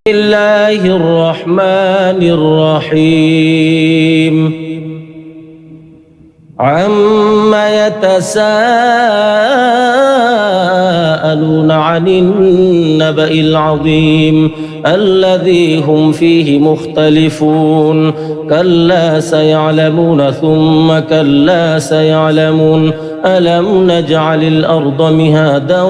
الله الرحمن الرحيم عما يتساءلون عن النبأ العظيم الذي هم فيه مختلفون كلا سيعلمون ثم كلا سيعلمون ألم نجعل الأرض مهادا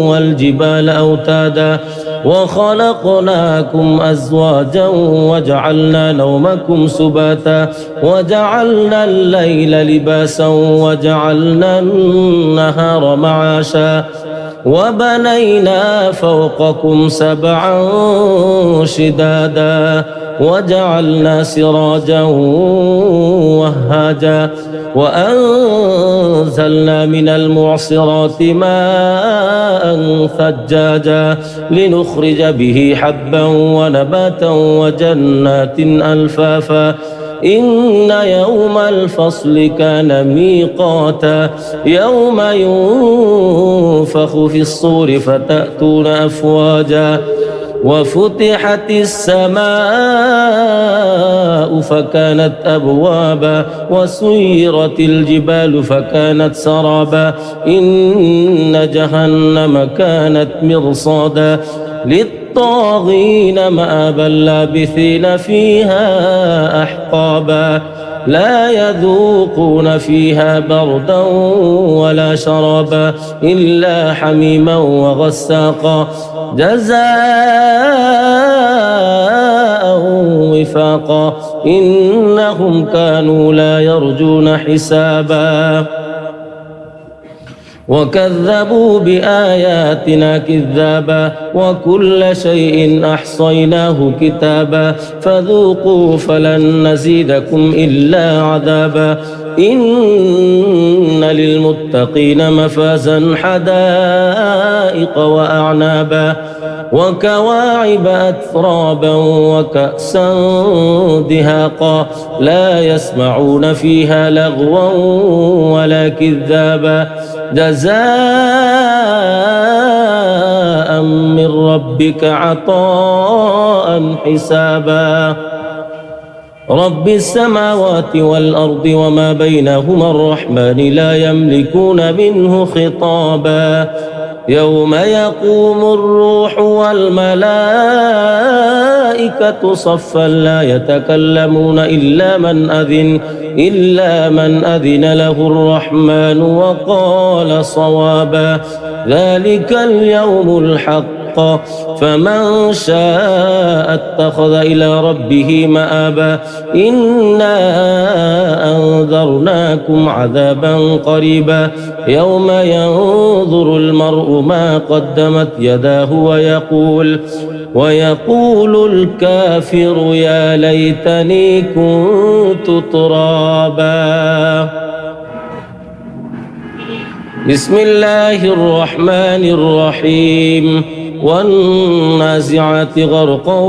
والجبال أوتادا وخلقناكم أزواجا وجعلنا نومكم سباتا وجعلنا الليل لباسا وجعلنا النهار معاشا وبنينا فوقكم سبعا شدادا وجعلنا سراجا وهاجا وأنزلنا من المعصرات ماء ثجاجا لنخرج به حبا ونباتا وجنات ألفافا إن يوم الفصل كان ميقاتا يوم ينفخ في الصور فتأتون أفواجا وفتحت السماء فكانت أبوابا وسيرت الجبال فكانت سرابا إن جهنم كانت مرصادا للطاغين مآبا لابثين فيها أحقابا لا يذوقون فيها بردا ولا شرابا إلا حميما وغساقا جزاء وفاقا إنهم كانوا لا يرجون حسابا وكذبوا بآياتنا كذابا وكل شيء أحصيناه كتابا فذوقوا فلن نزيدكم إلا عذابا إن للمتقين مفازا حدائق وأعنابا وكواعب أترابا وكأسا دهاقا لا يسمعون فيها لغوا ولا كذابا جزاء من ربك عطاء حسابا رب السماوات والأرض وما بينهما الرحمن لا يملكون منه خطابا يوم يقوم الروح والملائكة صفا لا يتكلمون إلا من أذن له الرحمن وقال صوابا ذلك اليوم الحق فمن شاء اتخذ إلى ربه مآبا إنا أنذرناكم عذابا قريبا يوم ينظر المرء ما قدمت يداه ويقول الكافر يا ليتني كنت ترابا بسم الله الرحمن الرحيم والنازعات غرقا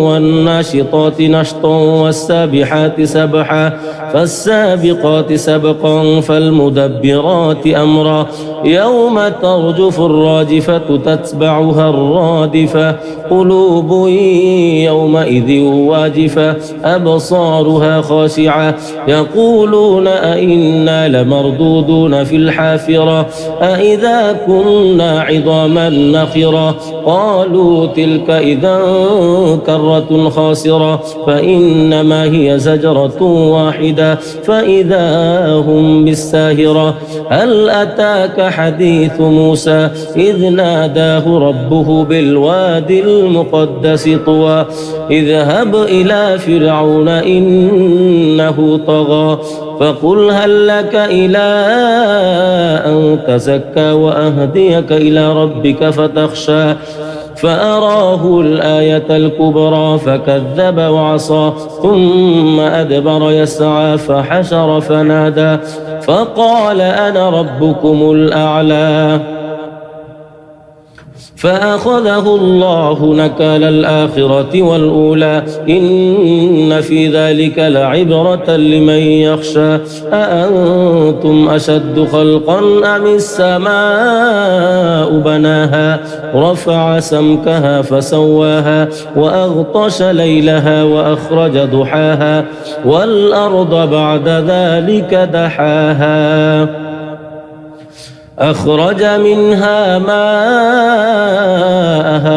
والناشطات نشطا والسابحات سبحا فالسابقات سبقا فالمدبرات أمرا يوم ترجف الراجفة تتبعها الرادفة قلوب يومئذ واجفة أبصارها خاشعة يقولون أئنا لمردودون في الحافرة أئذا كنا عظاما نخرة قالوا تلك إذا كرة خاسرة فإنما هي زجرة واحدة فإذا هم بالساهرة هل أتاك حديث موسى إذ ناداه ربه بالوادي المقدس طوى اذهب إلى فرعون إنه طغى فقل هل لك إلى أن تزكى وأهديك إلى ربك فتخشى فأراه الآية الكبرى فكذب وعصى ثم أدبر يسعى فحشر فنادى فقال أنا ربكم الأعلى فأخذه الله نكال الآخرة والأولى إن في ذلك لعبرة لمن يخشى أأنتم أشد خلقا أم السماء بناها رفع سمكها فسواها وأغطش ليلها وأخرج ضحاها والأرض بعد ذلك دحاها أخرج منها ماءها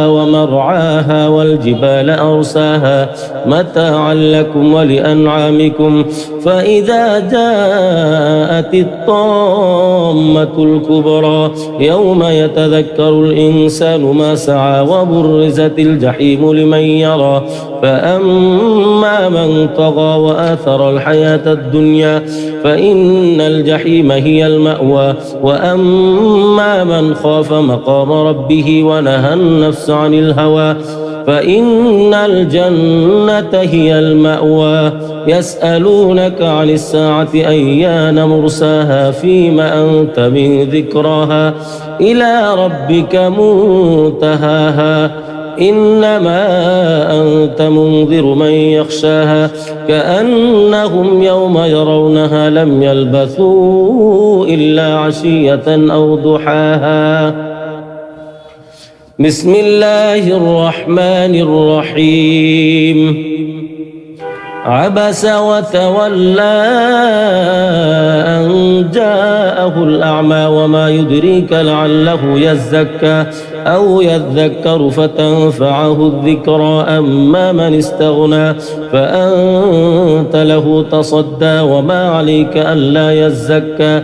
ومرعاها والجبال أرساها متاعا لكم ولأنعامكم فإذا جاءت الطامة الكبرى يوم يتذكر الإنسان ما سعى وبرزت الجحيم لمن يرى فأما من طغى وآثر الحياة الدنيا فإن الجحيم هي المأوى وأما من خاف مقام ربه ونهى النفس عن الهوى فإن الجنة هي المأوى يسألونك عن الساعة أيان مرساها فيما أنت من ذكراها إلى ربك منتهاها إنما أنت منذر من يخشاها كأنهم يوم يرونها لم يلبثوا إلا عشية أو ضحاها بسم الله الرحمن الرحيم عبس وتولى أن جاءه الأعمى وما يدريك لعله يزكى أو يذكر فتنفعه الذكرى أما من استغنى فأنت له تصدى وما عليك ألا يزكى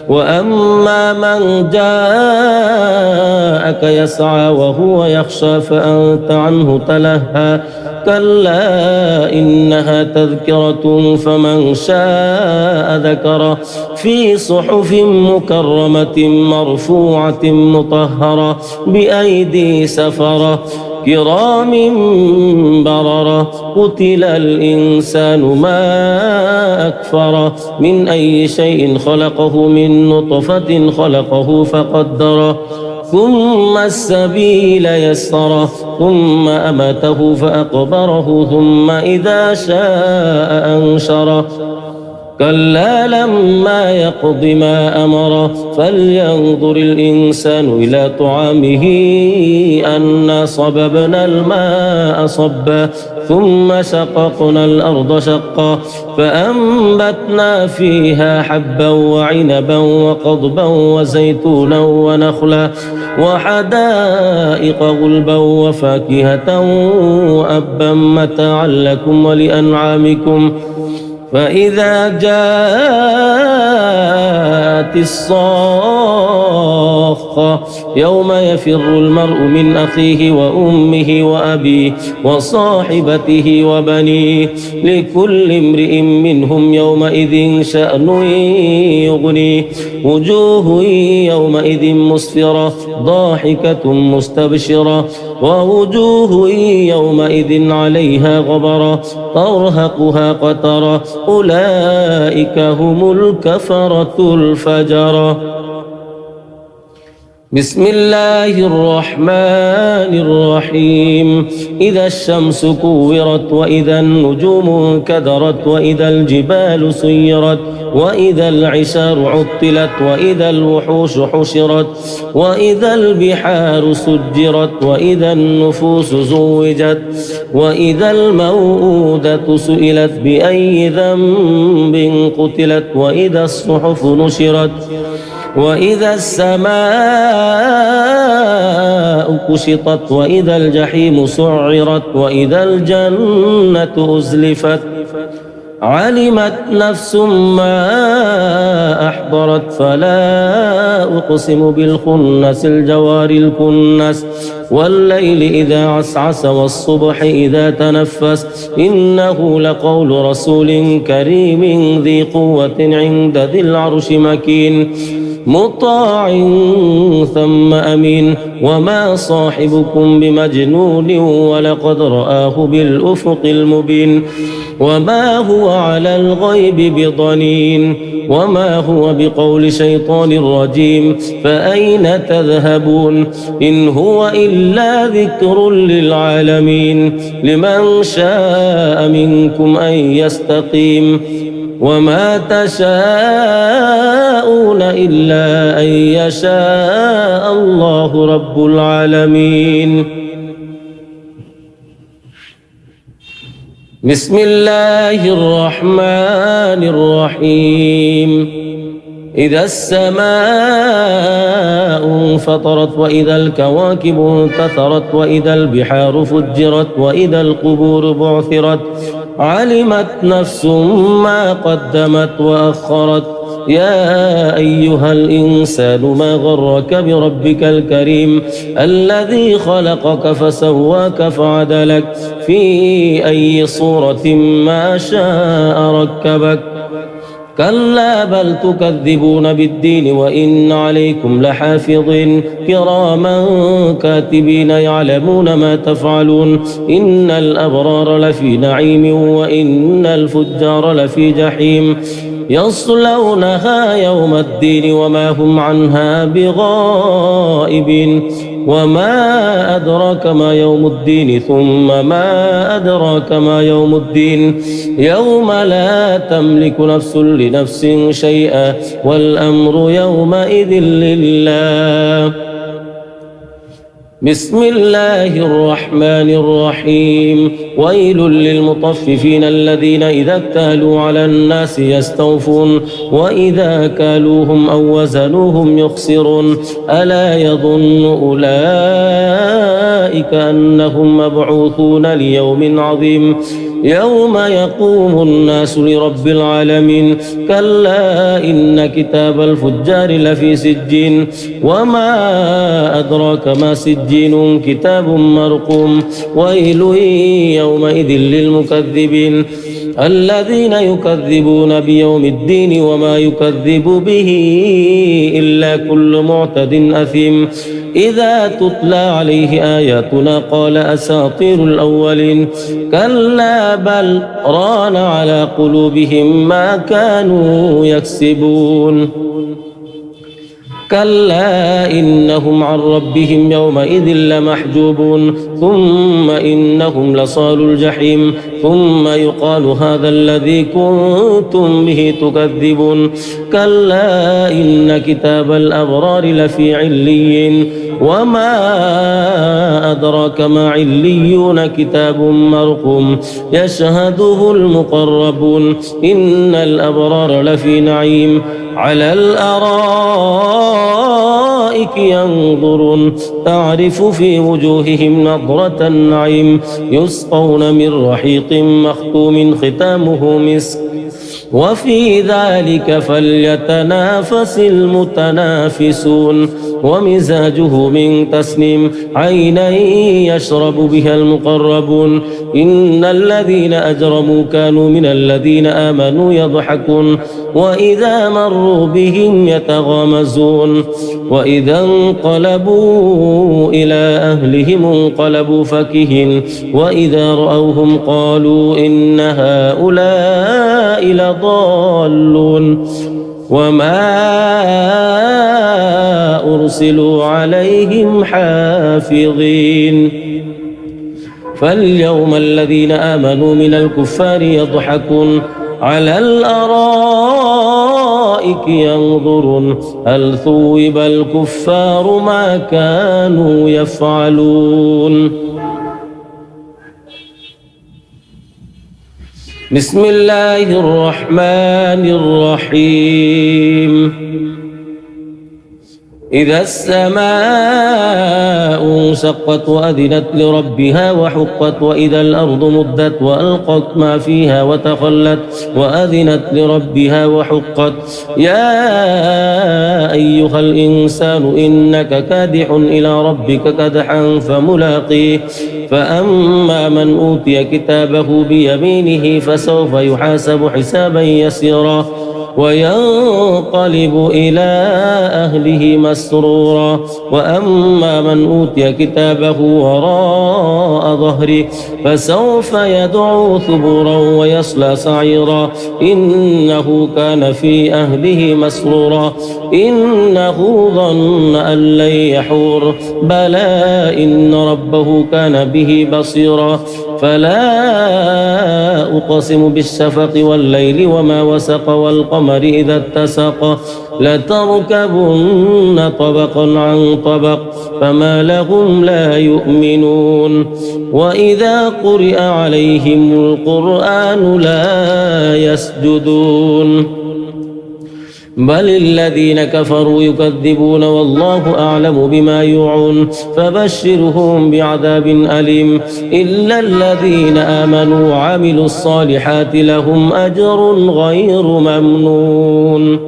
وأما من جاءك يسعى وهو يخشى فأنت عنه تلهى كلا إنها تذكرة فمن شاء ذكره في صحف مكرمة مرفوعة مطهرة بأيدي سفرة كرام بررة قتل الإنسان ما أكفره من أي شيء خلقه من نطفة خلقه فقدره ثم السبيل يسره ثم أمته فأقبره ثم إذا شاء أنشره كلا لما يقض ما أمره فلينظر الإنسان إلى طعامه أنا صببنا الماء صبا ثم شققنا الأرض شقا فأنبتنا فيها حبا وعنبا وقضبا وزيتونا ونخلا وحدائق غلبا وفاكهة وأبا متاعا لكم ولأنعامكم فإذا جاءت الصاخة يوم يفر المرء من أخيه وأمه وأبيه وصاحبته وبنيه لكل امرئ منهم يومئذ شأن يغنيه وجوه يومئذ مسفرة ضاحكة مستبشرة ووجوه يومئذ عليها غبرة ترهقها قترة أولئك هم الكفرة الفجرة بسم الله الرحمن الرحيم إذا الشمس كورت وإذا النجوم انكدرت وإذا الجبال سيرت وإذا العشار عطلت وإذا الوحوش حشرت وإذا البحار سجرت وإذا النفوس زوجت وإذا الموءودة سئلت بأي ذنب قتلت وإذا الصحف نشرت وإذا السماء كشطت وإذا الجحيم سعرت وإذا الجنة أزلفت علمت نفس ما أحضرت فلا أقسم بالخنس الجوار الكنس والليل إذا عسعس والصبح إذا تنفس إنه لقول رسول كريم ذي قوة عند ذي العرش مكين مطاع ثم أمين وما صاحبكم بمجنون ولقد رآه بالأفق المبين وما هو على الغيب بضنين وما هو بقول شيطان رجيم فأين تذهبون إن هو إلا ذكر للعالمين لمن شاء منكم أن يستقيم وما تشاءون إلا أن يشاء الله رب العالمين. بسم الله الرحمن الرحيم إذا السماء انفطرت وإذا الكواكب انتثرت وإذا البحار فجرت وإذا القبور بعثرت علمت نفس ما قدمت وأخرت يا أيها الإنسان ما غرك بربك الكريم الذي خلقك فسواك فعدلك في أي صورة ما شاء ركبك كلا بل تكذبون بالدين وإن عليكم لحافظين كراما كاتبين يعلمون ما تفعلون إن الأبرار لفي نعيم وإن الفجار لفي جحيم يصلونها يوم الدين وما هم عنها بغائبين وما أدراك ما يوم الدين ثم ما أدراك ما يوم الدين يوم لا تملك نفس لنفس شيئا والأمر يومئذ لله. بسم الله الرحمن الرحيم ويل للمطففين الذين إذا اكتالوا على الناس يستوفون وإذا كالوهم أو وزنوهم يخسرون ألا يظن أولئك أنهم مبعوثون ليوم عظيم يوم يقوم الناس لرب العالمين كلا إن كتاب الفجار لفي سجين وما أدراك ما سجين كتاب مرقوم ويل يومئذ للمكذبين الذين يكذبون بيوم الدين وما يكذب به إلا كل معتد أثيم إذا تتلى عليه آياتنا قال أساطير الأولين كلا بل ران على قلوبهم ما كانوا يكسبون كلا إنهم عن ربهم يومئذ لمحجوبون ثم إنهم لصال الجحيم ثم يقال هذا الذي كنتم به تكذبون كلا إن كتاب الأبرار لفي عليين وما أدراك ما عليون كتاب مرقوم يشهده المقربون إن الأبرار لفي نعيم على الأرائك ينظرون تعرف في وجوههم نضرة النعيم يسقون من رحيق مختوم ختامه مسك وفي ذلك فليتنافس المتنافسون ومزاجه من تسنيم عينا يشرب بها المقربون إن الذين أجرموا كانوا من الذين آمنوا يضحكون وإذا مروا بهم يتغامزون وإذا انقلبوا إلى أهلهم انقلبوا فكهين وإذا رأوهم قالوا إن هؤلاء لضالون وما أرسلوا عليهم حافظين فاليوم الذين آمنوا من الكفار يضحكون على الأرائك ينظرون هل ثوب الكفار ما كانوا يفعلون. بسم الله الرحمن الرحيم إذا السماء انشقت وأذنت لربها وحقت وإذا الأرض مدت وألقت ما فيها وتخلت وأذنت لربها وحقت يا أيها الإنسان إنك كادح إلى ربك كدحا فملاقيه فأما من أوتي كتابه بيمينه فسوف يحاسب حسابا يسيرا وينقلب إلى أهله مسرورا وأما من أوتي كتابه وراء ظهره فسوف يدعو ثبورا ويصلى سعيرا إنه كان في أهله مسرورا إنه ظن أن لن يحور بلى إن ربه كان به بصيرا فلا أقسم بالشفق والليل وما وسق والقمر إذا اتسق لتركبن طبقا عن طبق فما لهم لا يؤمنون وإذا قرئ عليهم القرآن لا يسجدون بل الذين كفروا يكذبون والله أعلم بما يوعون فبشرهم بعذاب أليم إلا الذين آمنوا وعملوا الصالحات لهم أجر غير ممنون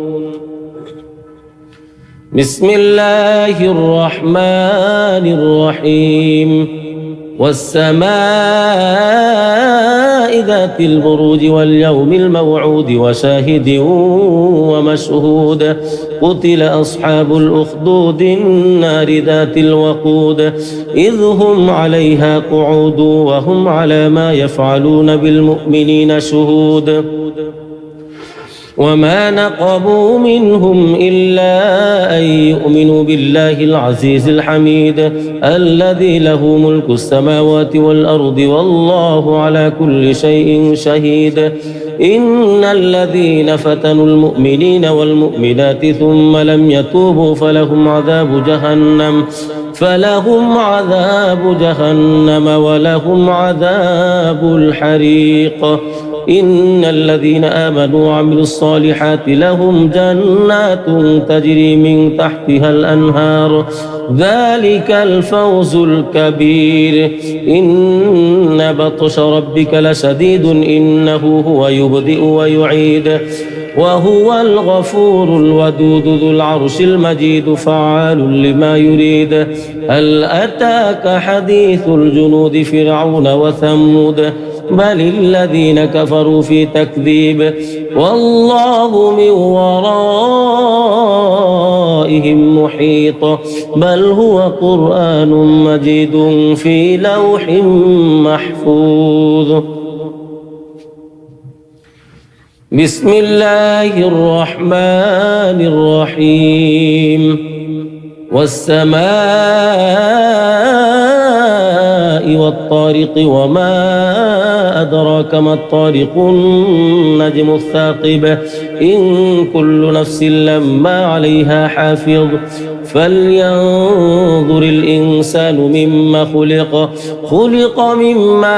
بسم الله الرحمن الرحيم والسماء ذات البروج واليوم الموعود وشاهد ومشهود قتل أصحاب الأخدود النار ذات الوقود إذ هم عليها قعود وهم على ما يفعلون بالمؤمنين شهود وما نقموا منهم إلا أن يؤمنوا بالله العزيز الحميد الذي له ملك السماوات والأرض والله على كل شيء شهيد إن الذين فتنوا المؤمنين والمؤمنات ثم لم يتوبوا فلهم عذاب جهنم ولهم عذاب الحريق إن الذين آمنوا وعملوا الصالحات لهم جنات تجري من تحتها الأنهار ذلك الفوز الكبير إن بطش ربك لشديد إنه هو يبدئ ويعيد وهو الغفور الودود ذو العرش المجيد فعال لما يريد هل أتاك حديث الجنود فرعون وثمود بل الذين كفروا في تكذيب والله من ورائهم محيط بل هو قرآن مجيد في لوح محفوظ بسم الله الرحمن الرحيم والسماء والطارق وما أدراك ما الطارق النجم الثاقب إن كل نفس لما عليها حافظ فلينظر الإنسان مما خلق من ماء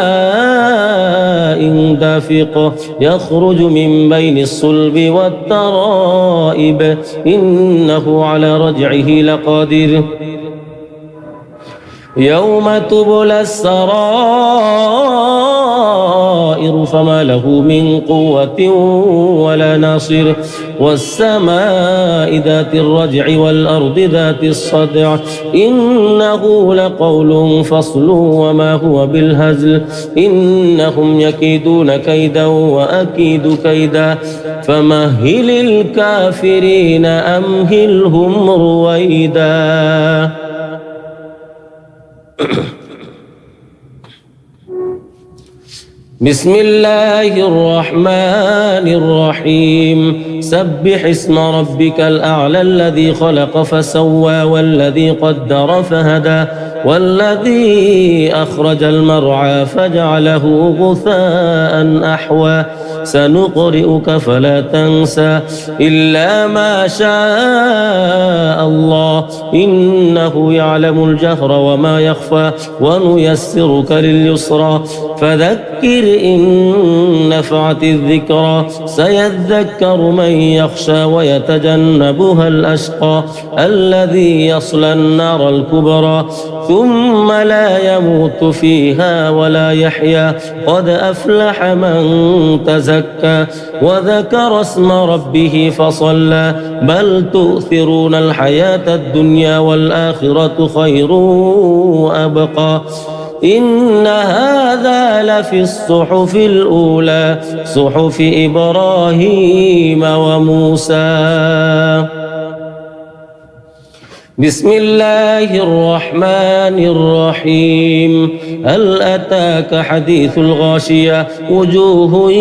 دافق يخرج من بين الصلب والترائب إنه على رجعه لقادر يوم تبلى السرائر فما له من قوة ولا ناصر والسماء ذات الرجع والأرض ذات الصدع إنه لقول فصل وما هو بالهزل إنهم يكيدون كيدا وأكيد كيدا فمهل الكافرين أمهلهم رويدا بسم الله الرحمن الرحيم سبح اسم ربك الأعلى الذي خلق فسوى والذي قدر فهدى والذي أخرج المرعى فجعله غثاء أحوى سنقرئك فلا تنسى إلا ما شاء الله إنه يعلم الجهر وما يخفى ونيسرك لليسرى فذكر إن نفعت الذكرى سيذكر من يخشى ويتجنبها الأشقى الذي يصلى النار الكبرى ثم لا يموت فيها ولا يحيا قد أفلح من تزكى وذكر اسم ربه فصلى بل تؤثرون الحياة الدنيا والآخرة خير وأبقى إن هذا لفي الصحف الأولى صحف إبراهيم وموسى. بسم الله الرحمن الرحيم. هل أتاك حديث الغاشية وجوه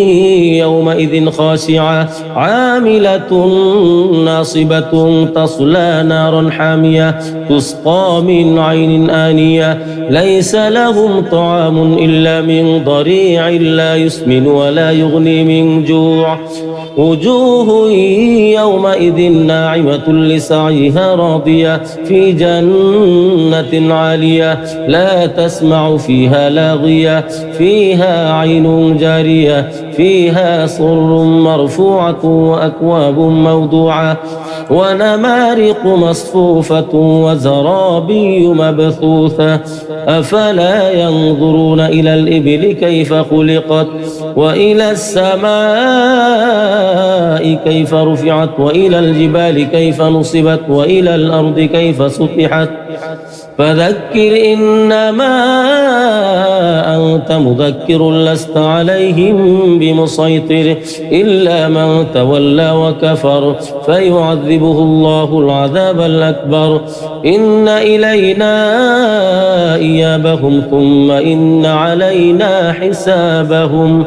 يومئذ خاشعة عاملة ناصبة تصلى نارا حامية تسقى من عين آنية ليس لهم طعام إلا من ضريع لا يسمن ولا يغني من جوع وجوه يومئذ ناعمة لسعيها راضية في جنة عالية لا تسمع فيها لاغية فيها عين جارية فيها سرر مرفوعة وأكواب موضوعة ونمارق مصفوفة وزرابي مبثوثة أفلا ينظرون إلى الإبل كيف خلقت وإلى السماء كيف رفعت وإلى الجبال كيف نصبت وإلى الأرض كيف سطحت فذكر إنما أنت مذكر لست عليهم بمسيطر إلا من تولى وكفر فيعذبه الله العذاب الأكبر إن إلينا إيابهم ثم إن علينا حسابهم.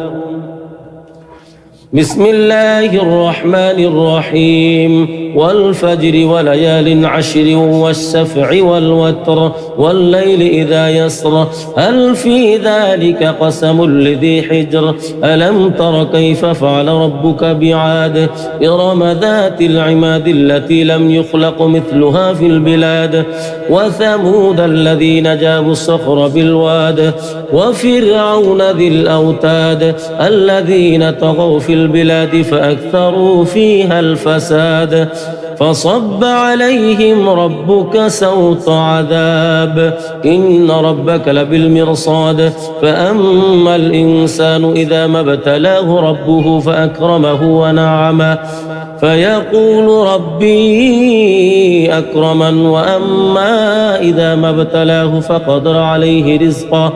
بسم الله الرحمن الرحيم والفجر وليال عشر والشفع والوتر والليل إذا يسر هل في ذلك قسم لذي حجر ألم تر كيف فعل ربك بعاد إرم ذات العماد التي لم يخلق مثلها في البلاد وثمود الذين جابوا الصخر بالواد وفرعون ذي الأوتاد الذين طغوا في البلاد فأكثروا فيها الفساد فصب عليهم ربك سوط عذاب إن ربك لبالمرصاد فأما الإنسان إذا ما ابتلاه ربه فأكرمه ونعمه فيقول ربي أكرمن وأما إذا ما ابتلاه فقدر عليه رزقه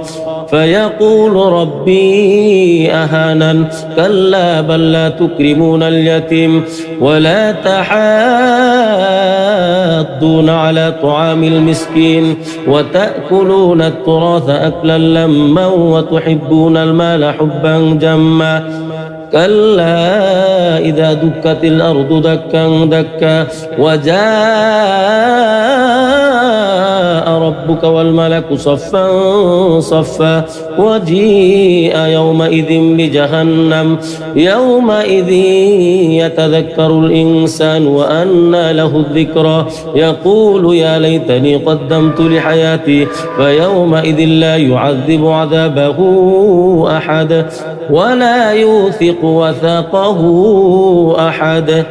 فيقول ربي أهانن كلا بل لا تكرمون اليتيم ولا تحاضون على طعام المسكين وتأكلون التراث أكلا لما وتحبون المال حبا جما كلا إذا دكت الأرض دكا دكا وجاء ربك والملك صفا صفا وجيء يومئذ بجهنم يومئذ يتذكر الإنسان وأنى له الذكرى يقول يا ليتني قدمت لحياتي فيومئذ لا يعذب عذابه أحد ولا يوثق وثاقه أحد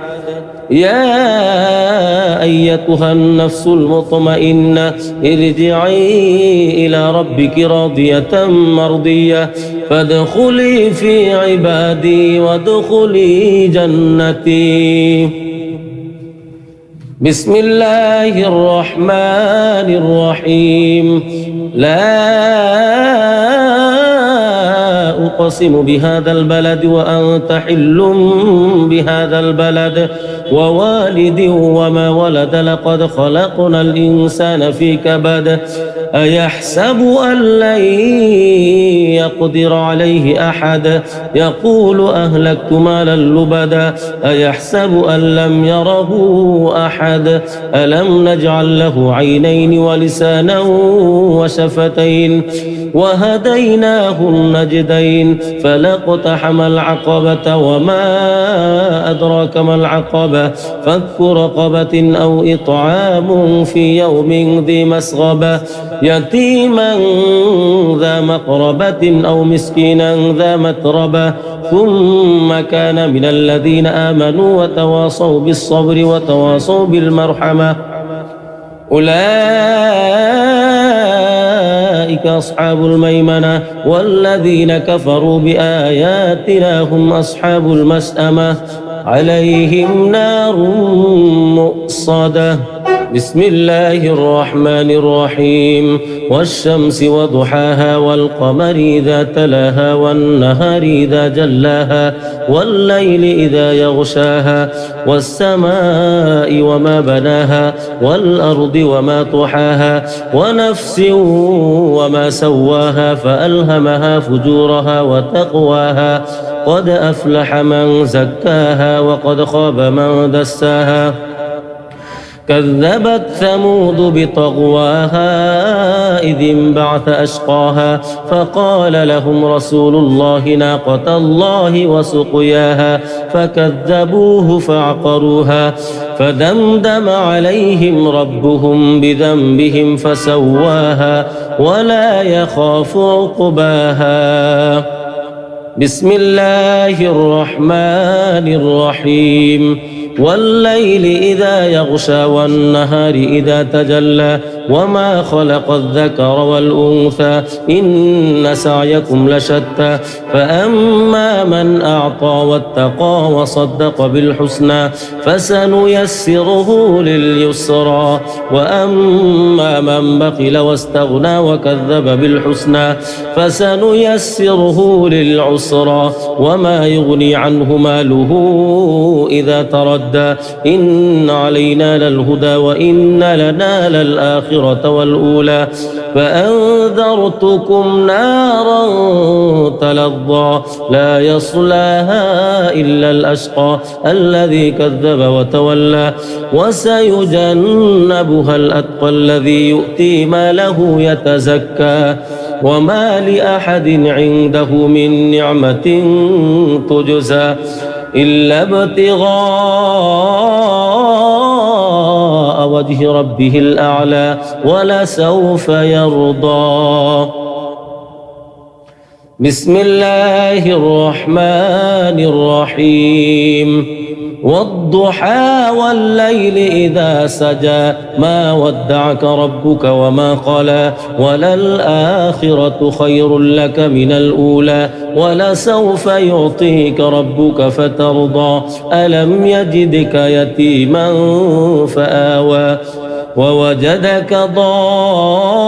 يا أيتها النفس المطمئنة ارجعي إلى ربك راضية مرضية فادخلي في عبادي وادخلي جنتي. بسم الله الرحمن الرحيم لا أقسم بهذا البلد وأنت حل بهذا البلد ووالد وما ولد لقد خلقنا الإنسان في كبد أيحسب أن لن يقدر عليه أحد يقول أهلكت مالا لبدا أيحسب أن لم يره أحد ألم نجعل له عينين ولسانا وشفتين وهديناه النجدين فلاقتحم العقبة وما أدراك ما العقبة فك رقبة أو إطعام في يوم ذي مسغبة يتيما ذا مقربة أو مسكينا ذا متربة ثم كان من الذين آمنوا وتواصوا بالصبر وتواصوا بالمرحمة أولئك أصحاب الميمنة والذين كفروا بآياتنا هم أصحاب المشأمة عليهم نار مؤصدة. بسم الله الرحمن الرحيم والشمس وضحاها والقمر إذا تلاها والنهار إذا جلاها والليل إذا يغشاها والسماء وما بناها والأرض وما طحاها ونفس وما سواها فألهمها فجورها وتقواها قد أفلح من زكاها وقد خاب من دساها كذبت ثمود بطغواها إذ انبعث أشقاها فقال لهم رسول الله ناقة الله وسقياها فكذبوه فعقروها فدمدم عليهم ربهم بذنبهم فسواها ولا يخاف عقباها بسم الله الرحمن الرحيم والليل إذا يغشى والنهار إذا تجلى وما خلق الذكر والأنثى إن سعيكم لشتى فأما من أعطى واتقى وصدق بالحسنى فسنيسره لليسرى وأما من بخل واستغنى وكذب بالحسنى فسنيسره للعسرى وما يغني عنه ماله إذا تردى إن علينا للهدى وإن لنا للآخرة والأولى فأنذرتكم نارا تلظى لا يصلاها إلا الأشقى الذي كذب وتولى وسيجنبها الأتقى الذي يؤتي ماله يتزكى وما لأحد عنده من نعمة تجزى إلا ابتغاء وجه ربه الأعلى ولسوف يرضى بسم الله الرحمن الرحيم والضحى والليل إذا سجى ما ودعك ربك وما قلى وللآخرة خير لك من الأولى ولسوف يعطيك ربك فترضى ألم يجدك يتيما فآوى ووجدك ضالا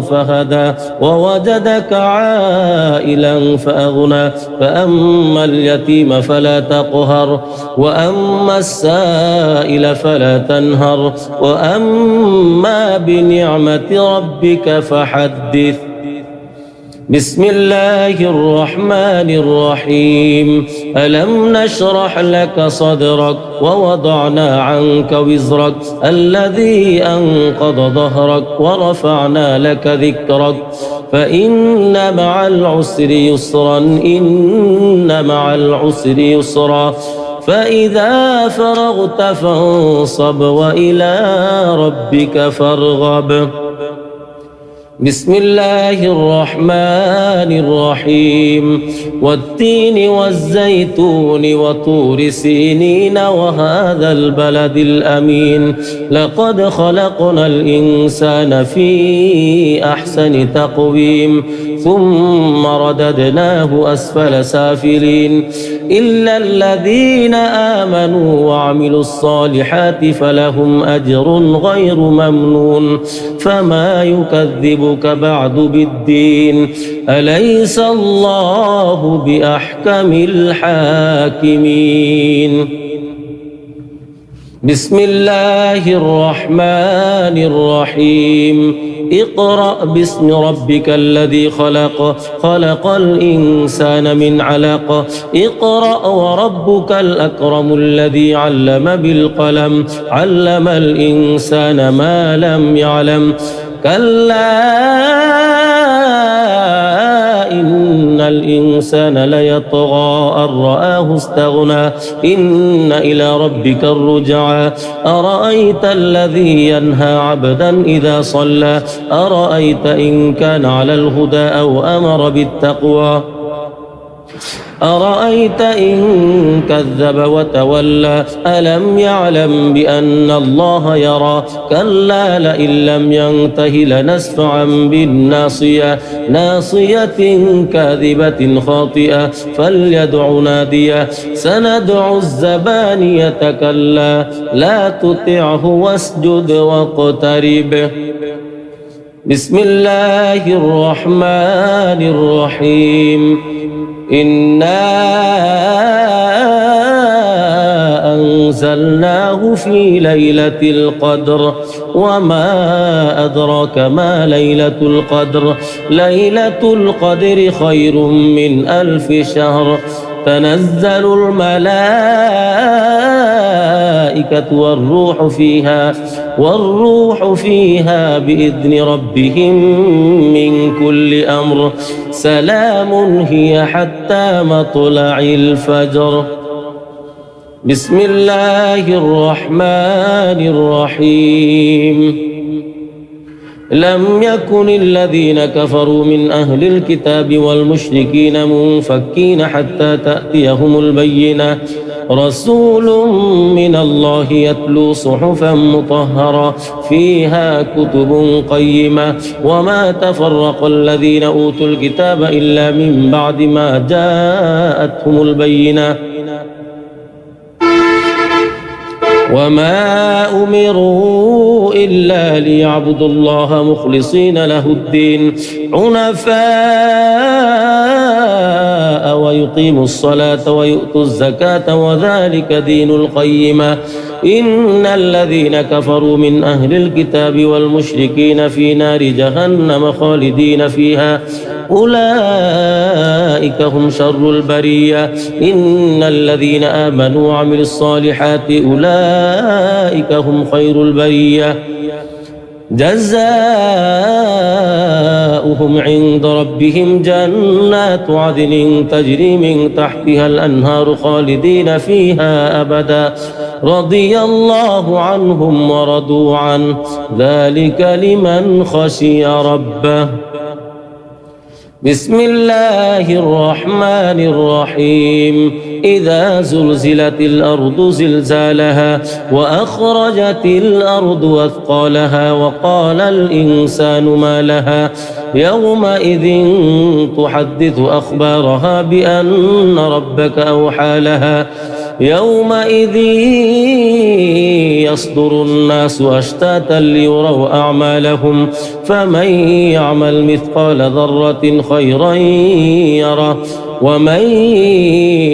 فهدى ووجدك عائلا فأغنى فأما اليتيم فلا تقهر وأما السائل فلا تنهر وأما بنعمة ربك فحدث بسم الله الرحمن الرحيم ألم نشرح لك صدرك ووضعنا عنك وزرك الذي أنقض ظهرك ورفعنا لك ذكرك فإن مع العسر يسرا إن مع العسر يسرا فإذا فرغت فانصب وإلى ربك فارغب بسم الله الرحمن الرحيم والتين والزيتون وطور سينين وهذا البلد الأمين لقد خلقنا الإنسان في أحسن تقويم ثم رددناه أسفل سافلين إلا الذين آمنوا وعملوا الصالحات فلهم أجر غير ممنون فما يكذبك بعد بالدين أليس الله بأحكم الحاكمين بسم الله الرحمن الرحيم اقرأ باسم ربك الذي خلق خلق الإنسان من علق اقرأ وربك الأكرم الذي علم بالقلم علم الإنسان ما لم يعلم كلا إن الإنسان ليطغى أن رآه استغنى إن إلى ربك الرجعى أرأيت الذي ينهى عبدا إذا صلى أرأيت إن كان على الهدى أو أمر بالتقوى أرأيت إن كذب وتولى ألم يعلم بأن الله يرى كلا لئن لم ينته لنسفعا بالناصية ناصية كاذبة خاطئة فليدع نادية سندع الزبانية كلا لا تطعه واسجد واقترب. بسم الله الرحمن الرحيم. إنا أنزلناه في ليلة القدر وما أدراك ما ليلة القدر ليلة القدر خير من 1000 شهر تنزل الملائكة والروح فيها بإذن ربهم من كل أمر سلام هي حتى مطلع الفجر. بسم الله الرحمن الرحيم. لم يكن الذين كفروا من أهل الكتاب والمشركين منفكين حتى تأتيهم البينة رسول من الله يتلو صحفا مطهرة فيها كتب قيمة وما تفرق الذين أوتوا الكتاب إلا من بعد ما جاءتهم البينة وما أمروا إلا ليعبدوا الله مخلصين له الدين حنفاء ويقيموا الصلاة ويؤتوا الزكاة وذلك دين القيمة إن الذين كفروا من أهل الكتاب والمشركين في نار جهنم خالدين فيها أولئك هم شر البرية إن الذين آمنوا وعملوا الصالحات أولئك هم خير البرية جزاؤهم عند ربهم جنات عدن تجري من تحتها الأنهار خالدين فيها أبدا رضي الله عنهم ورضوا عنه ذلك لمن خشي ربه. بسم الله الرحمن الرحيم. إذا زلزلت الأرض زلزالها وأخرجت الأرض أثقالها وقال الإنسان ما لها يومئذ تحدث أخبارها بأن ربك أوحى لها يومئذ يصدر الناس أشتاتا ليروا أعمالهم فمن يعمل مثقال ذرة خيرا يره ومن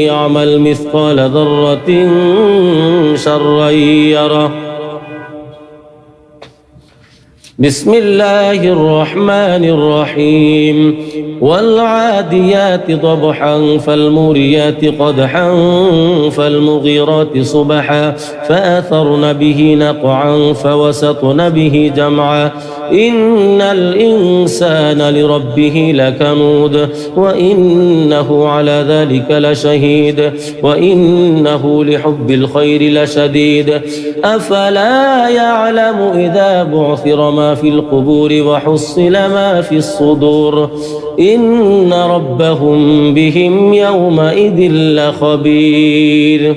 يعمل مثقال ذرة شرا يره. بسم الله الرحمن الرحيم. والعاديات ضبحا فالموريات قدحا فالمغيرات صبحا فأثرن به نقعا فوسطن به جمعا إن الإنسان لربه لكنود وإنه على ذلك لشهيد وإنه لحب الخير لشديد أفلا يعلم إذا بعثر ما في القبور وحصل ما في الصدور إن ربهم بهم يومئذ لخبير.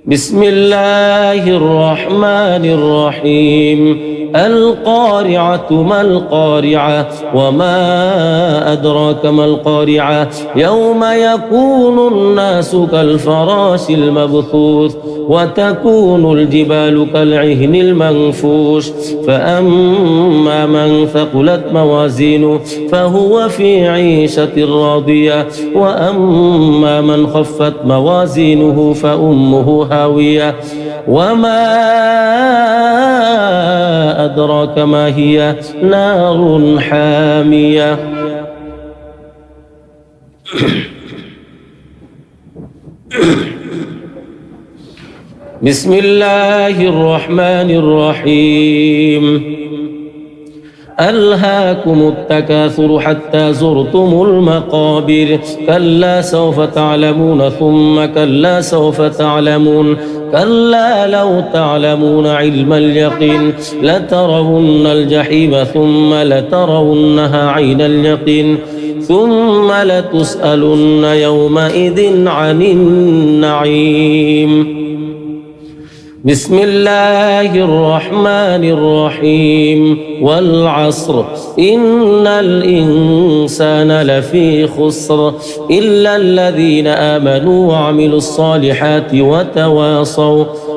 بسم الله الرحمن الرحيم. القارعة ما القارعة وما أدراك ما القارعة يوم يكون الناس كالفراش المبثوث وتكون الجبال كالعهن المنفوش فأما من ثقلت موازينه فهو في عيشة راضية وأما من خفت موازينه فأمه هاوية وما أدراك ما هي نار حامية. بسم الله الرحمن الرحيم. ألهاكم التكاثر حتى زرتم المقابر كلا سوف تعلمون ثم كلا سوف تعلمون كلا لو تعلمون علم اليقين لترون الجحيم ثم لترونها عين اليقين ثم لتسألن يومئذ عن النعيم. بسم الله الرحمن الرحيم والعصر إن الإنسان لفي خسر إلا الذين آمنوا وعملوا الصالحات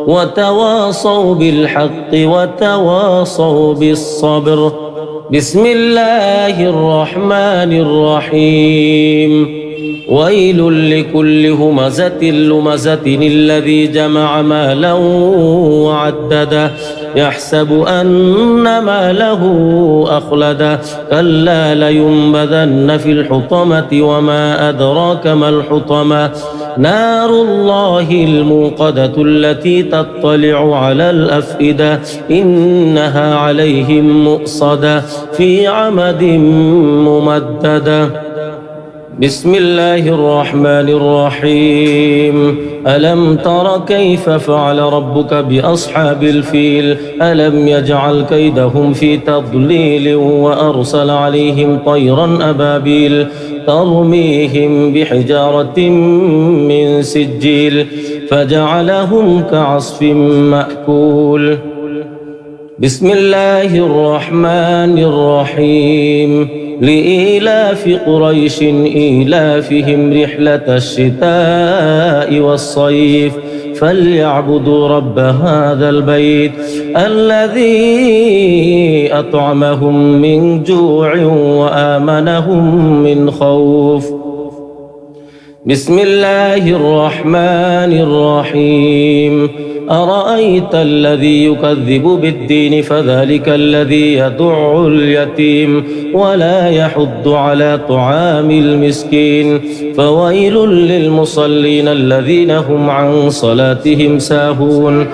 وتواصوا بالحق وتواصوا بالصبر. بسم الله الرحمن الرحيم ويل لكل همزة لمزة الذي جمع مالا وعدده يحسب أن ماله أخلده كلا لينبذن في الحطمة وما أدراك ما الحطمة نار الله الموقدة التي تطلع على الأفئدة إنها عليهم مؤصدة في عمد ممددة. بسم الله الرحمن الرحيم ألم تر كيف فعل ربك بأصحاب الفيل ألم يجعل كيدهم في تضليل وأرسل عليهم طيرا أبابيل ترميهم بحجارة من سجيل فجعلهم كعصف مأكول. بسم الله الرحمن الرحيم لإيلاف قريش إيلافهم رحلة الشتاء والصيف فليعبدوا رب هذا البيت الذي أطعمهم من جوع وآمنهم من خوف. بسم الله الرحمن الرحيم أرأيت الذي يكذب بالدين فذلك الذي يدع اليتيم ولا يحض على طعام المسكين فويل للمصلين الذين هم عن صلاتهم ساهون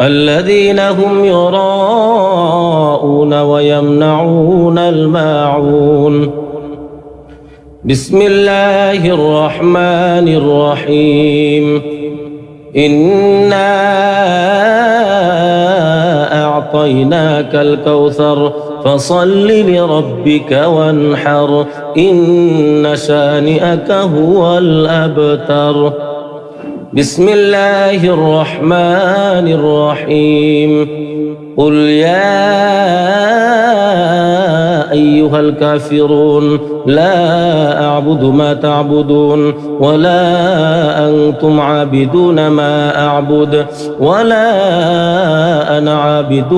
الذين هم يراءون ويمنعون الماعون. بسم الله الرحمن الرحيم إنا أعطيناك الكوثر فصل لربك وانحر إن شانئك هو الأبتر. بسم الله الرحمن الرحيم قل يا أيها الكافرون لا أعبد ما تعبدون ولا أنتم عابدون ما أعبد ولا أنا عابد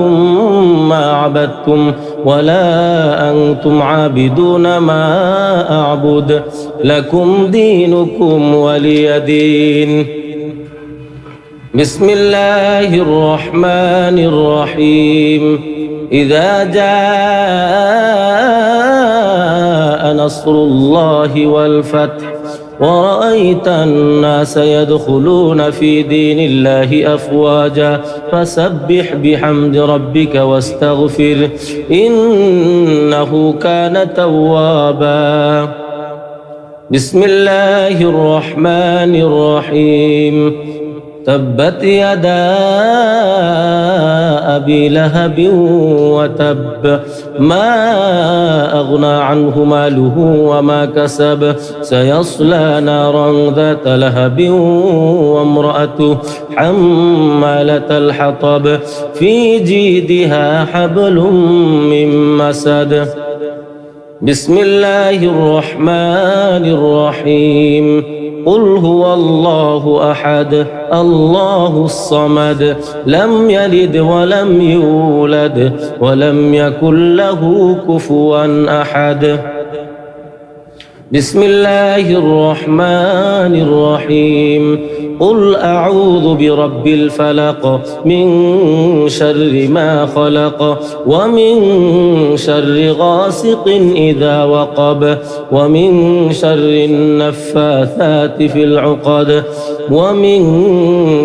ما عبدتم ولا أنتم عابدون ما أعبد لكم دينكم ولي دين. بسم الله الرحمن الرحيم إذا جاء نصر الله والفتح ورأيت الناس يدخلون في دين الله أفواجا فسبح بحمد ربك واستغفر إنه كان توابا. بسم الله الرحمن الرحيم تبت يدا أبي لهب وتب ما أغنى عنه ماله وما كسب سيصلى نارا ذات لهب وامرأته حمالة الحطب في جيدها حبل من مسد. بسم الله الرحمن الرحيم قل هو الله أحد الله الصمد لم يلد ولم يولد ولم يكن له كفوا أحد. بسم الله الرحمن الرحيم قل أعوذ برب الفلق من شر ما خلق ومن شر غاسق إذا وقب ومن شر النفاثات في العقد ومن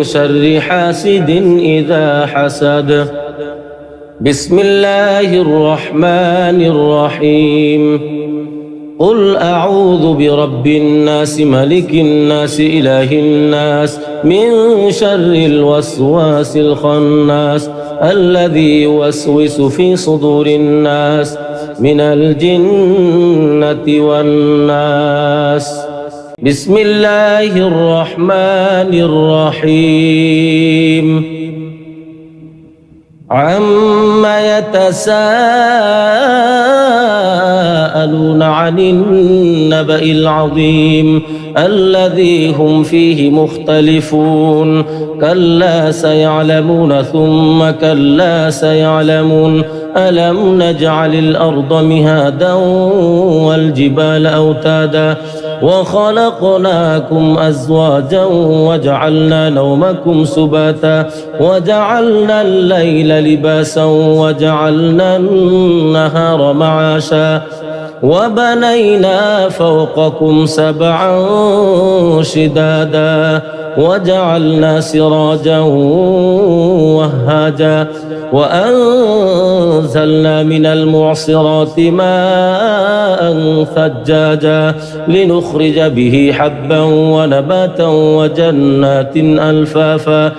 شر حاسد إذا حسد. بسم الله الرحمن الرحيم قل أعوذ برب الناس ملك الناس إله الناس من شر الوسواس الخناس الذي يوسوس في صدور الناس من الجنة والناس بسم الله الرحمن الرحيم عما يتساءلون عن النبأ العظيم الذي هم فيه مختلفون كلا سيعلمون ثم كلا سيعلمون ألم نجعل الأرض مهادا والجبال أوتادا وخلقناكم أزواجا وجعلنا نومكم سباتا وجعلنا الليل لباسا وجعلنا النهار معاشا وبنينا فوقكم سبعا شدادا وجعلنا سراجا وهاجا وأنزلنا من المعصرات ماء ثجاجا لنخرج به حبا ونباتا وجنات ألفافا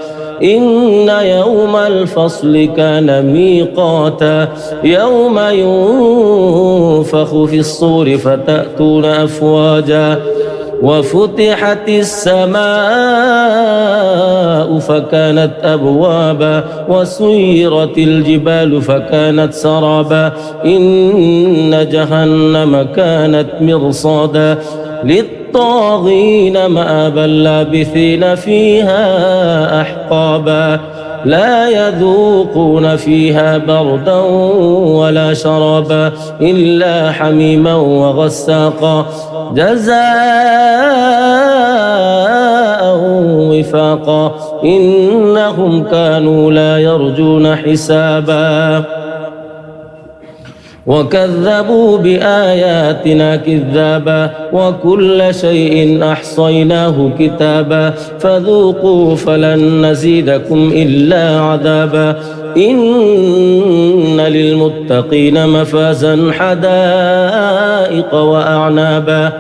إن يوم الفصل كان ميقاتا يوم ينفخ في الصور فتأتون أفواجا وفتحت السماء فكانت أبوابا وسيرت الجبال فكانت سرابا إن جهنم كانت مرصادا للطاغين مآبا لابثين فيها أحقابا لا يذوقون فيها بردا ولا شرابا إلا حميما وغساقا جزاء وفاقا إنهم كانوا لا يرجون حسابا وكذبوا بآياتنا كذابا وكل شيء أحصيناه كتابا فذوقوا فلن نزيدكم إلا عذابا إن للمتقين مفازا حدائق وأعنابا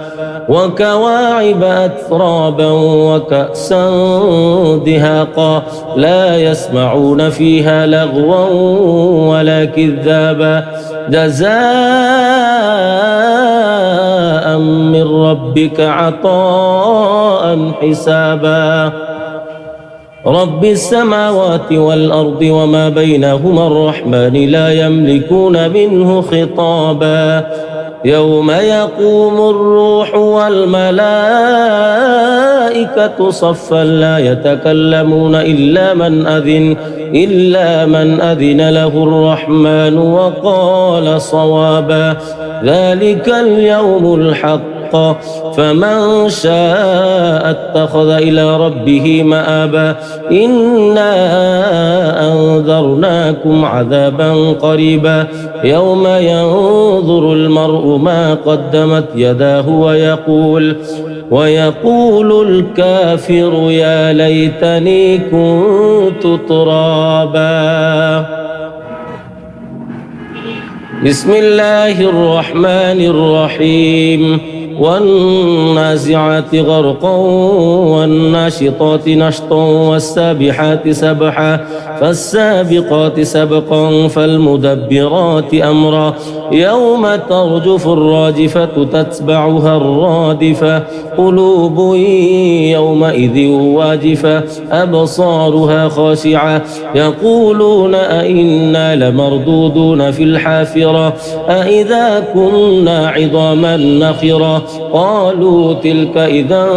وكواعب أترابا وكأسا دهاقا لا يسمعون فيها لغوا ولا كذابا جزاء من ربك عطاء حسابا رب السماوات والأرض وما بينهما الرحمن لا يملكون منه خطابا يوم يقوم الروح والملائكة صفا لا يتكلمون إلا من أذن له الرحمن وقال صوابا ذلك اليوم الحق فمن شاء اتخذ إلى ربه مآبا إنا أنذرناكم عذابا قريبا يوم ينظر المرء ما قدمت يداه ويقول الكافر يا ليتني كنت ترابا بسم الله الرحمن الرحيم والنازعات غرقا والناشطات نشطا والسابحات سبحا فالسابقات سبقا فالمدبرات أمرا يوم ترجف الراجفة تتبعها الرادفة قلوب يومئذ واجفة أبصارها خاشعة يقولون أئنا لمردودون في الحافرة أئذا كنا عظاما نخرة قالوا تلك إذا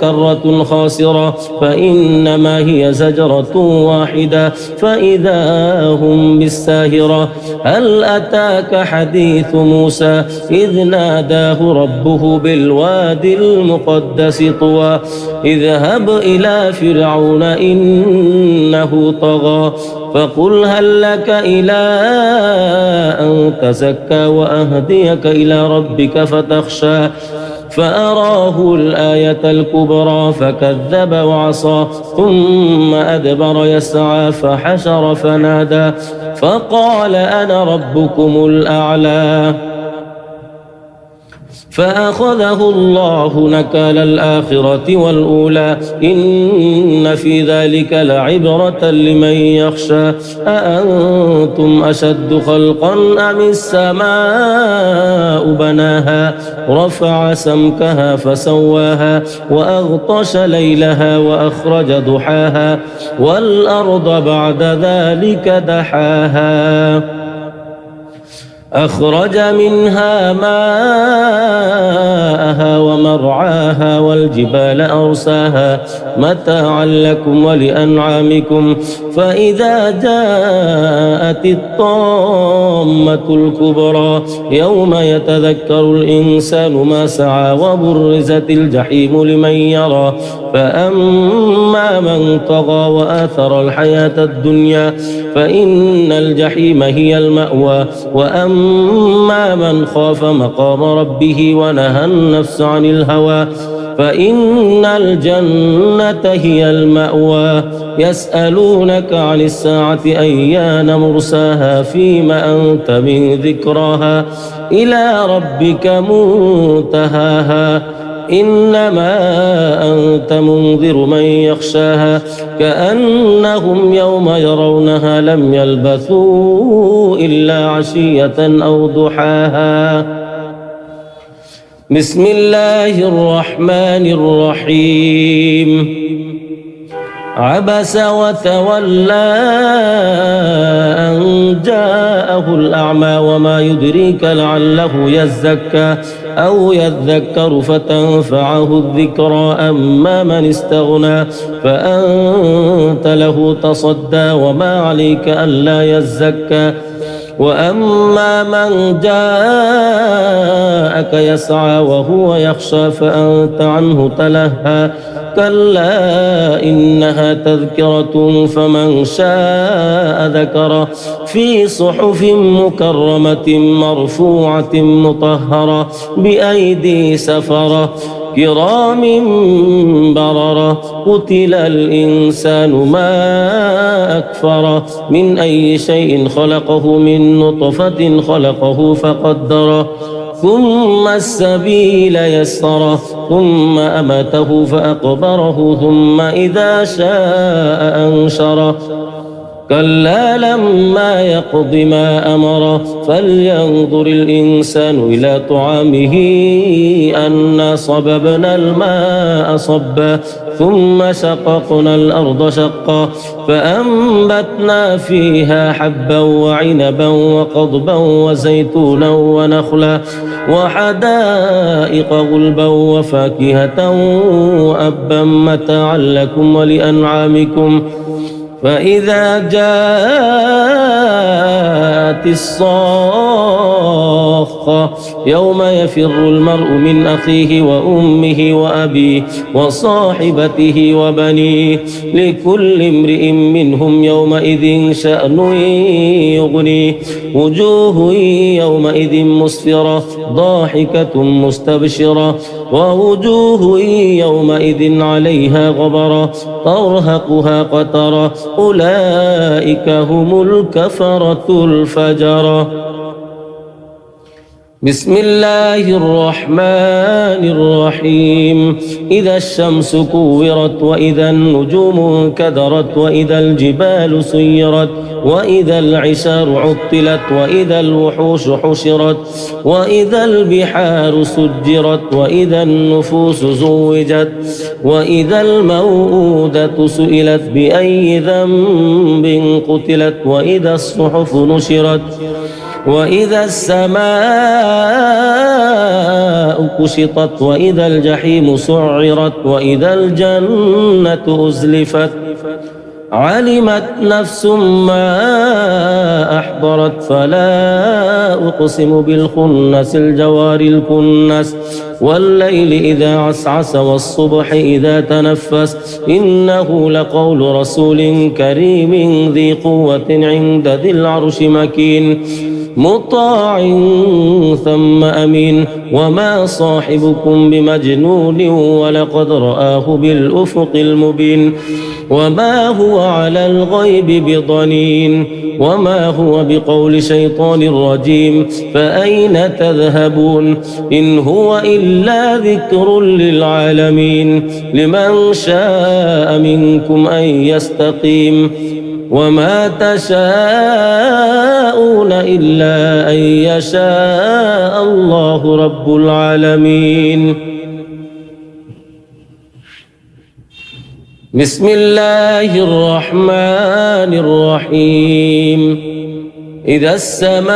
كرة خاسرة فإنما هي زجرة واحدة فإذا هم بالساهرة هل أتاك حديث موسى إذ ناداه ربه بالوادي المقدس طوى اذهب إلى فرعون إنه طغى فقل هل لك إلى أن تزكى وأهديك إلى ربك فتخشى فأراه الآية الكبرى فكذب وعصى ثم أدبر يسعى فحشر فنادى فقال أنا ربكم الأعلى فأخذه الله نكال الآخرة والأولى إن في ذلك لعبرة لمن يخشى أأنتم أشد خلقا أم السماء بناها رفع سمكها فسواها وأغطش ليلها وأخرج ضحاها والأرض بعد ذلك دحاها أخرج منها ماءها ومرعاها والجبال أرساها متاعا لكم ولأنعامكم فإذا جاءت الطامة الكبرى يوم يتذكر الإنسان ما سعى وبرزت الجحيم لمن يرى فأما من طغى وآثر الحياة الدنيا فإن الجحيم هي المأوى وأما من خاف مقام ربه ونهى النفس عن الهوى فإن الجنة هي المأوى يسألونك عن الساعة أيان مرساها فيما أنت من ذكراها إلى ربك منتهاها إنما أنت منذر من يخشاها كأنهم يوم يرونها لم يلبثوا إلا عشية أو ضحاها بسم الله الرحمن الرحيم عبس وتولى أن جاءه الأعمى وما يدريك لعله يزكى أو يذكر فتنفعه الذكرى أما من استغنى فأنت له تصدى وما عليك ألا يزكى وأما من جاءك يسعى وهو يخشى فأنت عنه تلهى كلا إنها تذكرة فمن شاء ذكره في صحف مكرمة مرفوعة مطهرة بأيدي سفرة كرام بررة قتل الإنسان ما أكفره من أي شيء خلقه من نطفة خلقه فقدره ثم السبيل يسره ثم أمته فأقبره ثم إذا شاء أنشره كلا لما يقض ما أمره فلينظر الإنسان إلى طعامه أنا صببنا الماء صبا ثم شققنا الأرض شقا فأنبتنا فيها حبا وعنبا وقضبا وزيتونا ونخلا وحدائق غلبا وفاكهة وأبا متاعا لكم ولأنعامكم فإذا جاءت الصاخة يوم يفر المرء من أخيه وأمه وأبيه وصاحبته وبنيه لكل امرئ منهم يومئذ شأن يغنيه وجوه يومئذ مسفرة ضاحكة مستبشرة ووجوه يومئذ عليها غبرة ترهقها قترة أولئك هم الكفرة الفجرة بسم الله الرحمن الرحيم إذا الشمس كورت وإذا النجوم انكدرت وإذا الجبال سيرت وإذا العشار عطلت وإذا الوحوش حشرت وإذا البحار سجرت وإذا النفوس زوجت وإذا الموءودة سئلت بأي ذنب قتلت وإذا الصحف نشرت وإذا السماء كشطت وإذا الجحيم سعرت وإذا الجنة أزلفت علمت نفس ما أحضرت فلا أقسم بالخنس الجوار الكنس والليل إذا عسعس والصبح إذا تنفس إنه لقول رسول كريم ذي قوة عند ذي العرش مكين مطاع ثم أمين وما صاحبكم بمجنون ولقد رآه بالأفق المبين وما هو على الغيب بضنين وما هو بقول شيطان رجيم فأين تذهبون إن هو إلا ذكر للعالمين لمن شاء منكم أن يستقيم وما تشاءون إلا أن يشاء الله رب العالمين. بسم الله الرحمن الرحيم إذا السماء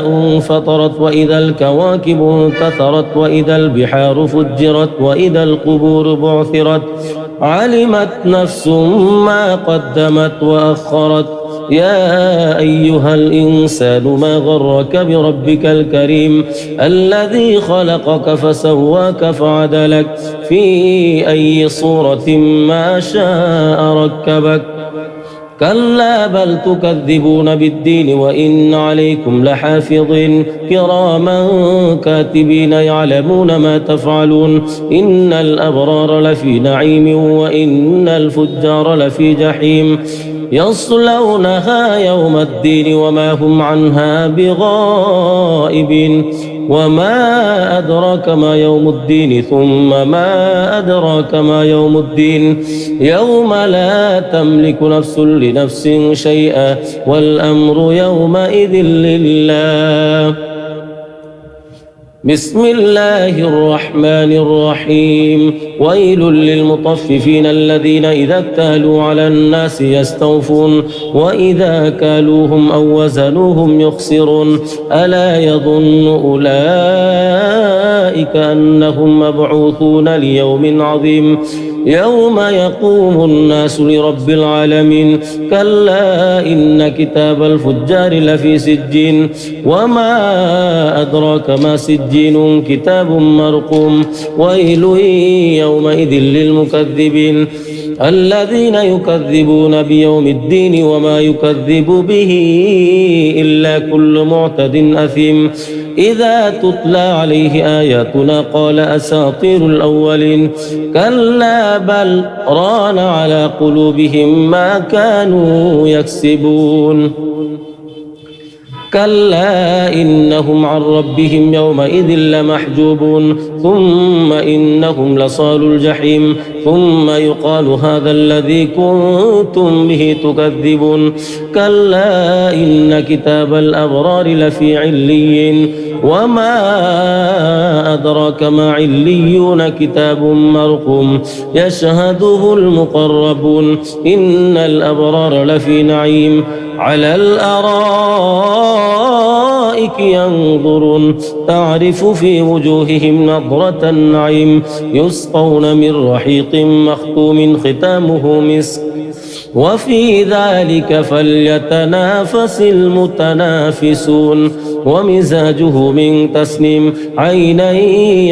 انفطرت وإذا الكواكب انتثرت وإذا البحار فجرت وإذا القبور بعثرت علمت نفس ما قدمت وأخرت يا أيها الإنسان ما غرك بربك الكريم الذي خلقك فسواك فعدلك في أي صورة ما شاء ركبك كلا بل تكذبون بالدين وإن عليكم لحافظين كراما كاتبين يعلمون ما تفعلون إن الأبرار لفي نعيم وإن الفجار لفي جحيم يصلونها يوم الدين وما هم عنها بغائبين وما أدراك ما يوم الدين ثم ما أدراك ما يوم الدين يوم لا تملك نفس لنفس شيئا والأمر يومئذ لله. بسم الله الرحمن الرحيم ويل للمطففين الذين إذا اكتالوا على الناس يستوفون وإذا كالوهم أو وزنوهم يخسرون ألا يظن أولئك أنهم مبعوثون ليوم عظيم يوم يقوم الناس لرب العالمين كلا إن كتاب الفجار لفي سجين وما أدراك ما سجين كتاب مرقوم ويل يومئذ للمكذبين الذين يكذبون بيوم الدين وما يكذب به إلا كل معتد أثيم إذا تتلى عليه آياتنا قال أساطير الأولين كلا بل ران على قلوبهم ما كانوا يكسبون كلا إنهم عن ربهم يومئذ لمحجوبون ثم إنهم لصال الجحيم ثم يقال هذا الذي كنتم به تكذبون كلا إن كتاب الأبرار لفي عليين وما أدراك ما عليون كتاب مرقوم يشهده المقربون إن الأبرار لفي نعيم على الأرائك ينظرون تعرف في وجوههم نضرة النعيم يسقون من رحيق مختوم ختامه مسك وفي ذلك فليتنافس المتنافسون ومزاجه من تسنيم عينا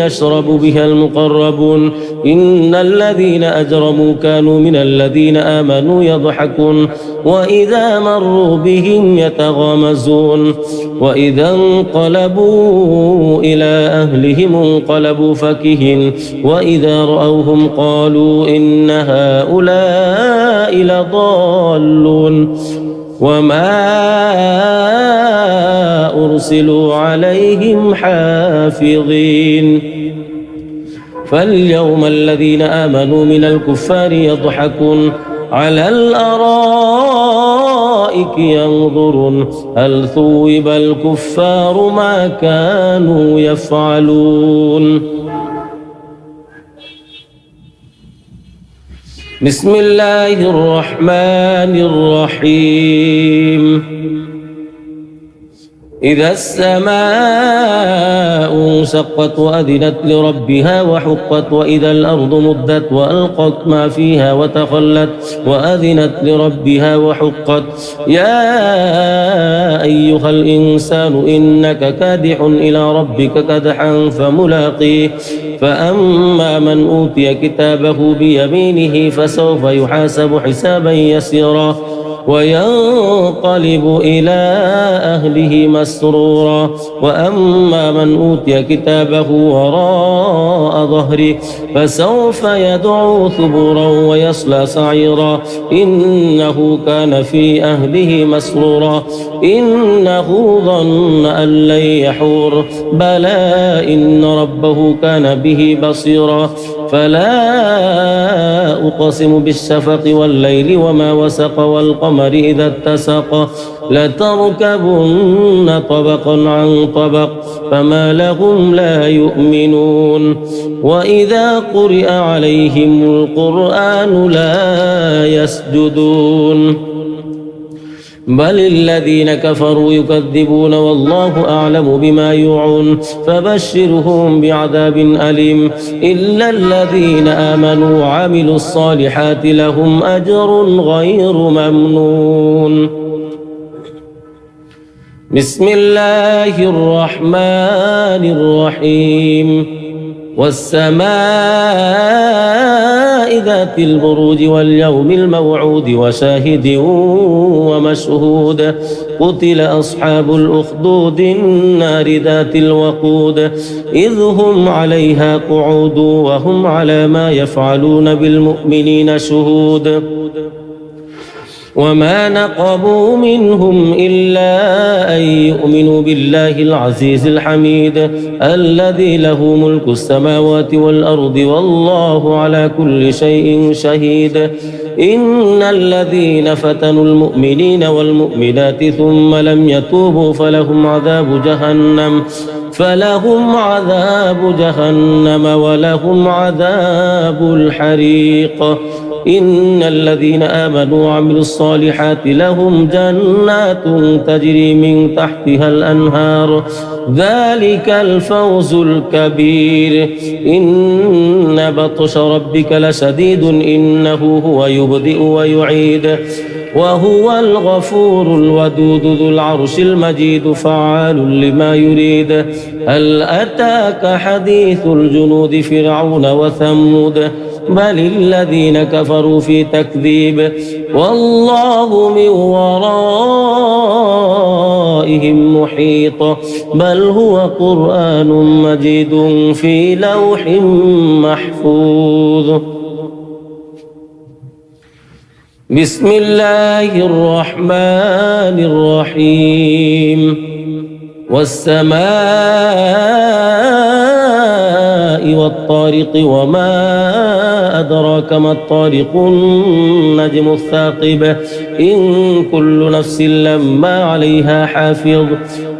يشرب بها المقربون إن الذين أجرموا كانوا من الذين آمنوا يضحكون وإذا مروا بهم يتغامزون وإذا انقلبوا إلى أهلهم انقلبوا فكهين وإذا رأوهم قالوا إن هؤلاء لضالون وما أرسلوا عليهم حافظين فاليوم الذين آمنوا من الكفار يضحكون على الأرائك ينظرون هل ثوب الكفار ما كانوا يفعلون. بسم الله الرحمن الرحيم إذا السماء انشقت وأذنت لربها وحقت وإذا الأرض مدت وألقت ما فيها وتخلت وأذنت لربها وحقت يا أيها الإنسان إنك كادح إلى ربك كدحا فملاقيه فأما من أوتي كتابه بيمينه فسوف يحاسب حسابا يسيرا وينقلب إلى أهله مسرورا وأما من أوتي كتابه وراء ظهره فسوف يدعو ثبورا ويصلى سعيرا إنه كان في أهله مسرورا إنه ظن أن لن يحور بلى إن ربه كان به بصيرا فلا أقسم بالشفق والليل وما وسق والقمر إذا اتسق لتركبن طبقا عن طبق فما لهم لا يؤمنون وإذا قرئ عليهم القرآن لا يسجدون بل الذين كفروا يكذبون والله أعلم بما يوعون فبشرهم بعذاب أليم إلا الذين آمنوا وعملوا الصالحات لهم أجر غير ممنون بسم الله الرحمن الرحيم والسماء ذات البروج واليوم الموعود وشاهد ومشهود قتل أصحاب الأخدود النار ذات الوقود إذ هم عليها قعود وهم على ما يفعلون بالمؤمنين شهود وما نقموا منهم إلا أن يؤمنوا بالله العزيز الحميد الذي له ملك السماوات والأرض والله على كل شيء شهيد إن الذين فتنوا المؤمنين والمؤمنات ثم لم يتوبوا فلهم عذاب جهنم ولهم عذاب الحريق إن الذين آمنوا وعملوا الصالحات لهم جنات تجري من تحتها الأنهار ذلك الفوز الكبير إن بطش ربك لشديد إنه هو يبدئ ويعيد وهو الغفور الودود ذو العرش المجيد فعال لما يريد هل أتاك حديث الجنود فرعون وثمود بل الذين كفروا في تكذيب والله من ورائهم محيط بل هو قرآن مجيد في لوح محفوظ بسم الله الرحمن الرحيم والسماء والطارق وما أدراك ما الطارق النجم الثاقب إن كل نفس لما عليها حافظ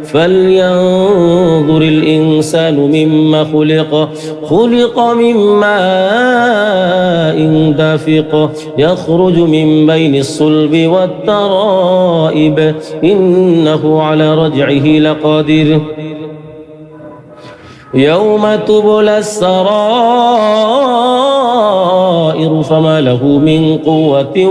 فلينظر الإنسان مما خلق من ماء دافق يخرج من بين الصلب والترائب إنه على رجعه لقادر يوم تبلى السرائر فما له من قوة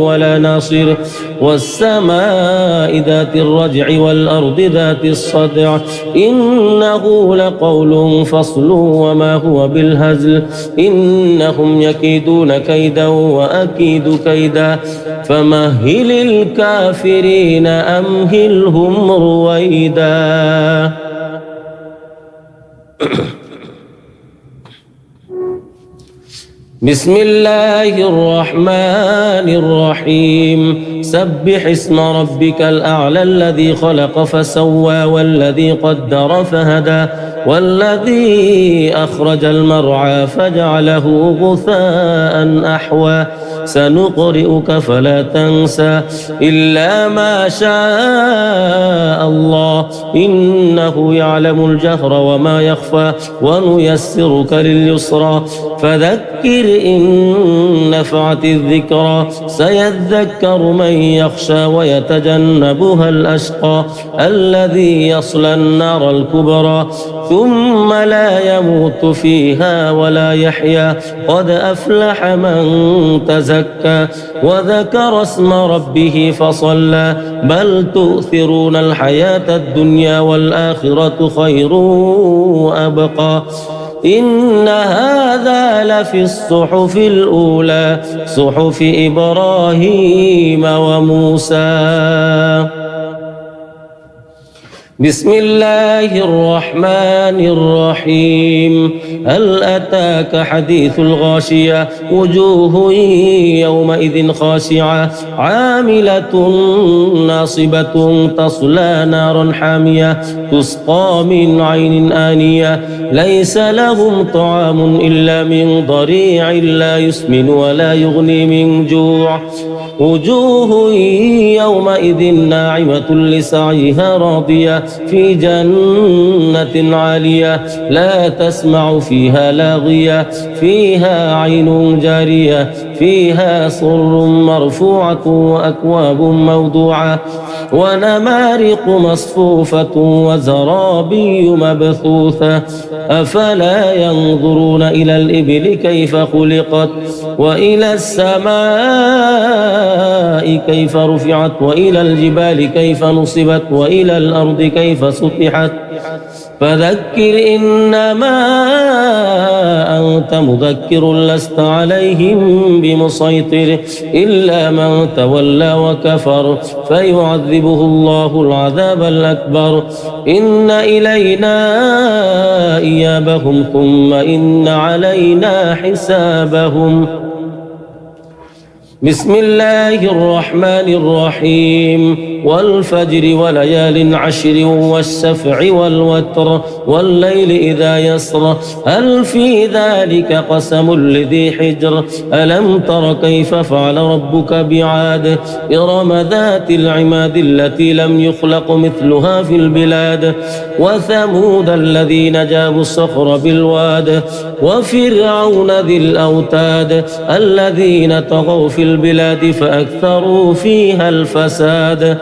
ولا ناصر والسماء ذات الرجع والأرض ذات الصدع إنه لقول فصل وما هو بالهزل إنهم يكيدون كيدا وأكيد كيدا فمهل الكافرين أمهلهم رويدا بسم الله الرحمن الرحيم سبح اسم ربك الأعلى الذي خلق فسوى والذي قدر فهدى والذي أخرج المرعى فجعله غثاء أحوى سنقرئك فلا تنسى إلا ما شاء الله إنه يعلم الجهر وما يخفى ونيسرك لليسرى فذكر إن نفعت الذكرى سيذكر من يخشى ويتجنبها الأشقى الذي يصلى النار الكبرى ثم لا يموت فيها ولا يحيا قد أفلح من تزكى وذكر اسم ربه فصلى بل تؤثرون الحياة الدنيا والآخرة خير وأبقى إن هذا لفي الصحف الأولى صحف إبراهيم وموسى. بسم الله الرحمن الرحيم. هل أتاك حديث الغاشية وجوه يومئذ خاشعة عاملة ناصبة تصلى نارا حامية تسقى من عين آنية ليس لهم طعام إلا من ضريع لا يسمن ولا يغني من جوع وجوه يومئذ ناعمة لسعيها راضية في جنة عالية لا تسمع فيها لاغية فيها عين جارية فيها سرر مرفوعة وأكواب موضوعة ونمارق مصفوفة وزرابي مبثوثة أفلا ينظرون إلى الإبل كيف خلقت وإلى السماء كيف رفعت وإلى الجبال كيف نصبت وإلى الأرض كيف سطحت فذكر إنما أنت مذكر لست عليهم بمسيطر إلا من تولى وكفر فيعذبه الله العذاب الأكبر إن إلينا إيابهم ثم إن علينا حسابهم. بسم الله الرحمن الرحيم والفجر وليال عشر والشفع والوتر والليل إذا يسر هل في ذلك قسم لذي حجر ألم تر كيف فعل ربك بعاد إرم ذات العماد التي لم يخلق مثلها في البلاد وثمود الذين جابوا الصخر بالواد وفرعون ذي الأوتاد الذين طغوا في البلاد فأكثروا فيها الفساد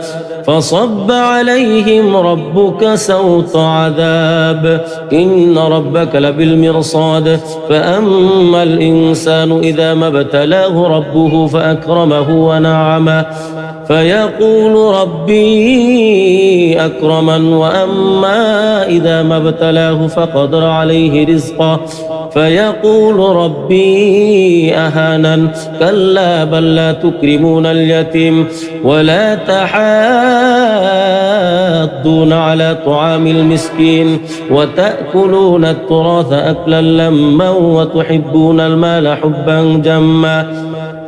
فصب عليهم ربك سوط عذاب إن ربك لبالمرصاد فأما الإنسان إذا ما ابتلاه ربه فأكرمه ونعمه فيقول ربي أكرمن وأما إذا ما ابتلاه فقدر عليه رزقه فيقول ربي أهانن كلا بل لا تكرمون اليتيم ولا تحاضون على طعام المسكين وتأكلون التراث أكلا لما وتحبون المال حبا جما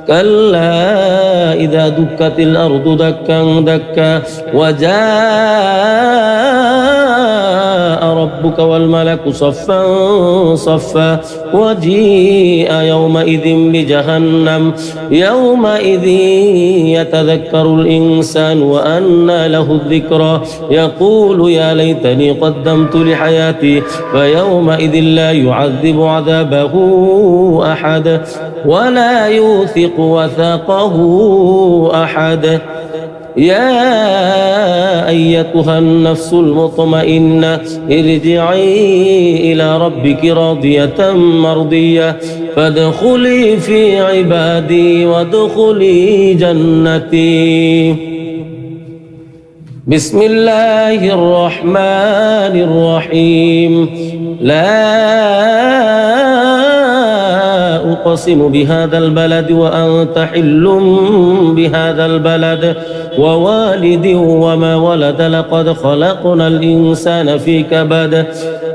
كلا إذا دكت الأرض دكا دكا وجاء ربك والملك صفا صفا وجيء يومئذ بجهنم يومئذ يتذكر الإنسان وأنى له الذكرى يقول يا ليتني قدمت لحياتي فيومئذ لا يعذب عذابه أحد ولا يوثق وثاقه أحد يا أيتها النفس المطمئنة ارجعي إلى ربك راضية مرضية فادخلي في عبادي وادخلي جنتي. بسم الله الرحمن الرحيم لا أقسم بهذا البلد وأنت حل بهذا البلد ووالد وما ولد لقد خلقنا الإنسان في كبد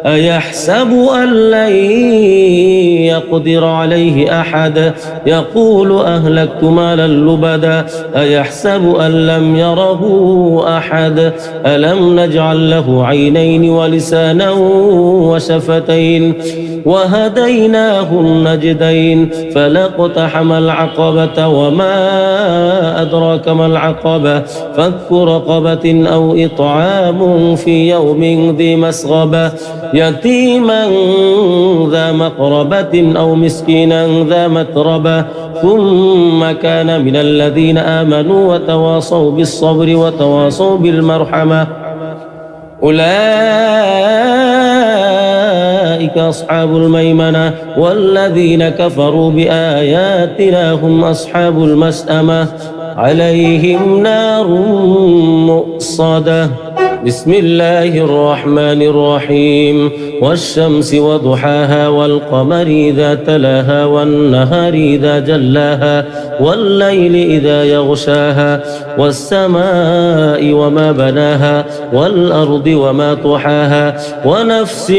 أيحسب أن لن يقدر عليه أحد يقول أهلكت مالا لبدا أيحسب أن لم يره أحد ألم نجعل له عينين ولسانا وشفتين وهديناه النجدين فلاقتحم العقبة وما أدراك ما العقبة فك رقبة أو إطعام في يوم ذي مسغبة يتيما ذا مقربة أو مسكينا ذا متربة ثم كان من الذين آمنوا وتواصوا بالصبر وتواصوا بالمرحمة أولئك أصحاب الميمنة والذين كفروا بآياتنا هم أصحاب المشأمة عليهم نار مؤصدة. بسم الله الرحمن الرحيم والشمس وضحاها والقمر إذا تلاها والنهار إذا جلاها والليل إذا يغشاها والسماء وما بناها والأرض وما طحاها ونفس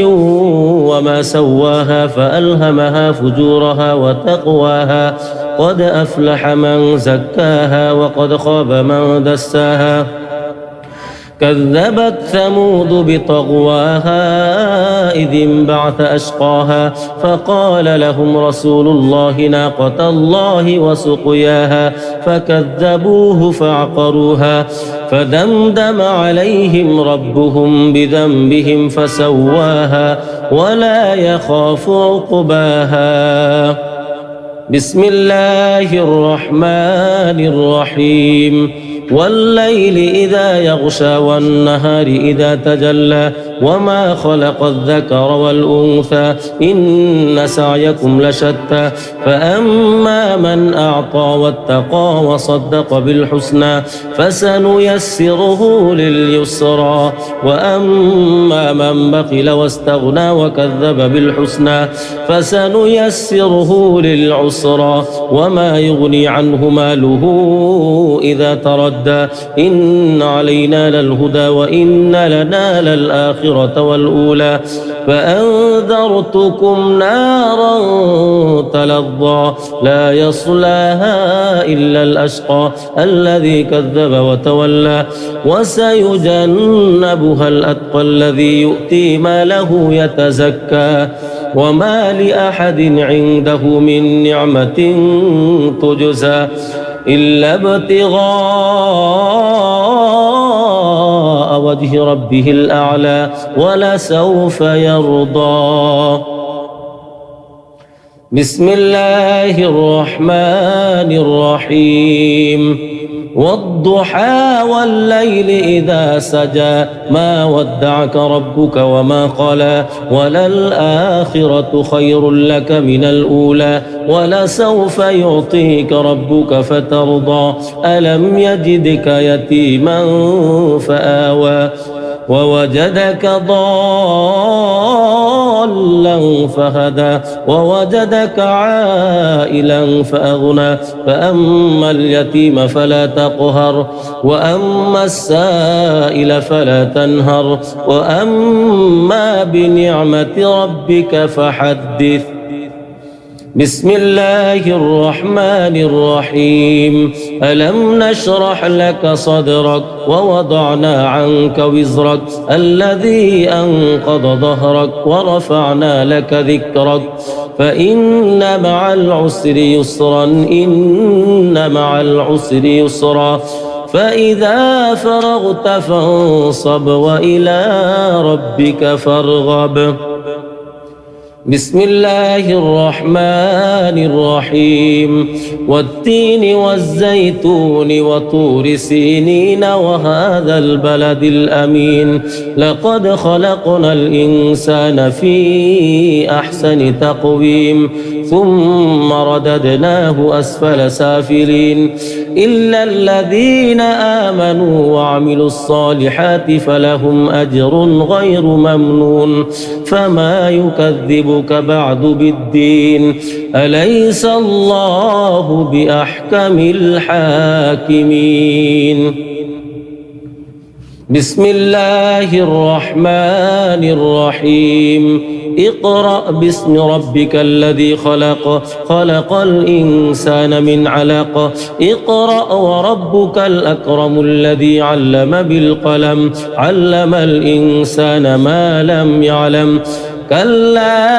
وما سواها فألهمها فجورها وتقواها قد أفلح من زكاها وقد خاب من دساها كذبت ثمود بطغواها إذ انبعث أشقاها فقال لهم رسول الله ناقة الله وسقياها فكذبوه فعقروها فدمدم عليهم ربهم بذنبهم فسواها ولا يخاف عقباها بسم الله الرحمن الرحيم والليل إذا يغشى والنهار إذا تجلى وما خلق الذكر والأنثى إن سعيكم لشتى فأما من أعطى واتقى وصدق بالحسنى فسنيسره لليسرى وأما من بخل واستغنى وكذب بالحسنى فسنيسره للعسرى وما يغني عنه ماله إذا تردى إن علينا للهدى وإن لنا للآخرة والأولى فأنذرتكم نارا تلظى لا يصلاها إلا الأشقى الذي كذب وتولى وسيجنبها الأتقى الذي يؤتي ماله يتزكى وما لأحد عنده من نعمة تجزى إلا ابتغاء وجه ربه الأعلى ولسوف يرضى بسم الله الرحمن الرحيم والضحى والليل إذا سجى ما ودعك ربك وما قلى وللآخرة خير لك من الأولى ولسوف يعطيك ربك فترضى ألم يجدك يتيما فآوى ووجدك ضالا فهدى ووجدك عائلا فأغنى فأما اليتيم فلا تقهر وأما السائل فلا تنهر وأما بنعمة ربك فحدث بسم الله الرحمن الرحيم ألم نشرح لك صدرك ووضعنا عنك وزرك الذي أنقض ظهرك ورفعنا لك ذكرك فإن مع العسر يسرا إن مع العسر يسرا فإذا فرغت فانصب وإلى ربك فارغب بسم الله الرحمن الرحيم والتين والزيتون وطور سينين وهذا البلد الأمين لقد خلقنا الإنسان في أحسن تقويم ثم رددناه أسفل سافلين إلا الذين آمنوا وعملوا الصالحات فلهم أجر غير ممنون فما يكذبك بعد بالدين أليس الله بأحكم الحاكمين بسم الله الرحمن الرحيم اقرأ باسم ربك الذي خلق خلق الإنسان من علق اقرأ وربك الأكرم الذي علم بالقلم علم الإنسان ما لم يعلم كلا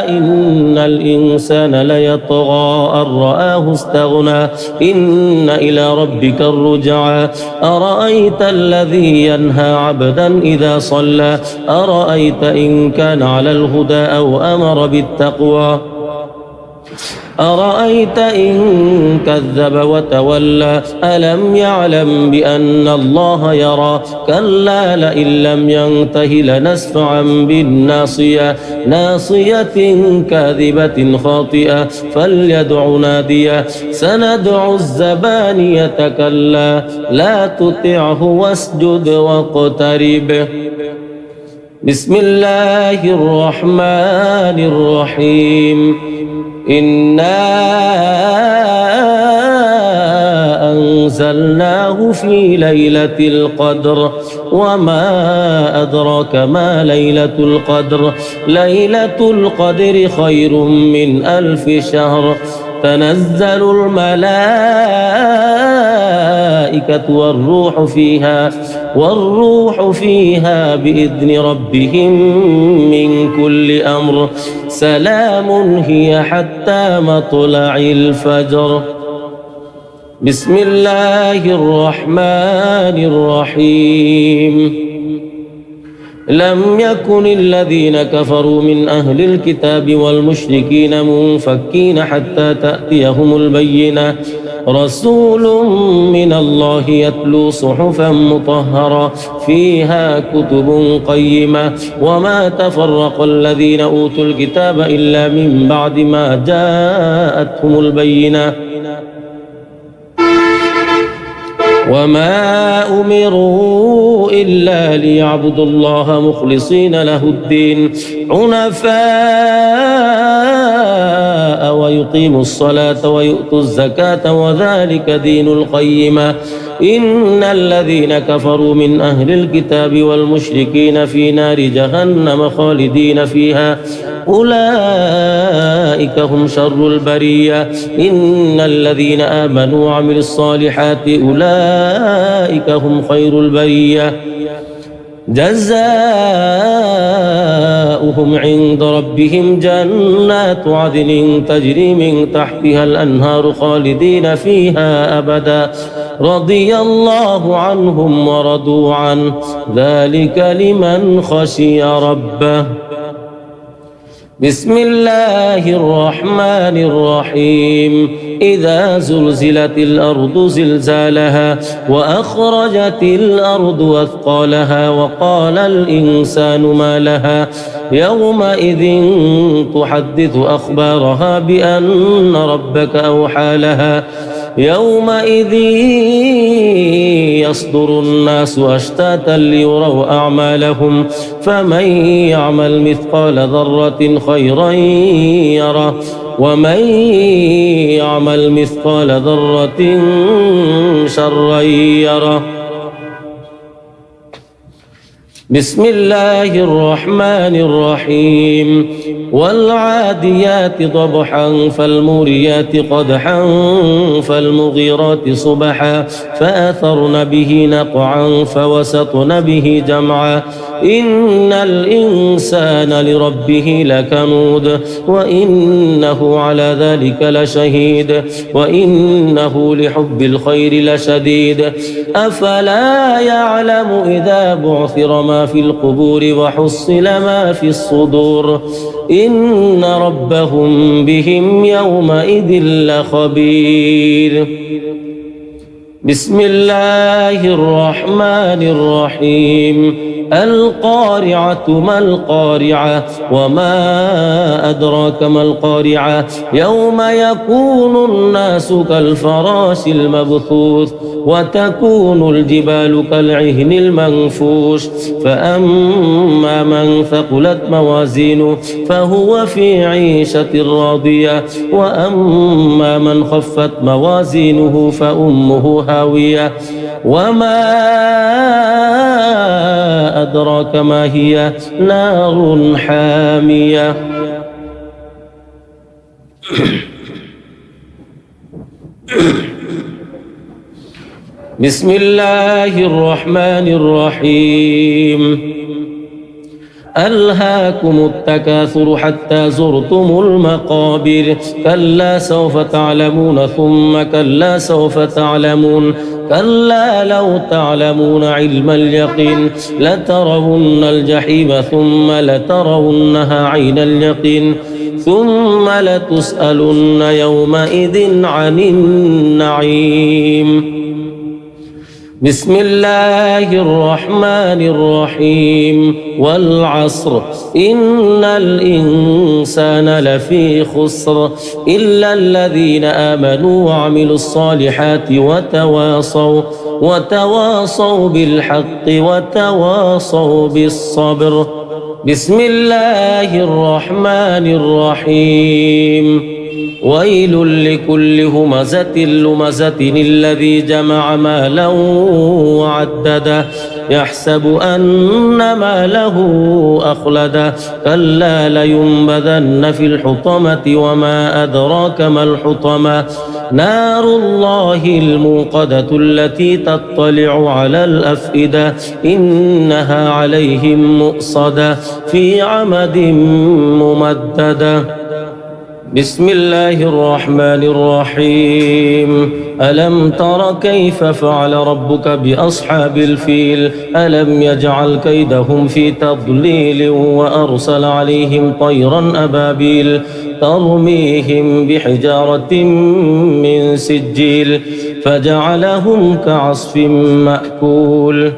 إن الإنسان ليطغى أن رآه استغنى إن إلى ربك الرجعى أرأيت الذي ينهى عبدا إذا صلى أرأيت إن كان على الهدى أو أمر بالتقوى أرأيت إن كذب وتولى ألم يعلم بأن الله يرى كلا لئن لم ينته لنسفعا بالناصية ناصية كاذبة خاطئة فليدع نادية سندع الزبانية كلا لا تطعه واسجد واقترب. بسم الله الرحمن الرحيم. إنا أنزلناه في ليلة القدر وما أدراك ما ليلة القدر ليلة القدر خير من 1000 شهر تنزل الملائكة والروح فيها بإذن ربهم من كل أمر سلام هي حتى مطلع الفجر. بسم الله الرحمن الرحيم. لم يكن الذين كفروا من أهل الكتاب والمشركين منفكين حتى تأتيهم البينة رسول من الله يتلو صحفا مطهرة فيها كتب قيمة وما تفرق الذين أوتوا الكتاب إلا من بعد ما جاءتهم البينة وما أمروا إلا ليعبدوا الله مخلصين له الدين حنفاء ويقيموا الصلاة ويؤتوا الزكاة وذلك دين القيمة إن الذين كفروا من أهل الكتاب والمشركين في نار جهنم خالدين فيها أولئك هم شر البرية إن الذين آمنوا وعملوا الصالحات أولئك هم خير البرية جزاؤهم عند ربهم جنات عدن تجري من تحتها الأنهار خالدين فيها أبدا رضي الله عنهم ورضوا عنه ذلك لمن خشي ربه. بسم الله الرحمن الرحيم. إذا زلزلت الأرض زلزالها وأخرجت الأرض أثقالها وقال الإنسان ما لها يومئذ تحدث أخبارها بأن ربك أوحى لها يومئذ يصدر الناس أشتاتا ليروا أعمالهم فمن يعمل مثقال ذرة خيرا يره ومن يعمل مثقال ذرة شرا يره. بسم الله الرحمن الرحيم. والعاديات ضبحا فالموريات قدحا فالمغيرات صبحا فأثرن به نقعا فوسطن به جمعا إن الإنسان لربه لكنود وإنه على ذلك لشهيد وإنه لحب الخير لشديد أفلا يعلم إذا بعثر ما في القبور وحصل ما في الصدور إن ربهم بهم يومئذ لخبير. بسم الله الرحمن الرحيم. القارعة ما القارعة وما أدراك ما القارعة يوم يكون الناس كالفراش المبثوث وتكون الجبال كالعهن المنفوش فأما من ثقلت موازينه فهو في عيشة راضية وأما من خفت موازينه فأمه هاوية وما أدراك ما هي نار حامية. بسم الله الرحمن الرحيم. ألهاكم التكاثر حتى زرتم المقابر كلا سوف تعلمون ثم كلا سوف تعلمون كلا لو تعلمون علم اليقين لترون الجحيم ثم لترونها عين اليقين ثم لتسألن يومئذ عن النعيم. بسم الله الرحمن الرحيم. والعصر إن الإنسان لفي خسر إلا الذين آمنوا وعملوا الصالحات وتواصوا بالحق وتواصوا بالصبر. بسم الله الرحمن الرحيم. ويل لكل همزة لمزة الذي جمع مالا وعدده يحسب أن ماله أخلده كلا لينبذن في الحطمة وما أدراك ما الحطمة نار الله الموقدة التي تطلع على الأفئدة إنها عليهم مؤصدة في عمد ممددة. بسم الله الرحمن الرحيم. ألم تر كيف فعل ربك بأصحاب الفيل ألم يجعل كيدهم في تضليل وأرسل عليهم طيرا أبابيل ترميهم بحجارة من سجيل فجعلهم كعصف مأكول.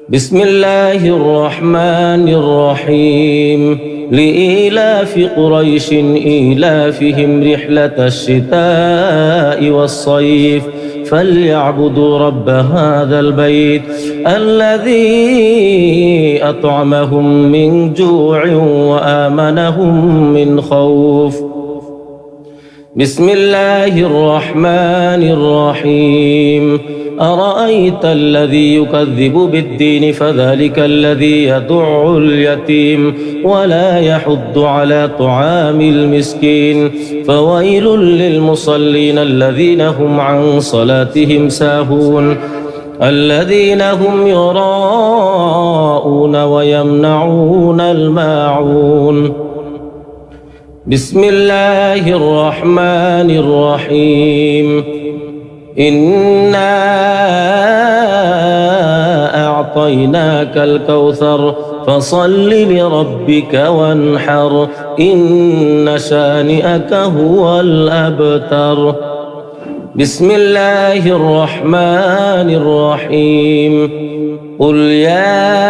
بسم الله الرحمن الرحيم. لإيلاف قريش إيلافهم رحلة الشتاء والصيف فليعبدوا رب هذا البيت الذي أطعمهم من جوع وآمنهم من خوف. بسم الله الرحمن الرحيم. أرأيت الذي يكذب بالدين فذلك الذي يدع اليتيم ولا يحض على طعام المسكين فويل للمصلين الذين هم عن صلاتهم ساهون الذين هم يراءون ويمنعون الماعون. بسم الله الرحمن الرحيم. إنا أعطيناك الكوثر فصل لربك وانحر إن شانئك هو الأبتر. بسم الله الرحمن الرحيم. قل يا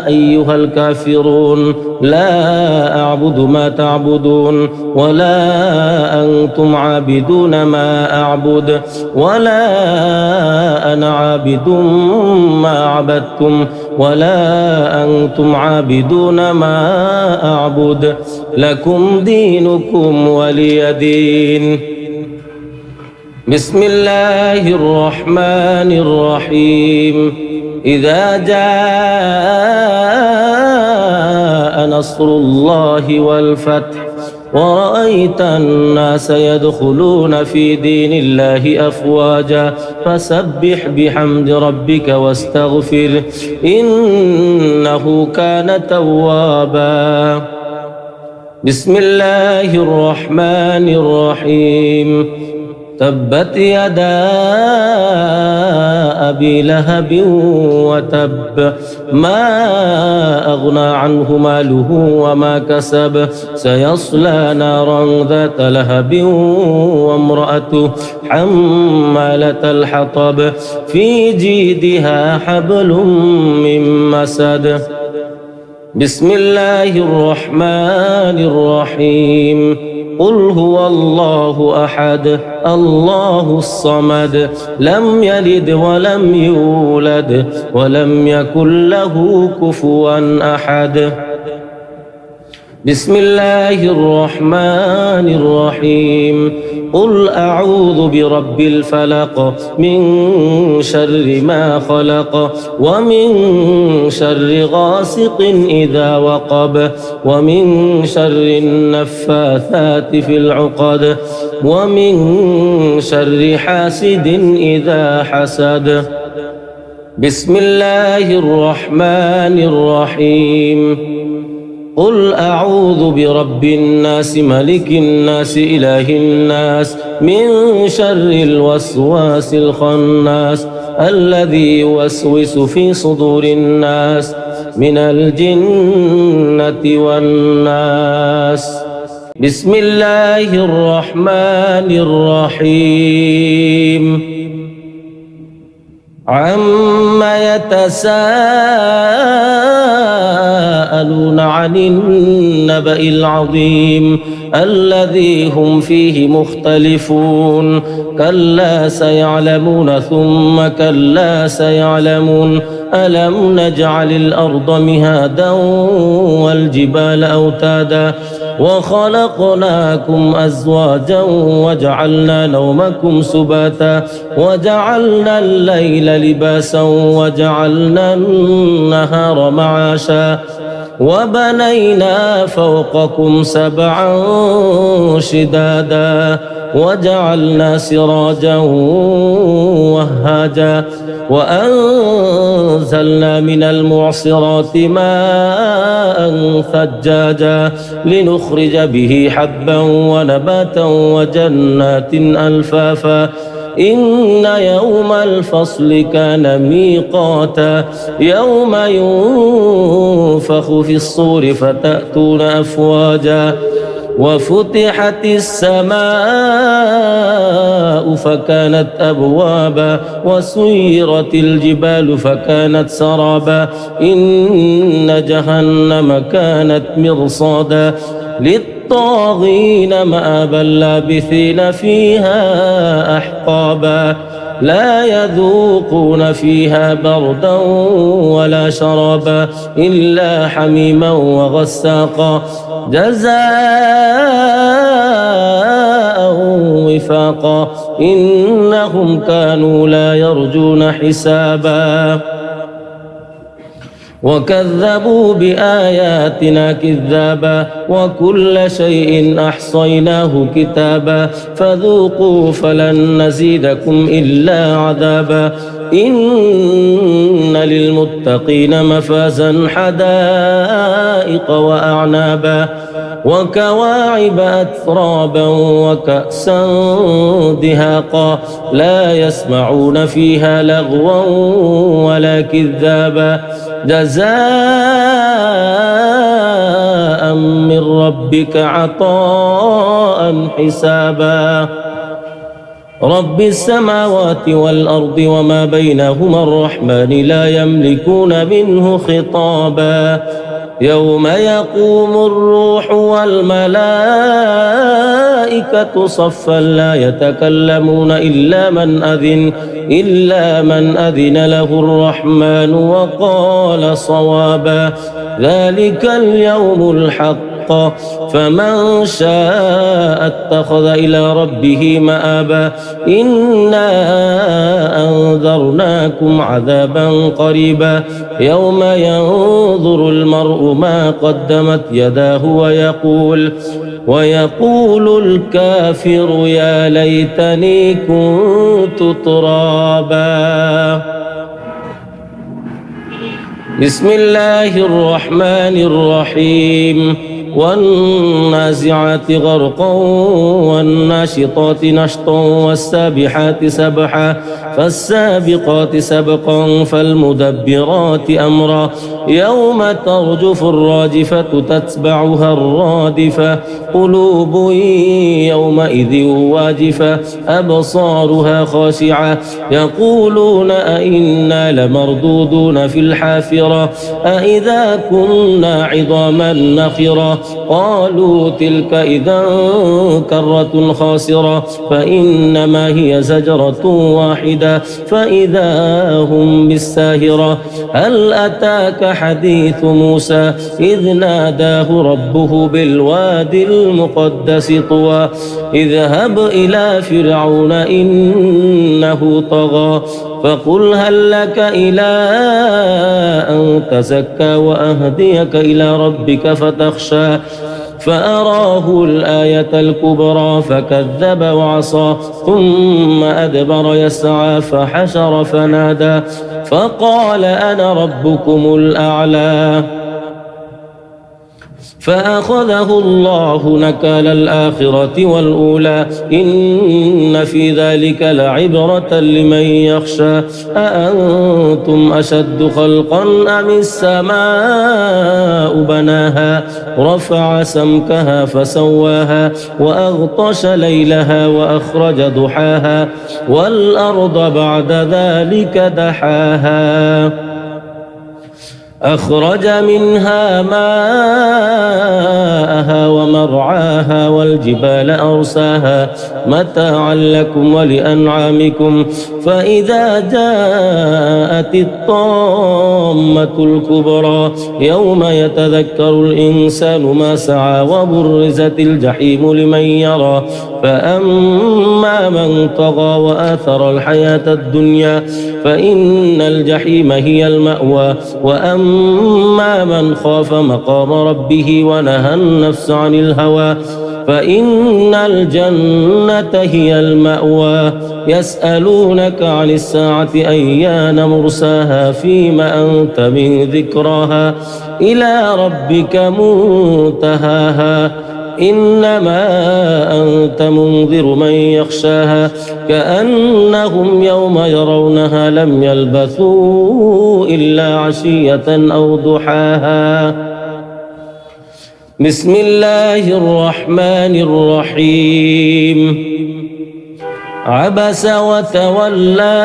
أيها الكافرون لا أعبد ما تعبدون ولا أنتم عابدون ما أعبد ولا أنا عابد ما عبدتم ولا أنتم عابدون ما أعبد لكم دينكم ولي دين. بسم الله الرحمن الرحيم. إذا جاء نصر الله والفتح ورأيت الناس يدخلون في دين الله أفواجا فسبح بحمد ربك واستغفره إنه كان توابا. بسم الله الرحمن الرحيم. تبت يدا أبي لهب وتب ما أغنى عنه ماله وما كسب سيصلى نارا ذات لهب وامرأته حمالة الحطب في جيدها حبل من مسد. بسم الله الرحمن الرحيم. قل هو الله أحد الله الصمد لم يلد ولم يولد ولم يكن له كفوا أحد. بسم الله الرحمن الرحيم. قل أعوذ برب الفلق من شر ما خلق ومن شر غاسق إذا وقب ومن شر النفاثات في العقد ومن شر حاسد إذا حسد. بسم الله الرحمن الرحيم. قل أعوذ برب الناس ملك الناس إله الناس من شر الوسواس الخناس الذي يوسوس في صدور الناس من الجنة والناس. بسم الله الرحمن الرحيم. عما يتساءلون عن النبأ العظيم الذي هم فيه مختلفون. كلا سيعلمون ثم كلا سيعلمون. ألم نجعل الأرض مهادا والجبال أوتادا وخلقناكم أزواجا وجعلنا نومكم سباتا وجعلنا الليل لباسا وجعلنا النهار معاشا وبنينا فوقكم سبعا شدادا وجعلنا سراجا وهاجا وأنزلنا من المعصرات ماء ثجاجا لنخرج به حبا ونباتا وجنات ألفافا إن يوم الفصل كان ميقاتا يوم ينفخ في الصور فتأتون أفواجا وفتحت السماء فكانت أبوابا وسيرت الجبال فكانت سرابا إن جهنم كانت مرصادا للطاغين مآبا لابثين فيها أحقابا لا يذوقون فيها بردا ولا شرابا إلا حميما وغساقا جزاء وفاقا إنهم كانوا لا يرجون حسابا وكذبوا بآياتنا كذابا وكل شيء أحصيناه كتابا فذوقوا فلن نزيدكم إلا عذابا إن للمتقين مفازا حدائق وأعنابا وكواعب أترابا وكأسا دهاقا لا يسمعون فيها لغوا ولا كذابا جزاء من ربك عطاء حسابا رب السماوات والأرض وما بينهما الرحمن لا يملكون منه خطابا يوم يقوم الروح والملائكة صفا لا يتكلمون إلا من أذن له الرحمن وقال صوابا ذلك اليوم الحق فمن شاء اتخذ إلى ربه مآبا إنا أنذرناكم عذابا قريبا يوم ينظر المرء ما قدمت يداه ويقول الكافر يا ليتني كنت ترابا. بسم الله الرحمن الرحيم والنازعات غرقا والناشطات نشطا والسابحات سبحا فالسابقات سبقا فالمدبرات أمرا يوم ترجف الراجفة تتبعها الرادفة قلوب يومئذ واجفة أبصارها خاشعة يقولون أئنا لمردودون في الحافرة أئذا كنا عظاما نخرة قالوا تلك إذا كرة خاسرة فإنما هي زجرة واحدة فإذا هم بالساهرة هل أتاك حديث موسى إذ ناداه ربه بالوادي المقدس طوى اذهب إلى فرعون إنه طغى فقل هل لك إلى أن تزكى وأهديك إلى ربك فتخشى فأراه الآية الكبرى فكذب وعصى ثم أدبر يسعى فحشر فنادى فقال أنا ربكم الأعلى فأخذه الله نكال الآخرة والأولى إن في ذلك لعبرة لمن يخشى أأنتم أشد خلقا أم السماء بناها رفع سمكها فسواها وأغطش ليلها وأخرج ضحاها والأرض بعد ذلك دحاها أخرج منها ماءها ومرعاها والجبال أرساها متاعا لكم ولأنعامكم فإذا جاءت الطامة الكبرى يوم يتذكر الإنسان ما سعى وبرزت الجحيم لمن يرى فأما من طغى وآثر الحياة الدنيا فإن الجحيم هي المأوى وأما من خاف مقام ربه ونهى النفس عن الهوى فإن الجنة هي المأوى يسألونك عن الساعة أيان مرساها فيما أنت من ذكراها إلى ربك منتهاها إنما أنت منذر من يخشاها كأنهم يوم يرونها لم يلبثوا إلا عشية أو ضحاها بسم الله الرحمن الرحيم عبس وتولى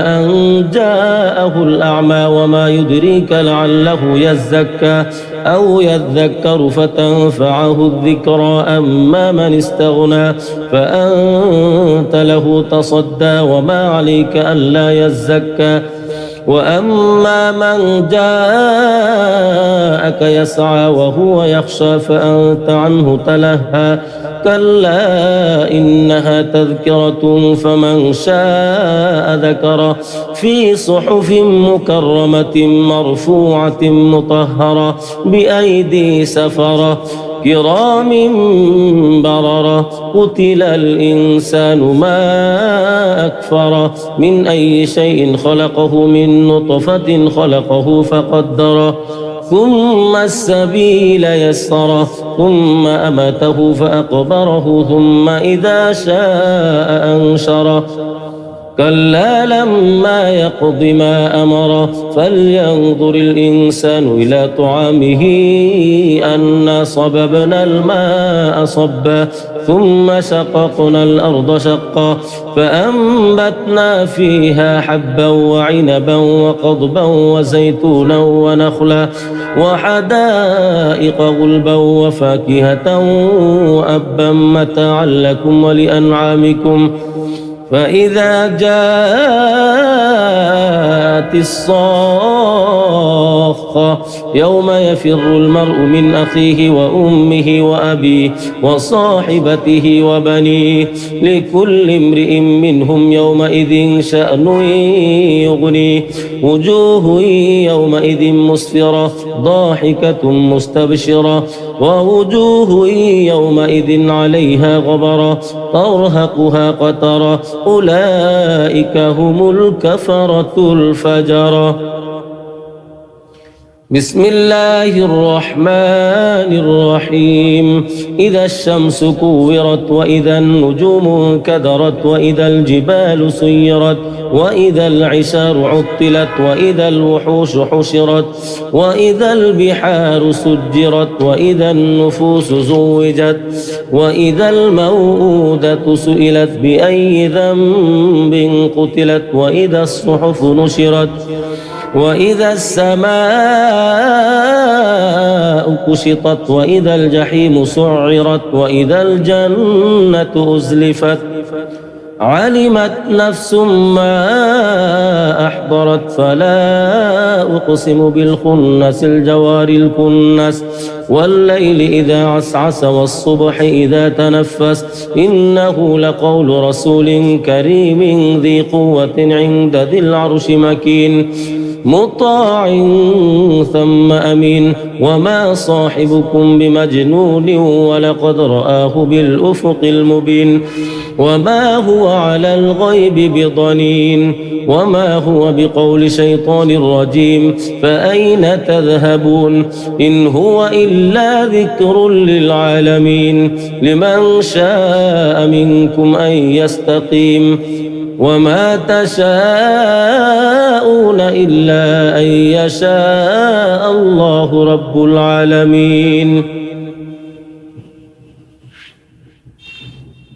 أن جاءه الأعمى وما يدريك لعله يزكى أو يذكر فتنفعه الذكرى أما من استغنى فأنت له تصدى وما عليك ألا يزكى وأما من جاءك يسعى وهو يخشى فأنت عنه تلهى كلا إنها تذكرة فمن شاء ذكره في صحف مكرمة مرفوعة مطهرة بأيدي سفرة كرام بررة قتل الإنسان ما أكفره من أي شيء خلقه من نطفة خلقه فقدره ثم السبيل يسره ثم أمته فأقبره ثم إذا شاء أنشره كلا لما يقض ما أمره فلينظر الإنسان إلى طعامه أنا صببنا الماء صبا ثم شققنا الأرض شقا فأنبتنا فيها حبا وعنبا وقضبا وزيتونا ونخلا وحدائق غلبا وفاكهة وأبا متاعا لكم ولأنعامكم فإذا جاءت الصاخة يوم يفر المرء من أخيه وأمه وأبيه وصاحبته وبنيه لكل امرئ منهم يومئذ شأن يغنيه وجوه يومئذ مسفرة ضاحكة مستبشرة ووجوه يومئذ عليها غبرة ترهقها قترة أولئك هم الكفرة الفجرة بسم الله الرحمن الرحيم إذا الشمس كورت وإذا النجوم كدرت وإذا الجبال سيرت وإذا العشار عطلت وإذا الوحوش حشرت وإذا البحار سجرت وإذا النفوس زوجت وإذا الموءودة سئلت بأي ذنب قتلت وإذا الصحف نشرت وإذا السماء كشطت وإذا الجحيم سعرت وإذا الجنة أزلفت علمت نفس ما أحضرت فلا أقسم بالخنس الجوار الكنس والليل إذا عسعس والصبح إذا تنفس إنه لقول رسول كريم ذي قوة عند ذي العرش مكين مطاع ثم أمين وما صاحبكم بمجنون ولقد رآه بالأفق المبين وما هو على الغيب بضنين وما هو بقول شيطان رجيم فأين تذهبون إن هو إلا ذكر للعالمين لمن شاء منكم أن يستقيم وما تشاءون إلا أن يشاء الله رب العالمين.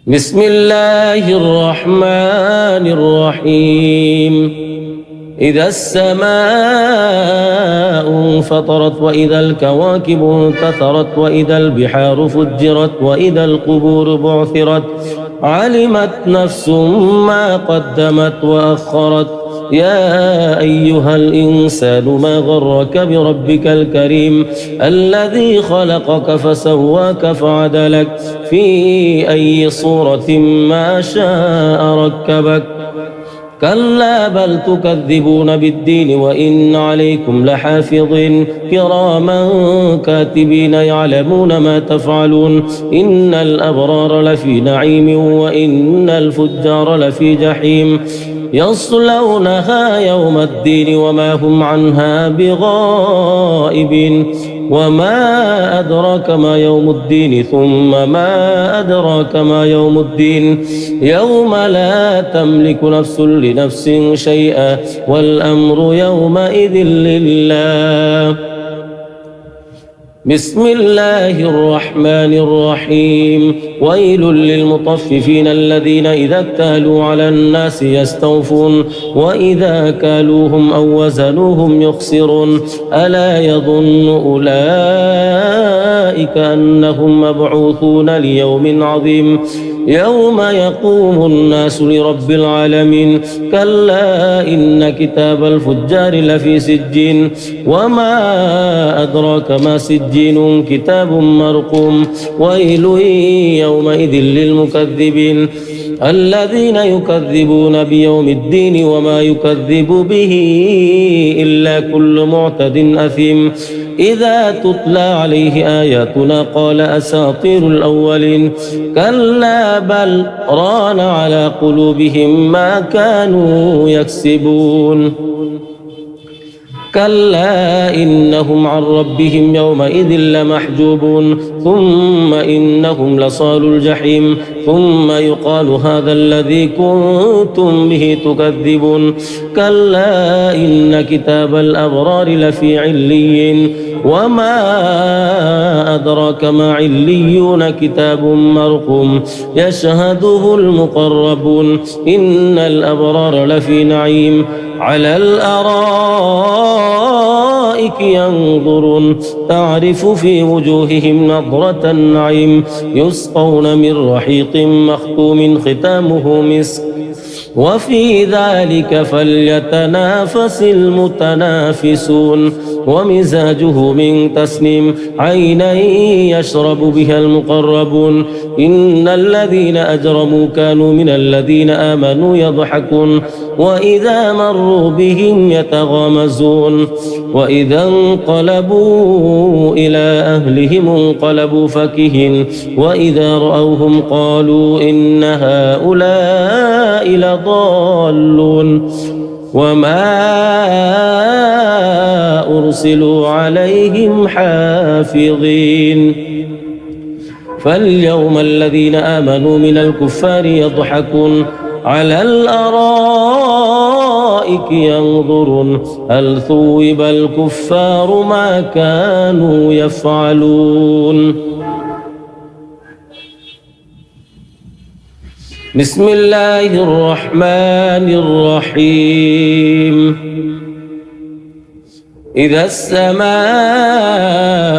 بسم الله الرحمن الرحيم إذا السماء انفطرت وإذا الكواكب انتثرت وإذا البحار فجرت وإذا القبور بعثرت علمت نفس ما قدمت وأخرت يا أيها الإنسان ما غرك بربك الكريم الذي خلقك فسواك فعدلك في أي صورة ما شاء ركبك كلا بل تكذبون بالدين وإن عليكم لحافظين كراما كاتبين يعلمون ما تفعلون إن الأبرار لفي نعيم وإن الفجار لفي جحيم يصلونها يوم الدين وما هم عنها بغائبين وما أدراك ما يوم الدين ثم ما أدراك ما يوم الدين يوم لا تملك نفس لنفس شيئا والأمر يومئذ لله. بسم الله الرحمن الرحيم ويل للمطففين الذين إذا اكتالوا على الناس يستوفون وإذا كالوهم أو وزنوهم يخسرون ألا يظن أولئك أنهم مبعوثون ليوم عظيم يوم يقوم الناس لرب العالمين كلا إن كتاب الفجار لفي سجين وما أدراك ما سجين كتاب مرقوم ويل يومئذ للمكذبين الذين يكذبون بيوم الدين وما يكذب به إلا كل معتد أثيم إذا تتلى عليه آياتنا قال أساطير الأولين كلا بل ران على قلوبهم ما كانوا يكسبون كلا إنهم عن ربهم يومئذ لمحجوبون ثم إنهم لصالوا الجحيم ثم يقال هذا الذي كنتم به تكذبون كلا إن كتاب الأبرار لفي عليين وما أدراك ما عليون كتاب مرقوم يشهده المقربون إن الأبرار لفي نعيم على الأرائك ينظرون تعرف في وجوههم نضرة النعيم يسقون من رحيق مختوم ختامه مسك وفي ذلك فليتنافس المتنافسون ومزاجه من تسنيم عينا يشرب بها المقربون إن الذين أجرموا كانوا من الذين آمنوا يضحكون وإذا مروا بهم يتغامزون وإذا انقلبوا إلى أهلهم انقلبوا فكهين وإذا رأوهم قالوا إن هؤلاء لضالون وما أرسلوا عليهم حافظين فاليوم الذين آمنوا من الكفار يضحكون على الأرائك ينظرون هل ثوب الكفار ما كانوا يفعلون. بسم الله الرحمن الرحيم إذا السماء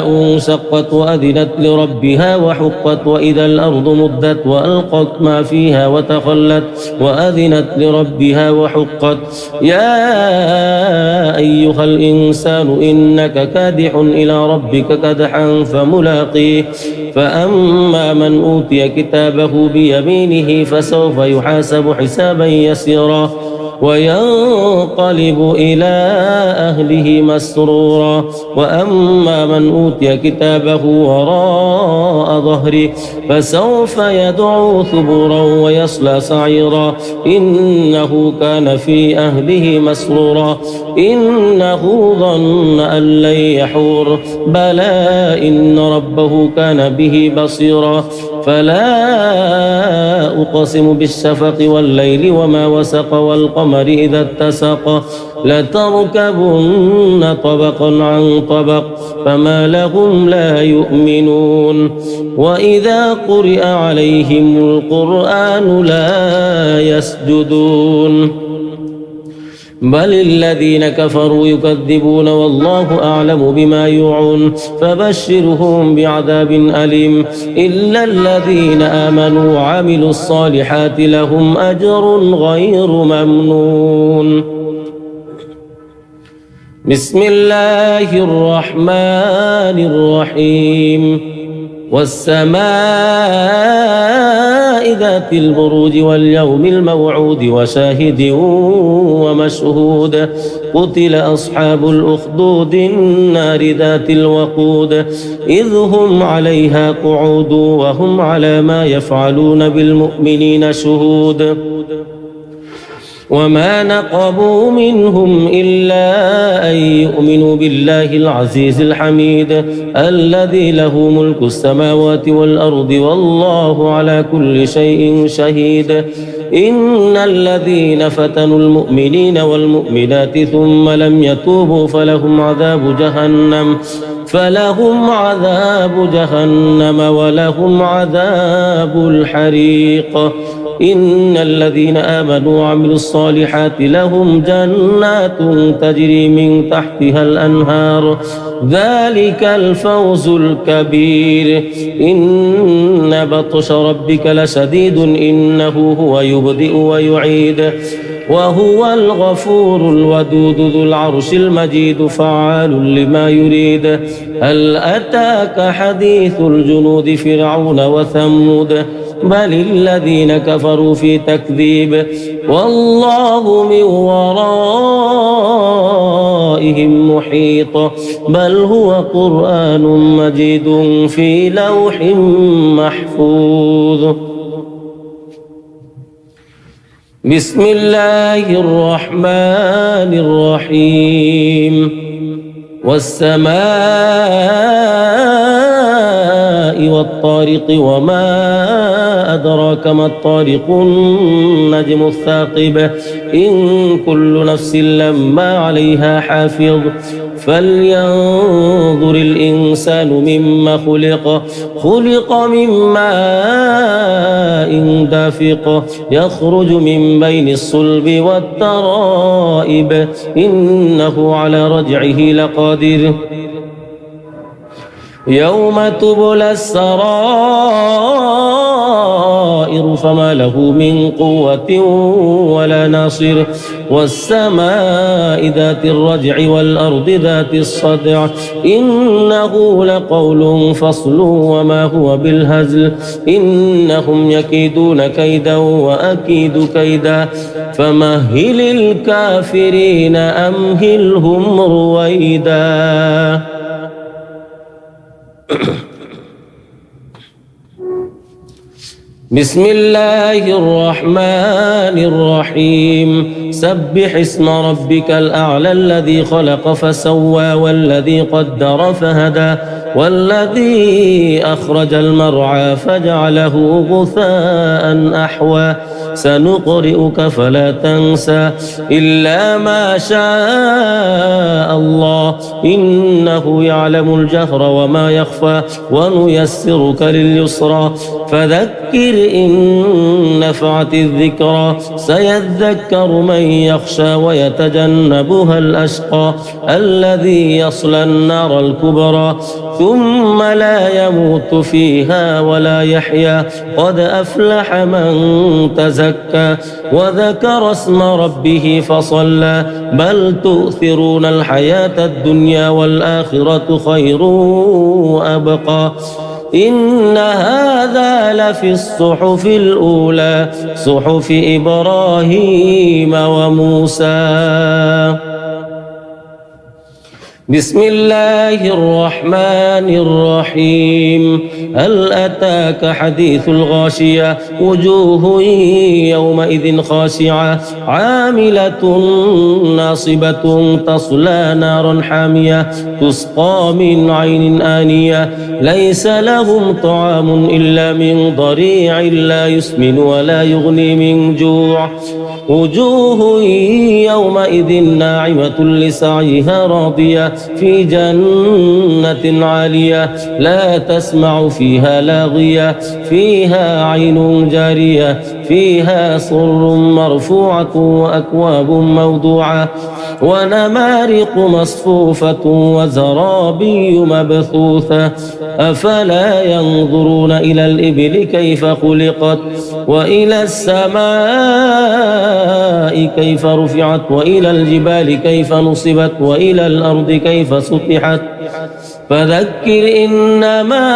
انشقت وأذنت لربها وحقت وإذا الأرض مدت وألقت ما فيها وتخلت وأذنت لربها وحقت يا أيها الإنسان إنك كادح إلى ربك كدحا فملاقيه فأما من أوتي كتابه بيمينه فسوف يحاسب حسابا يسيرا وينقلب إلى أهله مسرورا وأما من أوتي كتابه وراء ظهره فسوف يدعو ثبورا ويصلى سعيرا إنه كان في أهله مسرورا إنه ظن أن لن يحور بلى إن ربه كان به بصيرا فلا أقسم بالشفق والليل وما وسق والقمر إذا اتسق لتركبن طبقا عن طبق فما لهم لا يؤمنون وإذا قرئ عليهم القرآن لا يسجدون بل الذين كفروا يكذبون والله أعلم بما يوعون فبشرهم بعذاب أليم إلا الذين آمنوا وعملوا الصالحات لهم أجر غير ممنون بسم الله الرحمن الرحيم والسماء ذات البروج واليوم الموعود وشاهد ومشهود قتل أصحاب الأخدود النار ذات الوقود إذ هم عليها قعود وهم على ما يفعلون بالمؤمنين شهود وما نقموا منهم إلا أن يؤمنوا بالله العزيز الحميد الذي له ملك السماوات والأرض والله على كل شيء شهيد إن الذين فتنوا المؤمنين والمؤمنات ثم لم يتوبوا فلهم عذاب جهنم ولهم عذاب الحريق إن الذين آمنوا وعملوا الصالحات لهم جنات تجري من تحتها الأنهار ذلك الفوز الكبير إن بطش ربك لشديد إنه هو يبدئ ويعيد وهو الغفور الودود ذو العرش المجيد فعال لما يريد هل أتاك حديث الجنود فرعون وثمود بل الذين كفروا في تكذيب والله من ورائهم محيط بل هو قرآن مجيد في لوح محفوظ بسم الله الرحمن الرحيم والسماء والطارق وما أدراك ما الطارق النجم الثاقب إن كل نفس لما عليها حافظ فلينظر الإنسان مما خلق من ماء دافق يخرج من بين الصلب والترائب إنه على رجعه لقادر يوم تبلى السرائر فما له من قوة ولا ناصر والسماء ذات الرجع والأرض ذات الصدع إنه لقول فصل وما هو بالهزل إنهم يكيدون كيدا وأكيد كيدا فمهل الكافرين أمهلهم رويدا بسم الله الرحمن الرحيم سبح اسم ربك الأعلى الذي خلق فسوى والذي قدر فهدى والذي أخرج المرعى فجعله غثاء أحوى سنقرئك فلا تنسى إلا ما شاء الله إنه يعلم الجهر وما يخفى ونيسرك لليسرى فذكر إن نفعت الذكرى سيذكر من يخشى ويتجنبها الأشقى الذي يصلى النار الكبرى ثم لا يموت فيها ولا يحيا قد أفلح من تزكى وذكر اسم ربه فصلى بل تؤثرون الحياة الدنيا والآخرة خير وأبقى إن هذا لفي الصحف الأولى صحف إبراهيم وموسى. بسم الله الرحمن الرحيم. هل أتاك حديث الغاشية وجوه يومئذ خاشعة عاملة ناصبة تصلى نارا حامية تسقى من عين آنية ليس لهم طعام إلا من ضريع لا يسمن ولا يغني من جوع وجوه يومئذ ناعمة لسعيها راضية في جنة عالية لا تسمع فيها لاغية فيها عين جارية فيها سرر مرفوعة وأكواب موضوعة ونمارق مصفوفة وزرابي مبثوثة أفلا ينظرون إلى الإبل كيف خلقت وإلى السماء كيف رفعت وإلى الجبال كيف نصبت وإلى الأرض كيف سطحت فذكر إنما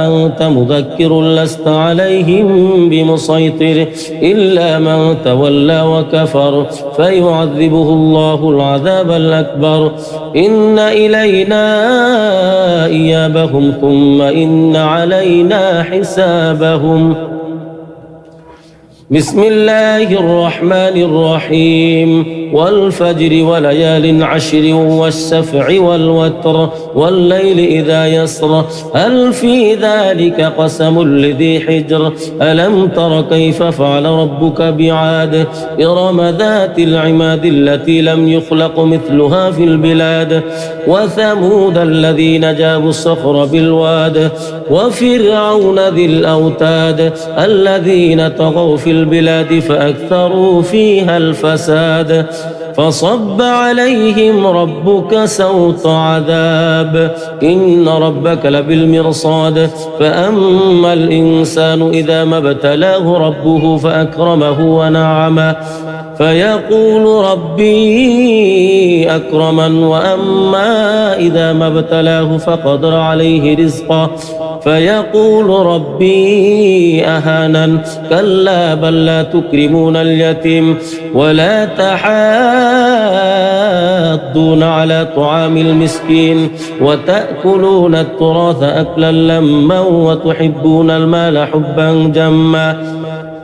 أنت مذكر لست عليهم بمسيطر إلا من تولى وكفر فيعذبه الله العذاب الأكبر إن إلينا إيابهم ثم إن علينا حسابهم. بسم الله الرحمن الرحيم. والفجر وليال عشر والشفع والوتر والليل إذا يسر هل في ذلك قسم لذي حجر ألم تر كيف فعل ربك بعاد إرم ذات العماد التي لم يخلق مثلها في البلاد وثمود الذين جابوا الصخر بالواد وفرعون ذي الأوتاد الذين طغوا في البلاد فأكثروا فيها الفساد فصب عليهم ربك سوط عذاب إن ربك لبالمرصاد فأما الإنسان إذا ما ابتلاه ربه فأكرمه ونعمه فيقول ربي أكرمن وأما إذا ما ابتلاه فقدر عليه رزقه فيقول ربي أهانن كلا بل لا تكرمون اليتيم ولا تحاضون على طعام المسكين وتأكلون التراث أكلا لما وتحبون المال حبا جما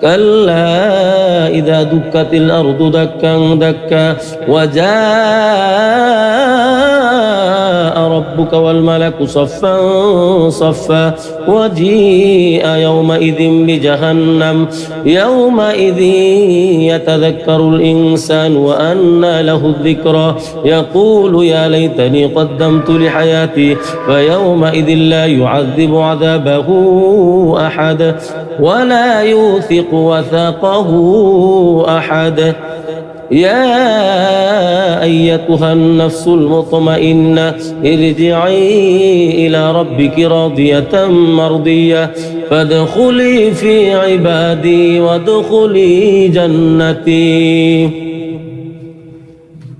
كلا إذا دكت الأرض دكا دكا وجاء ربك والملك صفا صفا وجيء يومئذ بجهنم يومئذ يتذكر الإنسان وأنى له الذكرى يقول يا ليتني قدمت لحياتي فيومئذ لا يعذب عذابه أحد ولا يوثق وثاقه أحد. يا أيتها النفس المطمئنة ارجعي إلى ربك راضية مرضية فادخلي في عبادي وادخلي جنتي.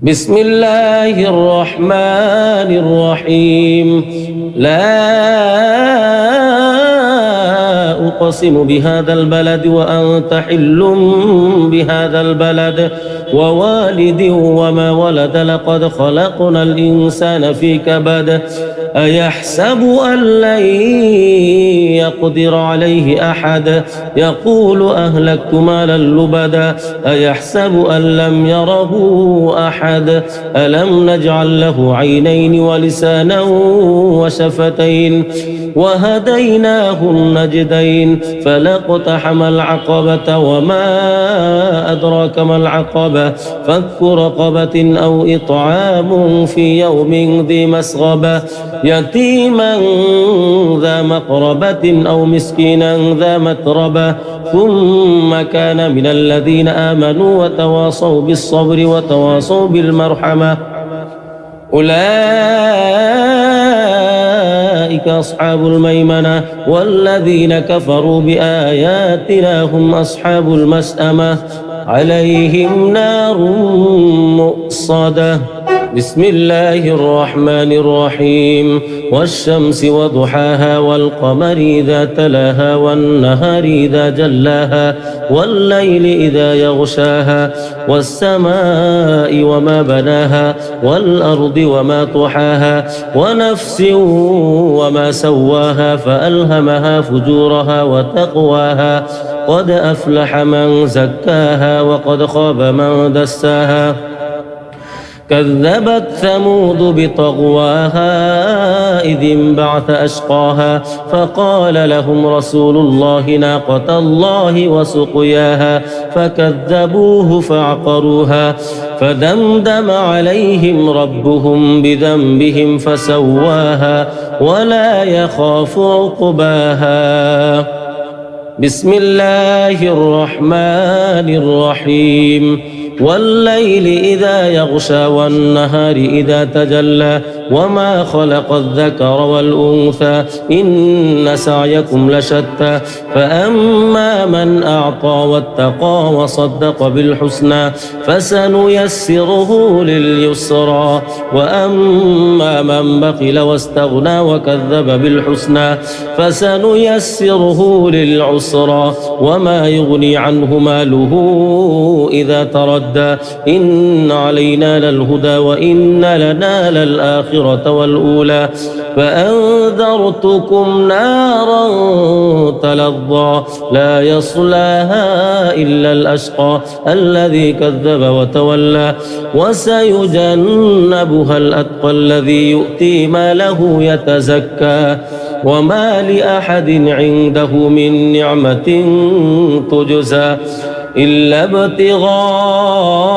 بسم الله الرحمن الرحيم. لا أقسم بهذا البلد وأنت حل بهذا البلد ووالد وما ولد لقد خلقنا الإنسان في كبد أيحسب أن لن يقدر عليه أحد يقول أهلكت مالا لبدا أيحسب أن لم يره أحد ألم نجعل له عينين ولسانا وشفتين وهديناه النجدين فلاقتحم العقبة وما أدراك ما العقبة فك رقبة أو إطعام في يوم ذي مسغبة يتيما ذا مقربة أو مسكينا ذا متربة ثم كان من الذين آمنوا وتواصوا بالصبر وتواصوا بالمرحمة أولئك أصحاب الميمنة والذين كفروا بآياتنا هم أصحاب المشأمة عليهم نار مؤصدة. بسم الله الرحمن الرحيم والشمس وضحاها والقمر إذا تلاها والنهار إذا جلاها والليل إذا يغشاها والسماء وما بناها والأرض وما طحاها ونفس وما سواها فألهمها فجورها وتقواها قد أفلح من زكاها وقد خاب من دساها كذبت ثمود بطغواها إذ انبعث أشقاها فقال لهم رسول الله ناقة الله وسقياها فكذبوه فعقروها فدمدم عليهم ربهم بذنبهم فسواها ولا يخاف عقباها بسم الله الرحمن الرحيم والليل إذا يغشى والنهار إذا تجلى وما خلق الذكر والأنثى إن سعيكم لشتى فأما من أعطى واتقى وصدق بالحسنى فسنيسره لليسرى وأما من بخل واستغنى وكذب بالحسنى فسنيسره للعسرى وما يغني عنه ماله إذا تردى إن علينا للهدى وإن لنا للآخرة والأولى فأنذرتكم نارا تلظى لا يصلاها إلا الأشقى الذي كذب وتولى وسيجنبها الأتقى الذي يؤتي ماله يتزكى وما لأحد عنده من نعمة تجزى إلا ابتغاء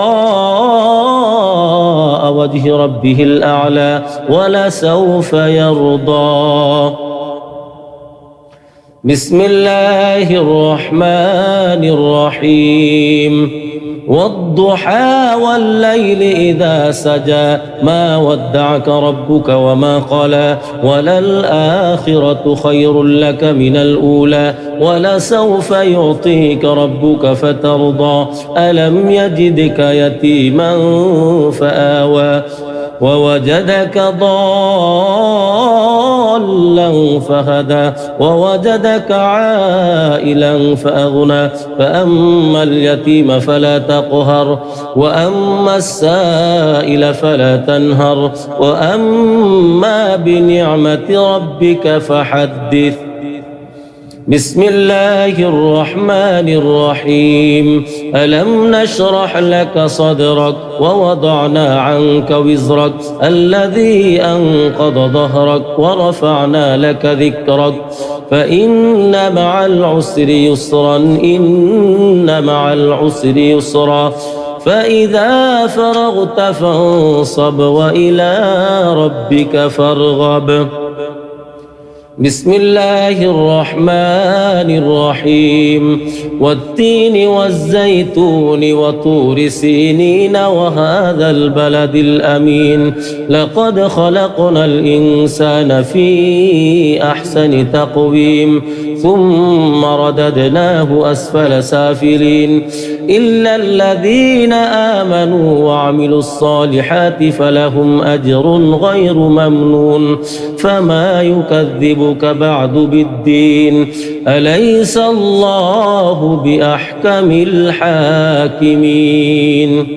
وجه ربه الأعلى ولسوف يرضى بسم الله الرحمن الرحيم والضحى والليل إذا سجى ما ودعك ربك وما قلى وللآخرة خير لك من الأولى ولسوف يعطيك ربك فترضى ألم يجدك يتيما فآوى ووجدك ضالا فهدى ووجدك عائلا فأغنى فأما اليتيم فلا تقهر وأما السائل فلا تنهر وأما بنعمة ربك فحدث بسم الله الرحمن الرحيم ألم نشرح لك صدرك ووضعنا عنك وزرك الذي أنقض ظهرك ورفعنا لك ذكرك فإن مع العسر يسرا إن مع العسر يسرا فإذا فرغت فانصب وإلى ربك فارغب بسم الله الرحمن الرحيم والتين والزيتون وطور سينين وهذا البلد الأمين لقد خلقنا الإنسان في أحسن تقويم ثم رددناه أسفل سافلين إلا الذين آمنوا وعملوا الصالحات فلهم أجر غير ممنون فما يكذبك بعد بالدين أليس الله بأحكم الحاكمين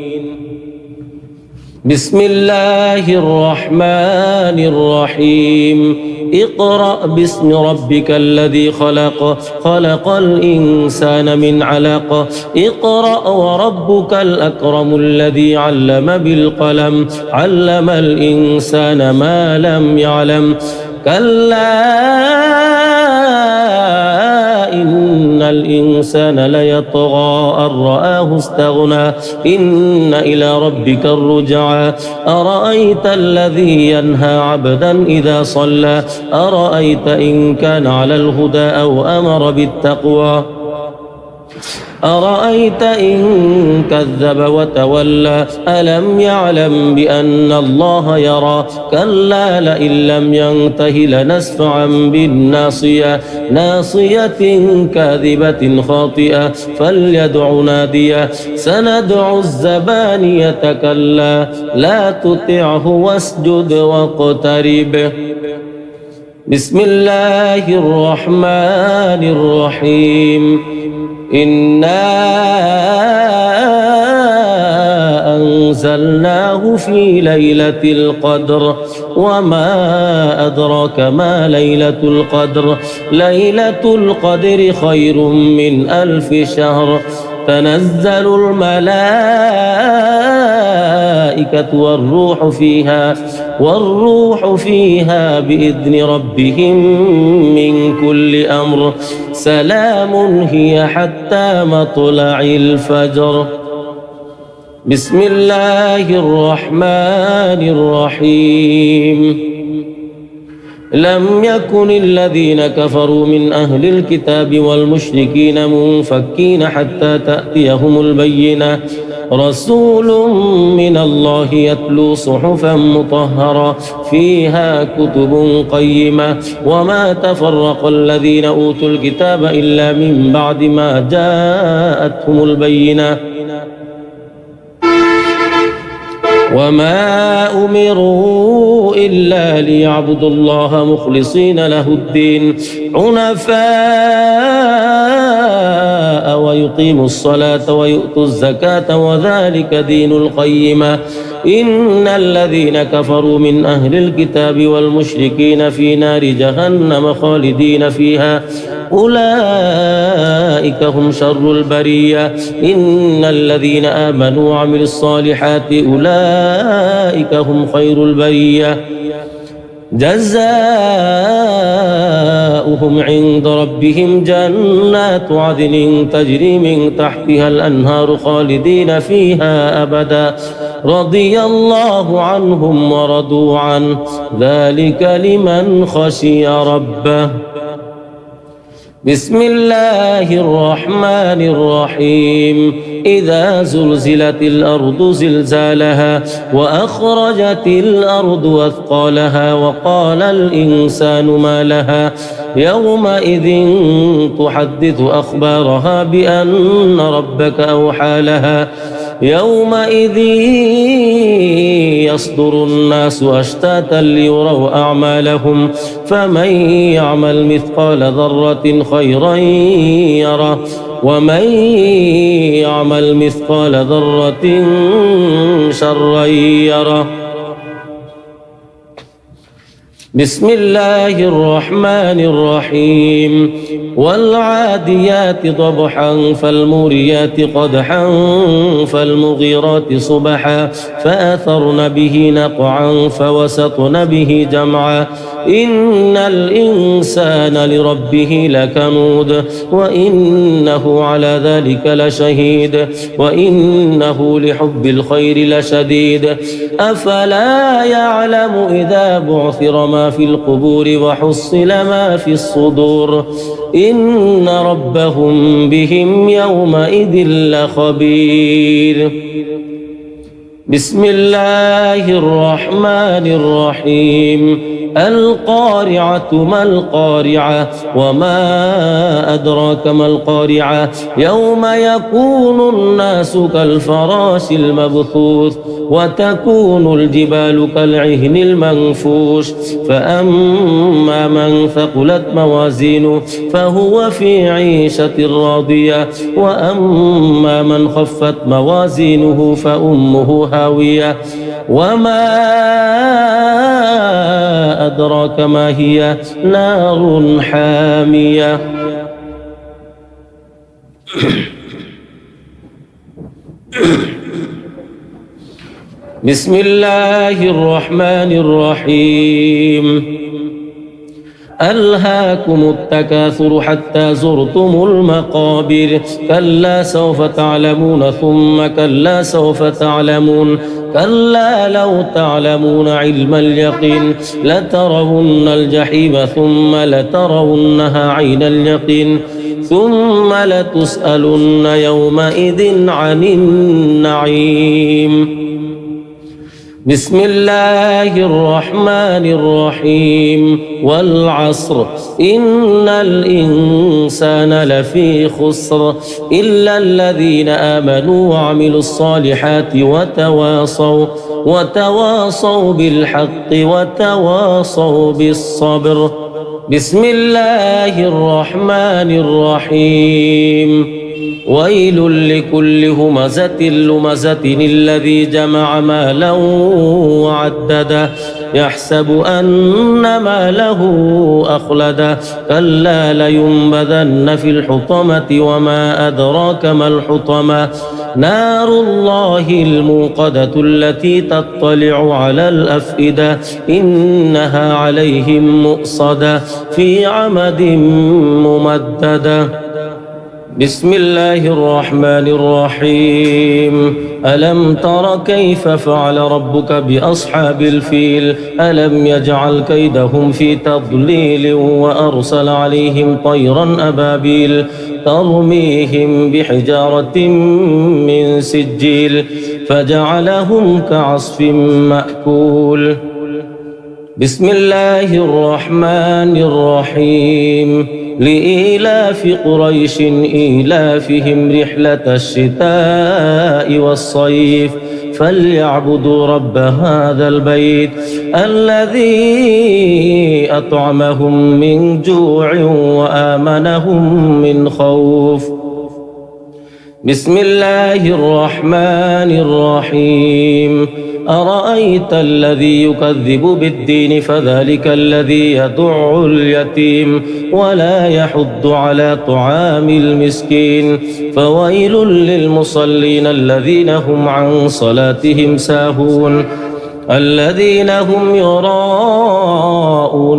بسم الله الرحمن الرحيم اقرأ باسم ربك الذي خلق خلق الإنسان من علق اقرأ وربك الأكرم الذي علم بالقلم علم الإنسان ما لم يعلم كلا إن الإنسان ليطغى أن رآه استغنى إن إلى ربك الرجعى أرأيت الذي ينهى عبدا إذا صلى أرأيت إن كان على الهدى أو أمر بالتقوى أرأيت إن كذب وتولى ألم يعلم بأن الله يرى كلا لئن لم ينته لنسفعا بالناصية ناصية كاذبة خاطئة فليدع نادية سندع الزبانية كلا لا تطعه واسجد واقترب. بسم الله الرحمن الرحيم. إنا أنزلناه في ليلة القدر وما أدراك ما ليلة القدر ليلة القدر خير من 1000 شهر تنزل الملائكة والروح فيها بإذن ربهم من كل أمر سلام هي حتى مطلع الفجر. بسم الله الرحمن الرحيم. لم يكن الذين كفروا من أهل الكتاب والمشركين منفكين حتى تأتيهم البينة رسول من الله يتلو صحفا مطهرة فيها كتب قيمة وما تفرق الذين أوتوا الكتاب إلا من بعد ما جاءتهم البينة وما أمروا إلا ليعبدوا الله مخلصين له الدين حنفاء ويقيموا الصلاة ويؤتوا الزكاة وذلك دين القيمة إن الذين كفروا من أهل الكتاب والمشركين في نار جهنم خالدين فيها أولئك هم شر البرية إن الذين آمنوا وعملوا الصالحات أولئك هم خير البرية جزاؤهم عند ربهم جنات عدن تجري من تحتها الأنهار خالدين فيها أبدا رضي الله عنهم ورضوا عنه ذلك لمن خشي ربه. بسم الله الرحمن الرحيم. إذا زلزلت الأرض زلزالها وأخرجت الأرض أثقالها وقال الإنسان ما لها يومئذ تحدث أخبارها بأن ربك أوحى لها يومئذ يصدر الناس أشتاتا ليروا أعمالهم فمن يعمل مثقال ذرة خيرا يره ومن يعمل مثقال ذرة شرا يره. بسم الله الرحمن الرحيم. والعاديات ضبحا فالموريات قدحا فالمغيرات صبحا فأثرن به نقعا فوسطن به جمعا إن الإنسان لربه لكنود وإنه على ذلك لشهيد وإنه لحب الخير لشديد أفلا يعلم إذا بعثر ما في القبور وحصل ما في الصدور إن ربهم بهم يومئذ لخبير. بسم الله الرحمن الرحيم. القارعة ما القارعة وما أدراك ما القارعة يوم يكون الناس كالفراش المبثوث وتكون الجبال كالعهن المنفوش فأما من ثقلت موازينه فهو في عيشة راضية وأما من خفت موازينه فأمه هاوية وما أدراك ما هي نار حامية. بسم الله الرحمن الرحيم. ألهاكم التكاثر حتى زرتم المقابر كلا سوف تعلمون ثم كلا سوف تعلمون كلا لو تعلمون علم اليقين لترون الجحيم ثم لترونها عين اليقين ثم لتسألن يومئذ عن النعيم. بسم الله الرحمن الرحيم. والعصر إن الإنسان لفي خسر إلا الذين آمنوا وعملوا الصالحات وتواصوا بالحق وتواصوا بالصبر. بسم الله الرحمن الرحيم. ويل لكل همزة لمزة الذي جمع مالا وعدده يحسب أن ماله أخلده كلا لينبذن في الحطمة وما أدراك ما الحطمة نار الله الموقدة التي تطلع على الأفئدة إنها عليهم مؤصدة في عمد ممددة. بسم الله الرحمن الرحيم. ألم تر كيف فعل ربك بأصحاب الفيل ألم يجعل كيدهم في تضليل وأرسل عليهم طيرا أبابيل ترميهم بحجارة من سجيل فجعلهم كعصف مأكول. بسم الله الرحمن الرحيم. لإيلاف قريش إيلافهم رحلة الشتاء والصيف فليعبدوا رب هذا البيت الذي أطعمهم من جوع وآمنهم من خوف. بسم الله الرحمن الرحيم. أرأيت الذي يكذب بالدين فذلك الذي يدع اليتيم ولا يحض على طعام المسكين فويل للمصلين الذين هم عن صلاتهم ساهون الذين هم يراءون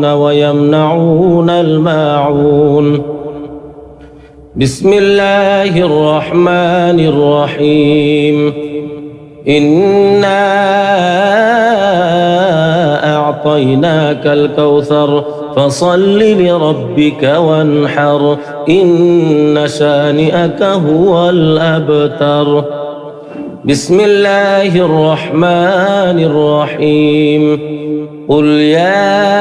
ويمنعون الماعون. بسم الله الرحمن الرحيم. إنا أعطيناك الكوثر فصل لربك وانحر إن شانئك هو الأبتر. بسم الله الرحمن الرحيم. قل يا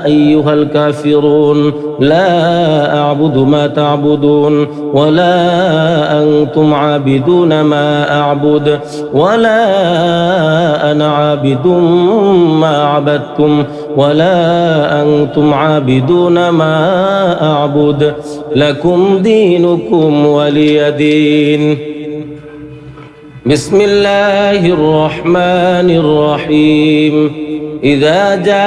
أيها الكافرون لا أعبد ما تعبدون ولا أنتم عابدون ما أعبد ولا أنا عابد ما عبدتم ولا أنتم عابدون ما أعبد لكم دينكم ولي دين. بسم الله الرحمن الرحيم. إذا جاء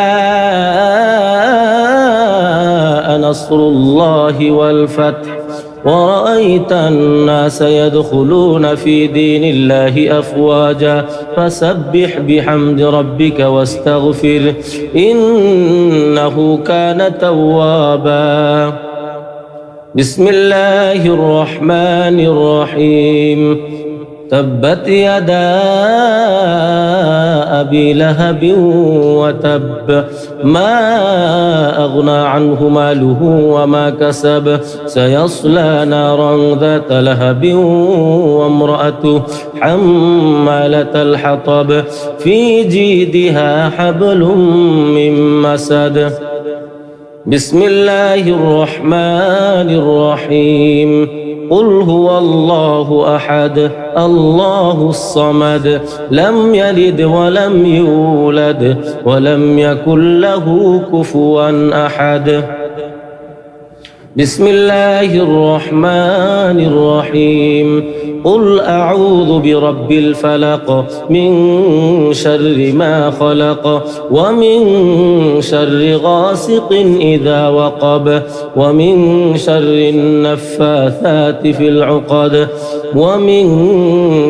نصر الله والفتح ورأيت الناس يدخلون في دين الله أفواجا فسبح بحمد ربك واستغفره إنه كان توابا. بسم الله الرحمن الرحيم. تبت يدا أبي لهب وتب ما أغنى عنه ماله وما كسب سيصلى نارا ذات لهب وامرأته حمالة الحطب في جيدها حبل من مسد. بسم الله الرحمن الرحيم. قل هو الله أحد الله الصمد لم يلد ولم يولد ولم يكن له كفوا أحد. بسم الله الرحمن الرحيم. قل أعوذ برب الفلق من شر ما خلق ومن شر غاسق إذا وقب ومن شر النفاثات في العقد ومن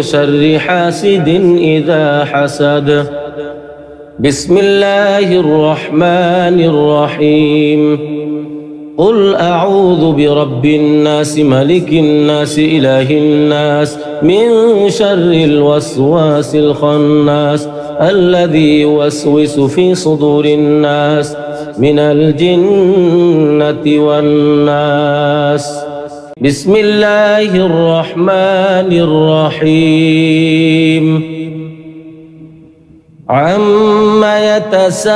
شر حاسد إذا حسد. بسم الله الرحمن الرحيم. قل أعوذ برب الناس ملك الناس إله الناس من شر الوسواس الخناس الذي يوسوس في صدور الناس من الجنة والناس. بسم الله الرحمن الرحيم. عما يتساءلون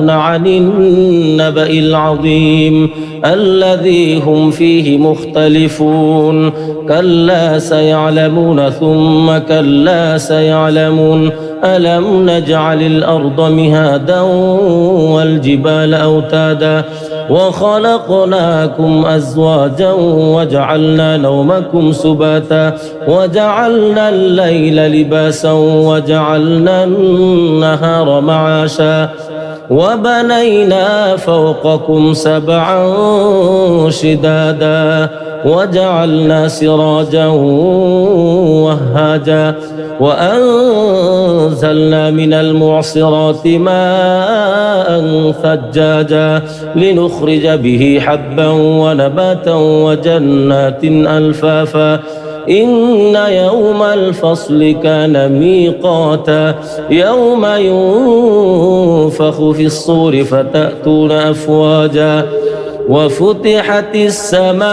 عن النبأ العظيم الذي هم فيه مختلفون. كلا سيعلمون ثم كلا سيعلمون. ألم نجعل الأرض مهادا والجبال أوتادا وخلقناكم أزواجا وجعلنا نومكم سباتا وجعلنا الليل لباسا وجعلنا النهار معاشا وبنينا فوقكم سبعا شدادا وجعلنا سراجا وهاجا وأنزلنا من المعصرات ماء ثجاجا لنخرج به حبا ونباتا وجنات ألفافا إن يوم الفصل كان ميقاتا يوم ينفخ في الصور فتأتون أفواجا وفتحت السماء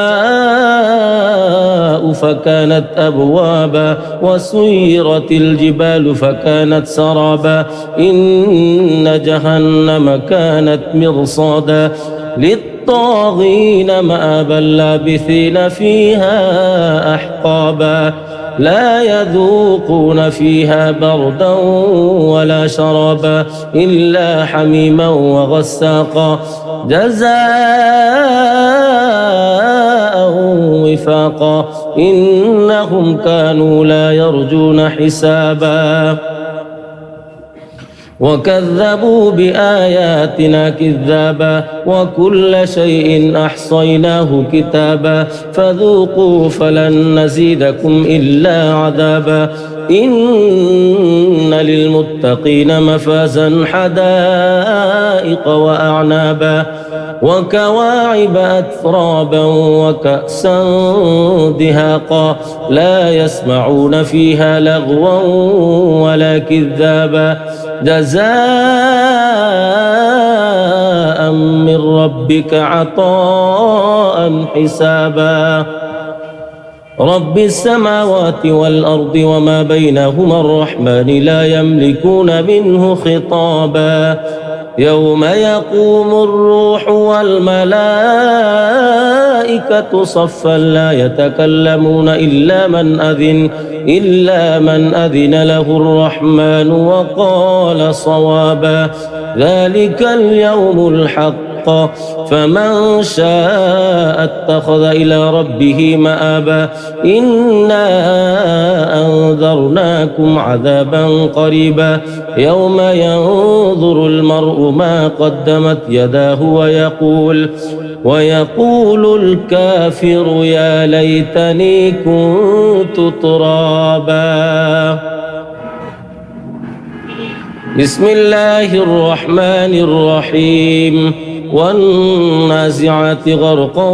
فكانت أبوابا وسيرت الجبال فكانت سرابا إن جهنم كانت مرصادا للطاغين مآبا لابثين فيها أحقابا لا يذوقون فيها بردا ولا شرابا إلا حميما وغساقا جزاء وفاقا إنهم كانوا لا يرجون حسابا وكذبوا بآياتنا كذابا وكل شيء أحصيناه كتابا فذوقوا فلن نزيدكم إلا عذابا إن للمتقين مفازا حدائق وأعنابا وكواعب أترابا وكأسا دهاقا لا يسمعون فيها لغوا ولا كذابا جزاء من ربك عطاء حسابا رب السماوات والأرض وما بينهما الرحمن لا يملكون منه خطابا يوم يقوم الروح والملائكة صفا لا يتكلمون إلا من أذن له الرحمن وقال صوابا ذلك اليوم الحق فمن شاء اتخذ إلى ربه مآبا إنا أنذرناكم عذابا قريبا يوم ينظر المرء ما قدمت يداه ويقول الكافر يا ليتني كنت ترابا. بسم الله الرحمن الرحيم والنازعات غرقا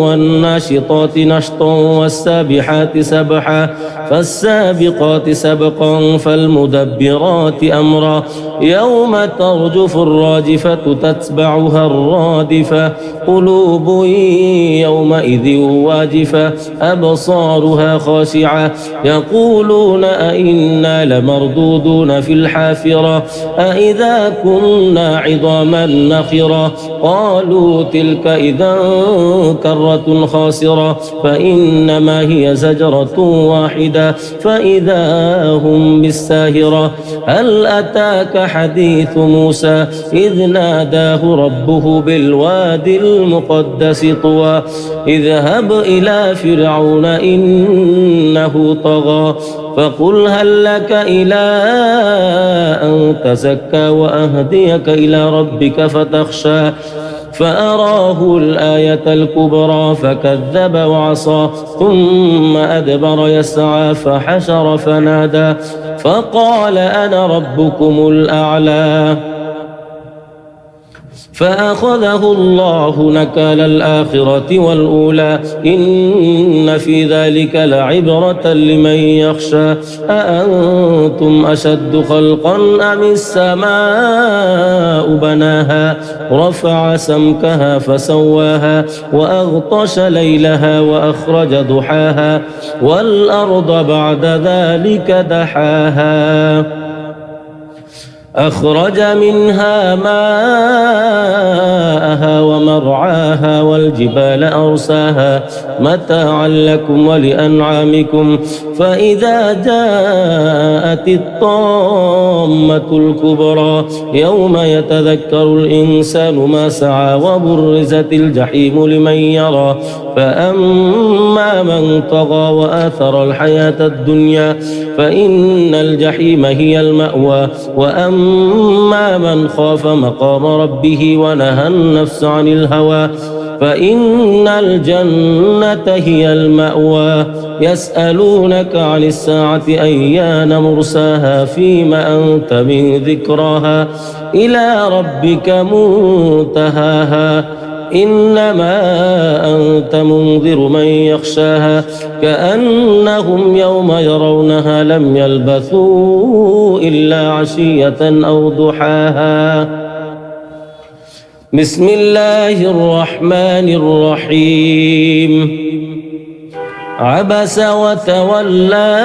والناشطات نشطا والسابحات سبحا فالسابقات سبقا فالمدبرات أمرا يوم ترجف الراجفة تتبعها الرادفة قلوب يومئذ واجفة أبصارها خاشعة يقولون أئنا لمردودون في الحافرة أئذا كنا عظاما نخرة قالوا تلك إذا كرة خاسرة فإنما هي زجرة واحدة فإذا هم بالساهرة هل أتاك حديث موسى إذ ناداه ربه بالوادي المقدس طوى اذهب إلى فرعون إنه طغى فقل هل لك إلى أن تزكى وأهديك إلى ربك فتخشى فأراه الآية الكبرى فكذب وعصى ثم أدبر يسعى فحشر فنادى فقال أنا ربكم الأعلى فأخذه الله نكال الآخرة والأولى إن في ذلك لعبرة لمن يخشى أأنتم أشد خلقا أم السماء بناها رفع سمكها فسواها وأغطش ليلها وأخرج ضحاها والأرض بعد ذلك دحاها أخرج منها ماءها ومرعاها والجبال أرساها متاعا لكم ولأنعامكم فإذا جاءت الطامة الكبرى يوم يتذكر الإنسان ما سعى وبرزت الجحيم لمن يرى فأما من طغى وآثر الحياة الدنيا فإن الجحيم هي المأوى وأما من خاف مقام ربه ونهى النفس عن الهوى فإن الجنة هي المأوى يسألونك عن الساعة أيان مرساها فيما أنت من ذكراها إلى ربك منتهاها إنما أنت منذر من يخشاها كأنهم يوم يرونها لم يلبثوا إلا عشية أو ضحاها بسم الله الرحمن الرحيم عبس وتولى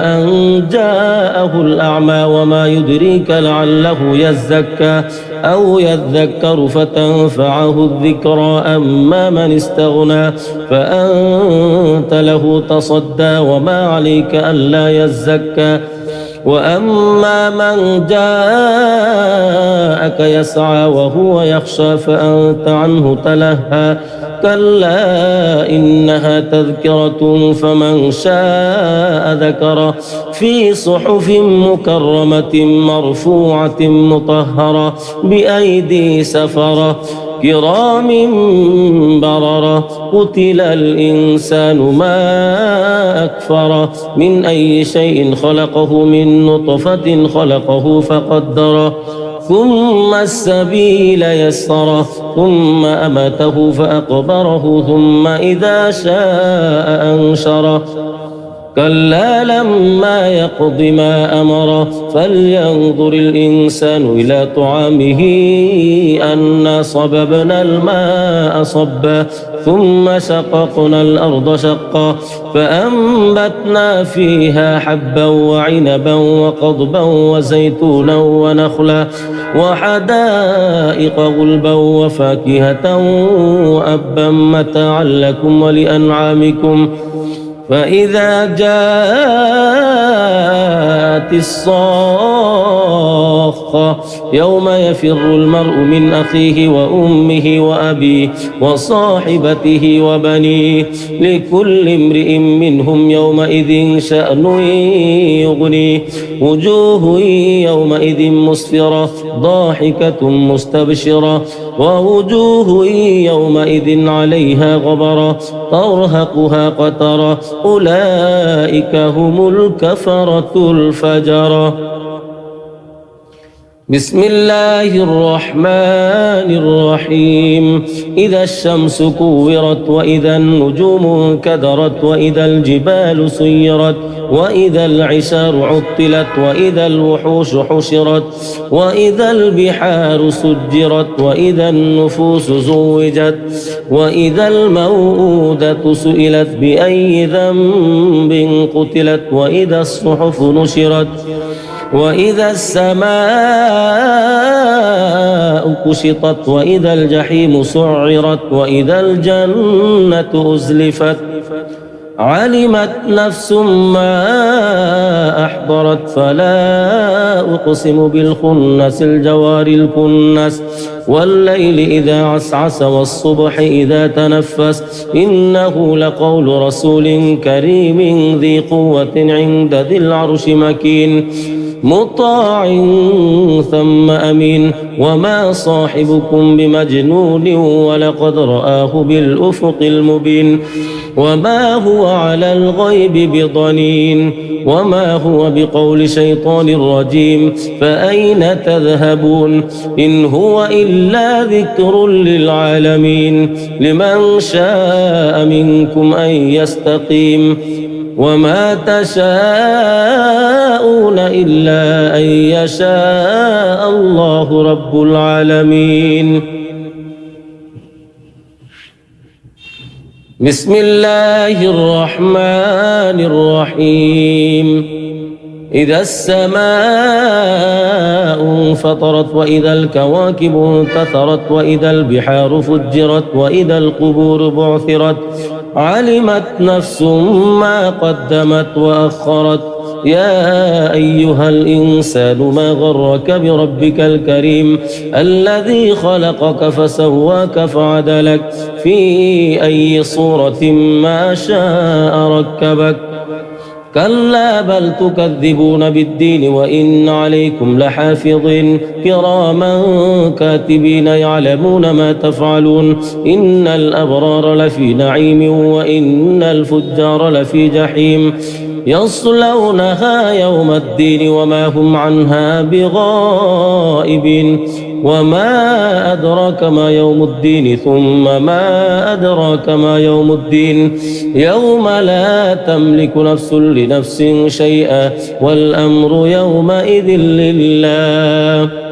أن جاءه الأعمى وما يدريك لعله يزكى أو يذكر فتنفعه الذكرى أما من استغنى فأنت له تصدى وما عليك ألا يزكى وأما من جاءك يسعى وهو يخشى فأنت عنه تلهى كلا إنها تذكرة فمن شاء ذكره في صحف مكرمة مرفوعة مطهرة بأيدي سفرة كرام بررة قتل الإنسان ما أكفره من أي شيء خلقه من نطفة خلقه فقدره ثم السبيل يسره ثم أمته فأقبره ثم إذا شاء أنشره كلا لما يقض ما أمره فلينظر الإنسان إلى طعامه أنا صببنا الماء صبا ثم شققنا الأرض شقا فأنبتنا فيها حبا وعنبا وقضبا وزيتونا ونخلا وحدائق غلبا وفاكهة وأبا متاعا لكم ولأنعامكم فإذا جاءت الصاخة يوم يفر المرء من أخيه وأمه وأبيه وصاحبته وبنيه لكل امرئ منهم يومئذ شأن يغنيه وجوه يومئذ مسفرة ضاحكة مستبشرة ووجوه يومئذ عليها غبرة ترهقها قترة أولئك هم الكفرة الفجرة بسم الله الرحمن الرحيم إذا الشمس كورت وإذا النجوم كدرت وإذا الجبال سيرت وإذا العشار عطلت وإذا الوحوش حشرت وإذا البحار سجرت وإذا النفوس زوجت وإذا الموءودة سئلت بأي ذنب قتلت وإذا الصحف نشرت وإذا السماء كشطت وإذا الجحيم سعرت وإذا الجنة أزلفت علمت نفس ما أحضرت فلا أقسم بالخنس الجوار الكنس والليل إذا عسعس والصبح إذا تنفس إنه لقول رسول كريم ذي قوة عند ذي العرش مكين مطاع ثم أمين وما صاحبكم بمجنون ولقد رآه بالأفق المبين وما هو على الغيب بضنين وما هو بقول شيطان رجيم فأين تذهبون إن هو إلا ذكر للعالمين لمن شاء منكم أن يستقيم وما تشاءون إلا أن يشاء الله رب العالمين. بسم الله الرحمن الرحيم إذا السماء انفطرت وإذا الكواكب انتثرت وإذا البحار فجرت وإذا القبور بعثرت علمت نفس ما قدمت وأخرت يا أيها الإنسان ما غرك بربك الكريم الذي خلقك فسواك فعدلك في أي صورة ما شاء ركبك كلا بل تكذبون بالدين وإن عليكم لحافظين كراما كاتبين يعلمون ما تفعلون إن الأبرار لفي نعيم وإن الفجار لفي جحيم يصلونها يوم الدين وما هم عنها بغائبين وما أدراك ما يوم الدين ثم ما أدراك ما يوم الدين يوم لا تملك نفس لنفس شيئا والأمر يومئذ لله.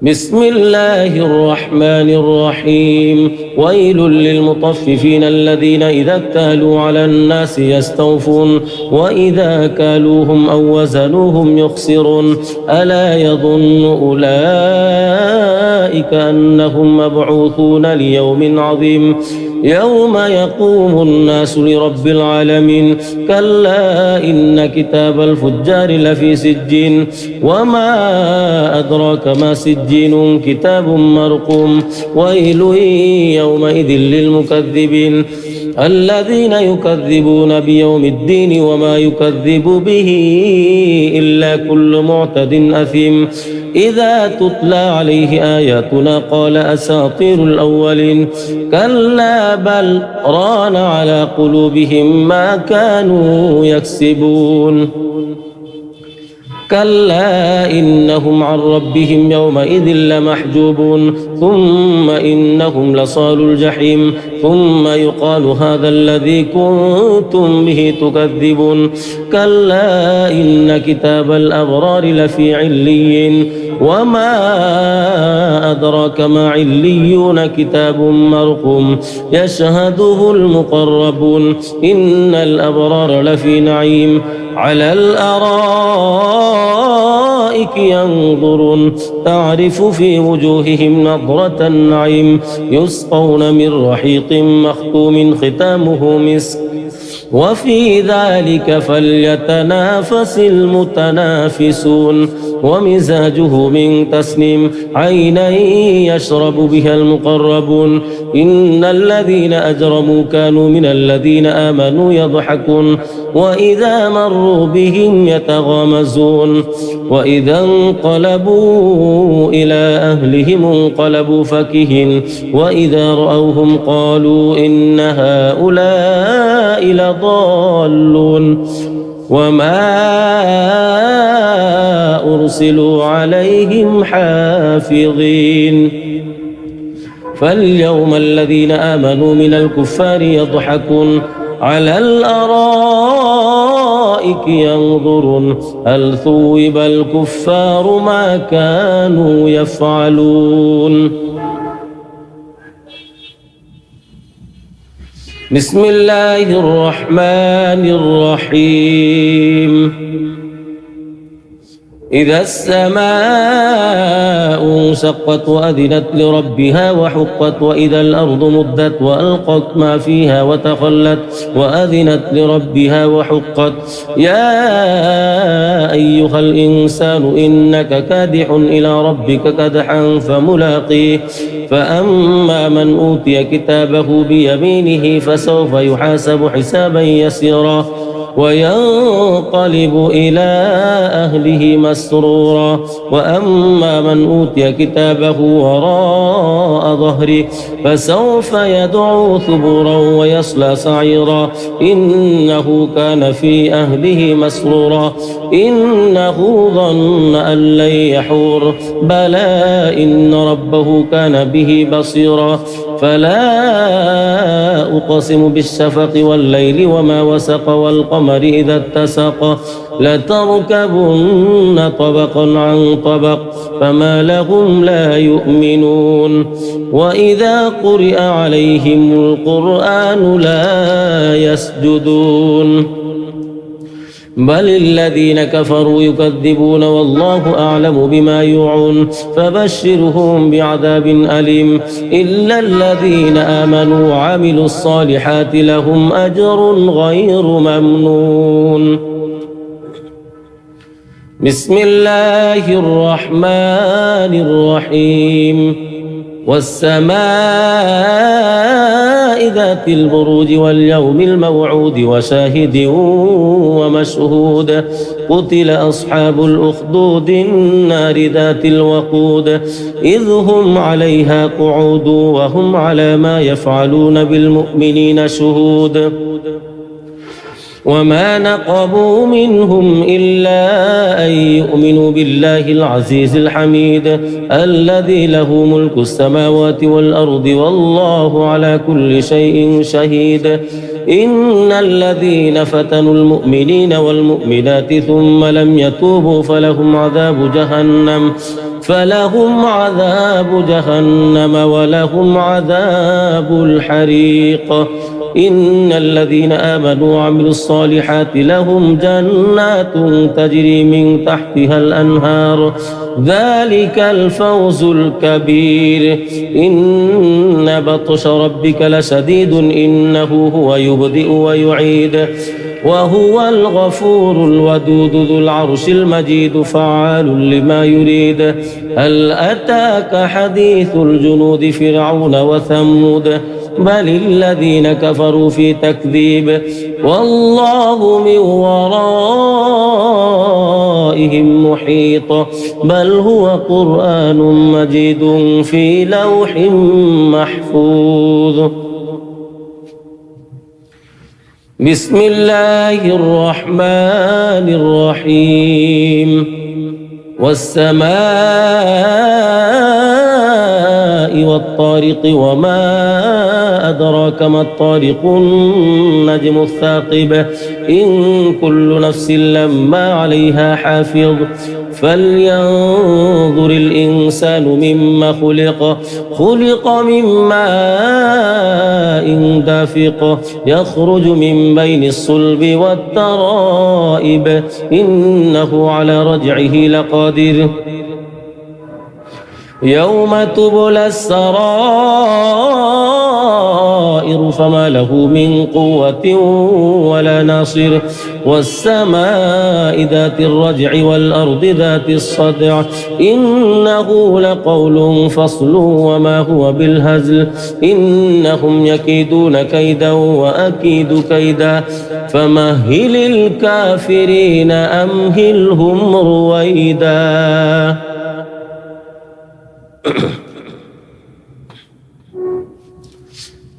بسم الله الرحمن الرحيم ويل للمطففين الذين إذا اكتالوا على الناس يستوفون وإذا كالوهم أو وزنوهم يخسرون ألا يظن أولئك أنهم مبعوثون ليوم عظيم يوم يقوم الناس لرب العالمين كلا إن كتاب الفجار لفي سجين وما أدراك ما سجين كتاب مرقوم ويل يومئذ للمكذبين الذين يكذبون بيوم الدين وما يكذب به إلا كل معتد أثيم إذا تتلى عليه آياتنا قال أساطير الأولين كلا بل ران على قلوبهم ما كانوا يكسبون كلا إنهم عن ربهم يومئذ لمحجوبون ثم إنهم لصالوا الجحيم ثم يقال هذا الذي كنتم به تكذبون كلا إن كتاب الأبرار لفي عليين وما أدراك ما عليون كتاب مرقوم يشهده المقربون إن الأبرار لفي نعيم على الأرائك ينظرون تعرف في وجوههم نضرة النعيم يسقون من رحيق مختوم ختامه مسك وفي ذلك فليتنافس المتنافسون ومزاجه من تسنيم عينا يشرب بها المقربون إن الذين أجرموا كانوا من الذين آمنوا يضحكون وإذا مروا بهم يتغامزون وإذا انقلبوا إلى أهلهم انقلبوا فكهين وإذا رأوهم قالوا إن هؤلاء لضالون وما أرسلوا عليهم حافظين فاليوم الذين آمنوا من الكفار يضحكون على الأرائك ينظرون هل ثوب الكفار ما كانوا يفعلون. بسم الله الرحمن الرحيم إذا السماء انشقت وأذنت لربها وحقت وإذا الأرض مدت وألقت ما فيها وتخلت وأذنت لربها وحقت يا أيها الإنسان إنك كادح إلى ربك كدحا فملاقيه فأما من أوتي كتابه بيمينه فسوف يحاسب حسابا يسيرا وينقلب إلى أهله مسرورا وأما من أوتي كتابه وراء ظهره فسوف يدعو ثبورا ويصلى سعيرا إنه كان في أهله مسرورا إنه ظن أن لن يحور بلى إن ربه كان به بصيرا فلا أقسم بالشفق والليل وما وسق والقمر إذا اتسق لتركبن طبقا عن طبق فما لهم لا يؤمنون وإذا قرئ عليهم القرآن لا يسجدون بل الذين كفروا يكذبون والله أعلم بما يوعون فبشرهم بعذاب أليم إلا الذين آمنوا وعملوا الصالحات لهم أجر غير ممنون بسم الله الرحمن الرحيم والسماء ذات البروج واليوم الموعود وشاهد ومشهود قتل أصحاب الأخدود النار ذات الوقود إذ هم عليها قعود وهم على ما يفعلون بالمؤمنين شهود وما نقموا منهم إلا أن يؤمنوا بالله العزيز الحميد الذي له ملك السماوات والأرض والله على كل شيء شهيد إن الذين فتنوا المؤمنين والمؤمنات ثم لم يتوبوا فلهم عذاب جهنم ولهم عذاب الحريق إن الذين آمنوا وعملوا الصالحات لهم جنات تجري من تحتها الأنهار ذلك الفوز الكبير إن بطش ربك لشديد إنه هو يبدئ ويعيد وهو الغفور الودود ذو العرش المجيد فعال لما يريد هل أتاك حديث الجنود فرعون وثمود بل الذين كفروا في تكذيب والله من ورائهم محيط بل هو قرآن مجيد في لوح محفوظ بسم الله الرحمن الرحيم والسماء والطارق وما أدراك ما الطارق النجم الثاقب إن كل نفس لما عليها حافظ فلينظر الإنسان مما خلق من ماء دافق يخرج من بين الصلب والترائب إنه على رجعه لقادر يوم تبلى السرائر فما له من قوة ولا ناصر والسماء ذات الرجع والأرض ذات الصدع إنه لقول فصل وما هو بالهزل إنهم يكيدون كيدا وأكيد كيدا فمهل الكافرين أمهلهم رويدا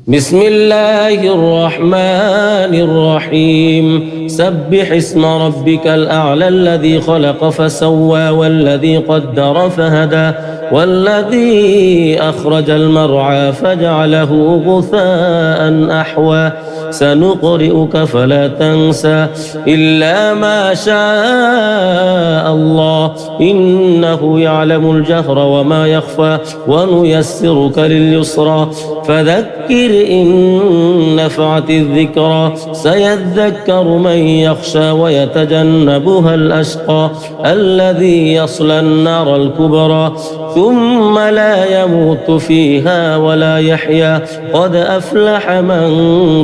بسم الله الرحمن الرحيم سبح اسم ربك الأعلى الذي خلق فسوى والذي قدر فهدى والذي أخرج المرعى فجعله غثاء أحوى سنقرئك فلا تنسى إلا ما شاء الله إنه يعلم الجهر وما يخفى ونيسرك لليسرى فذكر إن نفعت الذكرى سيذكر من يخشى ويتجنبها الأشقى الذي يصلى النار الكبرى ثم لا يموت فيها ولا يحيا قد أفلح من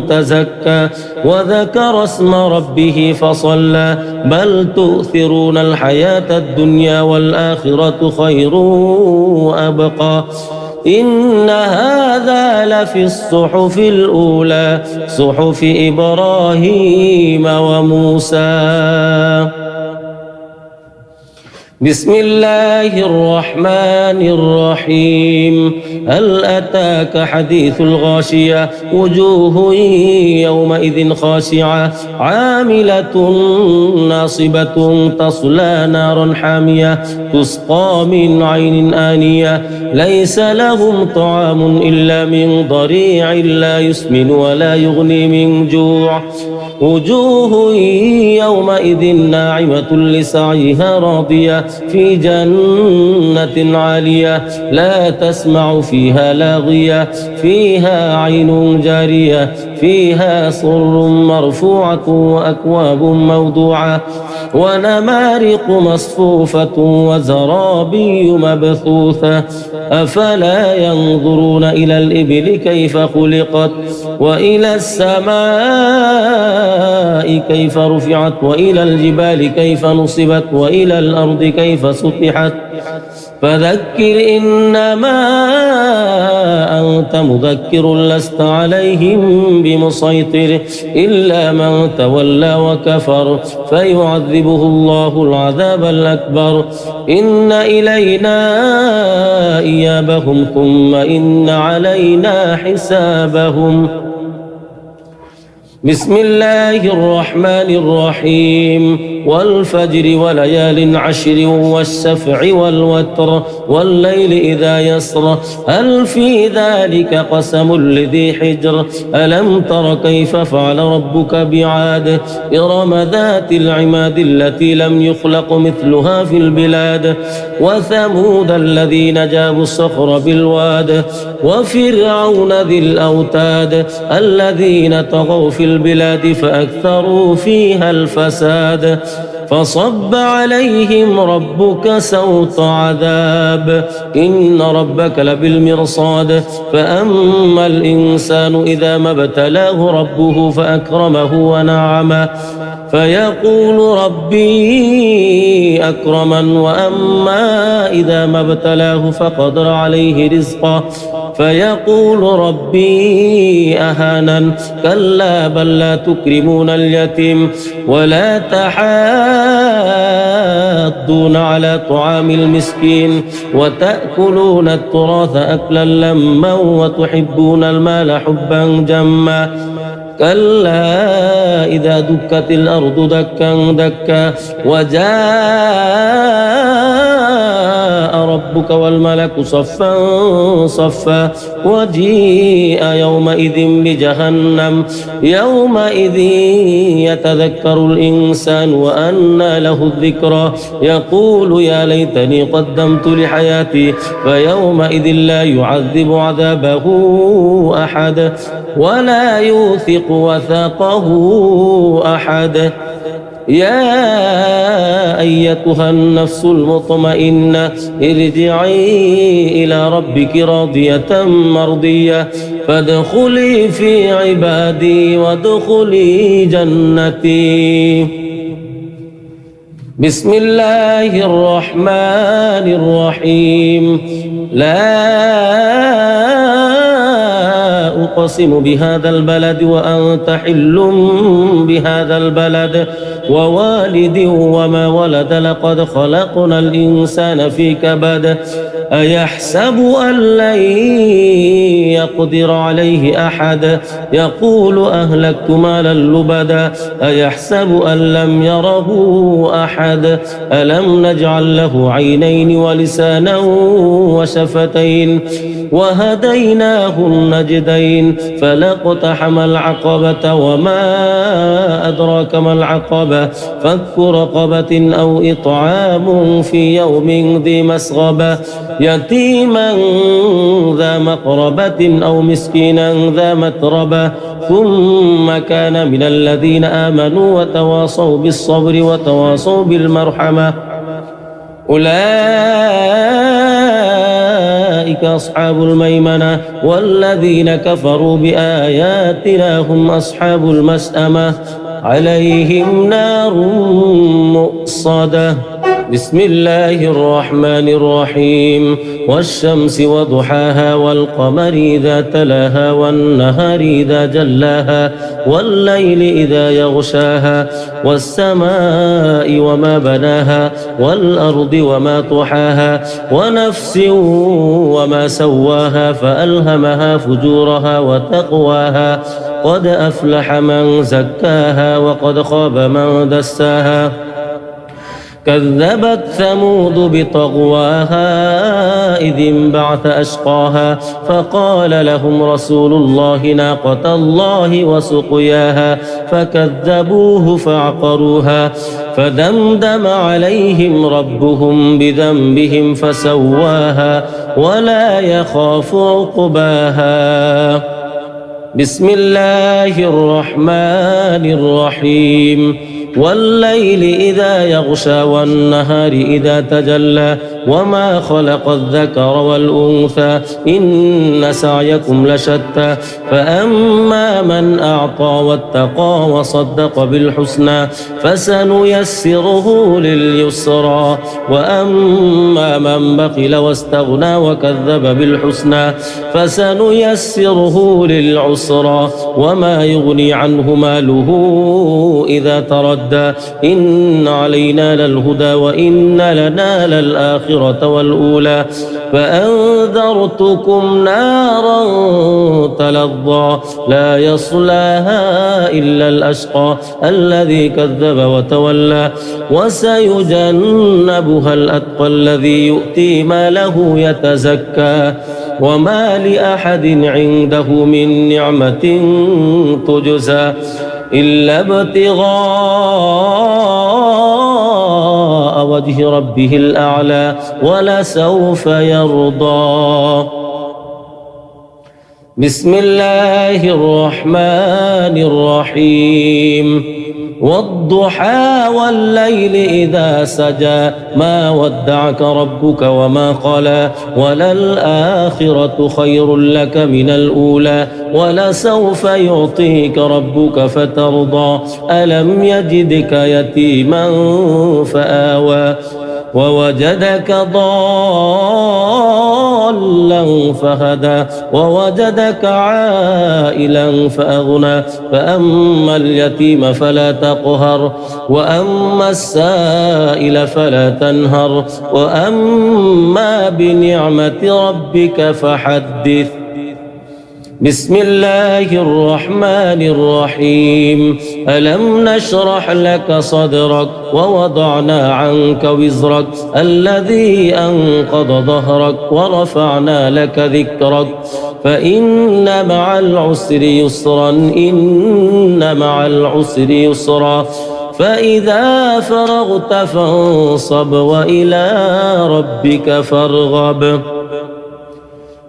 تزكى وذكر اسم ربه فصلى بل تؤثرون الحياة الدنيا والآخرة خير وأبقى إن هذا لفي الصحف الأولى صحف إبراهيم وموسى. بسم الله الرحمن الرحيم. هل أتاك حديث الغاشية وجوه يومئذ خاشعة عاملة ناصبة تصلى نارا حامية تسقى من عين آنية ليس لهم طعام إلا من ضريع لا يسمن ولا يغني من جوع وجوه يومئذ ناعمة لسعيها راضية في جنة عالية لا تسمع فيها لاغية فيها عين جارية فيها سرر مرفوعة وأكواب موضوعة ونمارق مصفوفة وزرابي مبثوثة أفلا ينظرون إلى الإبل كيف خلقت وإلى السماء كيف رفعت وإلى الجبال كيف نصبت وإلى الأرض كيف سطحت فذكر إنما أنت مذكر لست عليهم بمسيطر إلا من تولى وكفر فيعذبه الله العذاب الأكبر إن إلينا إيابهم ثم إن علينا حسابهم. بسم الله الرحمن الرحيم والفجر وليال عشر والشفع والوتر والليل إذا يسر هل في ذلك قسم لذي حجر ألم تر كيف فعل ربك بعاد إرم ذات العماد التي لم يخلق مثلها في البلاد وثمود الذين جابوا الصخر بالواد وفرعون ذي الأوتاد الذين طغوا في البلاد فأكثروا فيها الفساد فصب عليهم ربك سوط عذاب إن ربك لبالمرصاد فأما الإنسان إذا ما ابتلاه ربه فأكرمه ونعمه فيقول ربي أكرمن وأما إذا ما ابتلاه فقدر عليه رزقه فيقول ربي أهانن كلا بل لا تكرمون اليتيم ولا تحاضون على طعام المسكين وتأكلون التراث أكلا لما وتحبون المال حبا جما كلا إذا دكت الأرض دكا دكا وجاء ربك والملك صفا صفا وجيء يومئذ بجهنم يومئذ يتذكر الإنسان وأنى له الذكرى يقول يا ليتني قدمت لحياتي فيومئذ لا يعذب عذابه أحد ولا يوثق وثاقه أحد يا أيتها النفس المطمئنة ارجعي إلى ربك راضية مرضية فادخلي في عبادي وادخلي جنتي. بسم الله الرحمن الرحيم لا أقسم بهذا البلد وأنت حل بهذا البلد ووالد وما ولد لقد خلقنا الإنسان في كبد أيحسب أن لن يقدر عليه أحد يقول أهلكت مالا لبدا أيحسب أن لم يره أحد ألم نجعل له عينين ولسانا وشفتين وهديناه النجدين فلاقتحم العقبة وما أدراك ما العقبة فك رقبة أو إطعام في يوم ذي مسغبة يتيما ذا مقربة أو مسكينا ذا متربة ثم كان من الذين آمنوا وتواصوا بالصبر وتواصوا بالمرحمة أولئك أصحاب الميمنة والذين كفروا بآياتنا هم أصحاب المشأمة عليهم نار مؤصدة. بسم الله الرحمن الرحيم والشمس وضحاها والقمر إذا تلاها والنهار إذا جلاها والليل إذا يغشاها والسماء وما بناها والأرض وما طحاها ونفس وما سواها فألهمها فجورها وتقواها قد أفلح من زكاها وقد خاب من دساها كذبت ثمود بطغواها إذ انبعث أشقاها فقال لهم رسول الله ناقة الله وسقياها فكذبوه فعقروها فدمدم عليهم ربهم بذنبهم فسواها ولا يخاف عقباها بسم الله الرحمن الرحيم والليل إذا يغشى والنهار إذا تجلى وما خلق الذكر والأنثى إن سعيكم لشتى فأما من أعطى واتقى وصدق بالحسنى فسنيسره لليسرى وأما من بخل واستغنى وكذب بالحسنى فسنيسره للعسرى وما يغني عنه ماله إذا تردى إن علينا للهدى وإن لنا للآخرة والأولى فأنذرتكم نارا تلظى لا يصلاها إلا الأشقى الذي كذب وتولى وسيجنبها الأتقى الذي يؤتي ماله يتزكى وما لأحد عنده من نعمة تجزى إلا ابتغاء وجه ربه الأعلى ولسوف يرضى بسم الله الرحمن الرحيم والضحى والليل إذا سجى ما ودعك ربك وما قلى وللآخرة خير لك من الأولى ولسوف يعطيك ربك فترضى ألم يجدك يتيما فآوى ووجدك ضالا فهدى ووجدك عائلا فأغنى فأما اليتيم فلا تقهر وأما السائل فلا تنهر وأما بنعمة ربك فحدث بسم الله الرحمن الرحيم ألم نشرح لك صدرك ووضعنا عنك وزرك الذي أنقض ظهرك ورفعنا لك ذكرك فإن مع العسر يسرا إن مع العسر يسرا فإذا فرغت فانصب وإلى ربك فارغب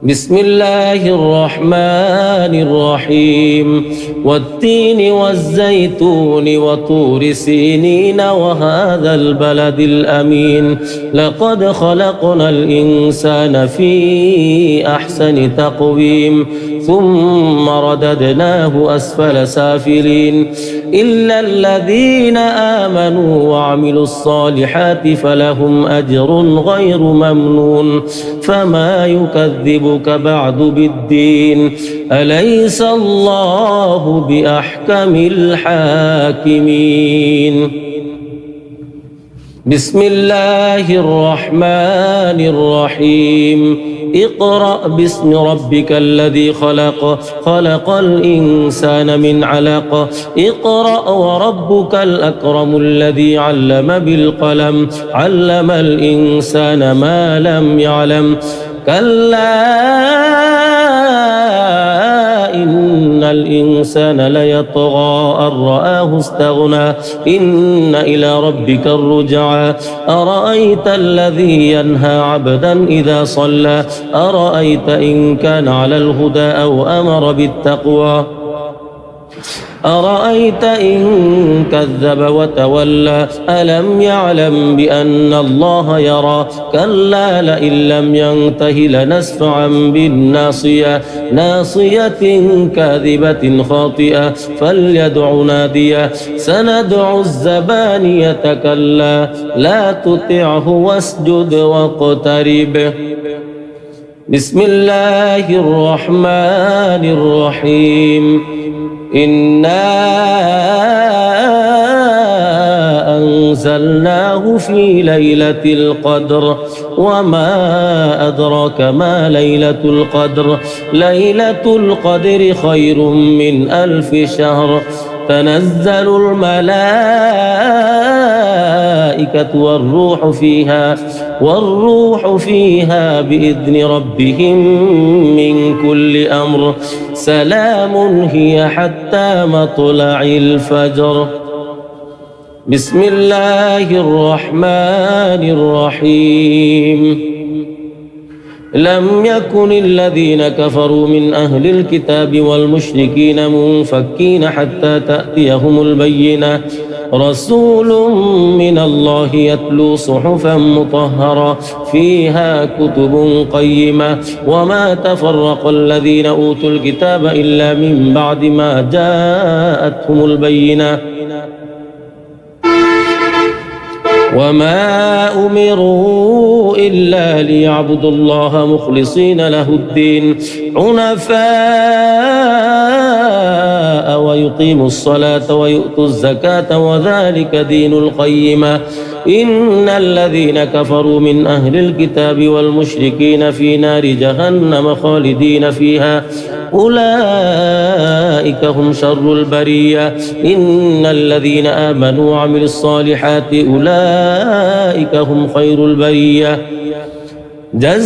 بسم الله الرحمن الرحيم والتين والزيتون وطور سينين وهذا البلد الأمين لقد خلقنا الإنسان في أحسن تقويم ثم رددناه أسفل سافلين إلا الذين آمنوا وعملوا الصالحات فلهم أجر غير ممنون فما يكذبك بعد بالدين أليس الله بأحكم الحاكمين بسم الله الرحمن الرحيم اقرأ باسم ربك الذي خلق خلق الإنسان من علق اقرأ وربك الأكرم الذي علم بالقلم علم الإنسان ما لم يعلم كلا إن الإنسان ليطغى أن رآه استغنى إن إلى ربك الرجعى أرأيت الذي ينهى عبدا إذا صلى أرأيت إن كان على الهدى أو أمر بالتقوى أرأيت إن كذب وتولى ألم يعلم بأن الله يرى كلا لئن لم ينته لنسفعا بالناصية ناصية كاذبة خاطئة فليدع ناديه سندع الزبانية كلا لا تطعه واسجد واقترب. بسم الله الرحمن الرحيم. إنا أنزلناه في ليلة القدر وما أدراك ما ليلة القدر ليلة القدر خير من 1000 شهر تنزل الملائكة والروح فيها بإذن ربهم من كل أمر سلام هي حتى مطلع الفجر. بسم الله الرحمن الرحيم. لم يكن الذين كفروا من أهل الكتاب والمشركين منفكين حتى تأتيهم البينة رسول من الله يتلو صحفا مطهرة فيها كتب قيمة وما تفرق الذين أوتوا الكتاب إلا من بعد ما جاءتهم البينة وما أمروا إلا ليعبدوا الله مخلصين له الدين حنفاء ويقيموا الصلاة ويؤتوا الزكاة وذلك دين القيمة إن الذين كفروا من أهل الكتاب والمشركين في نار جهنم خالدين فيها أولئك هم شر البرية إن الذين آمنوا وعملوا الصالحات أولئك هم خير البرية جزاؤهم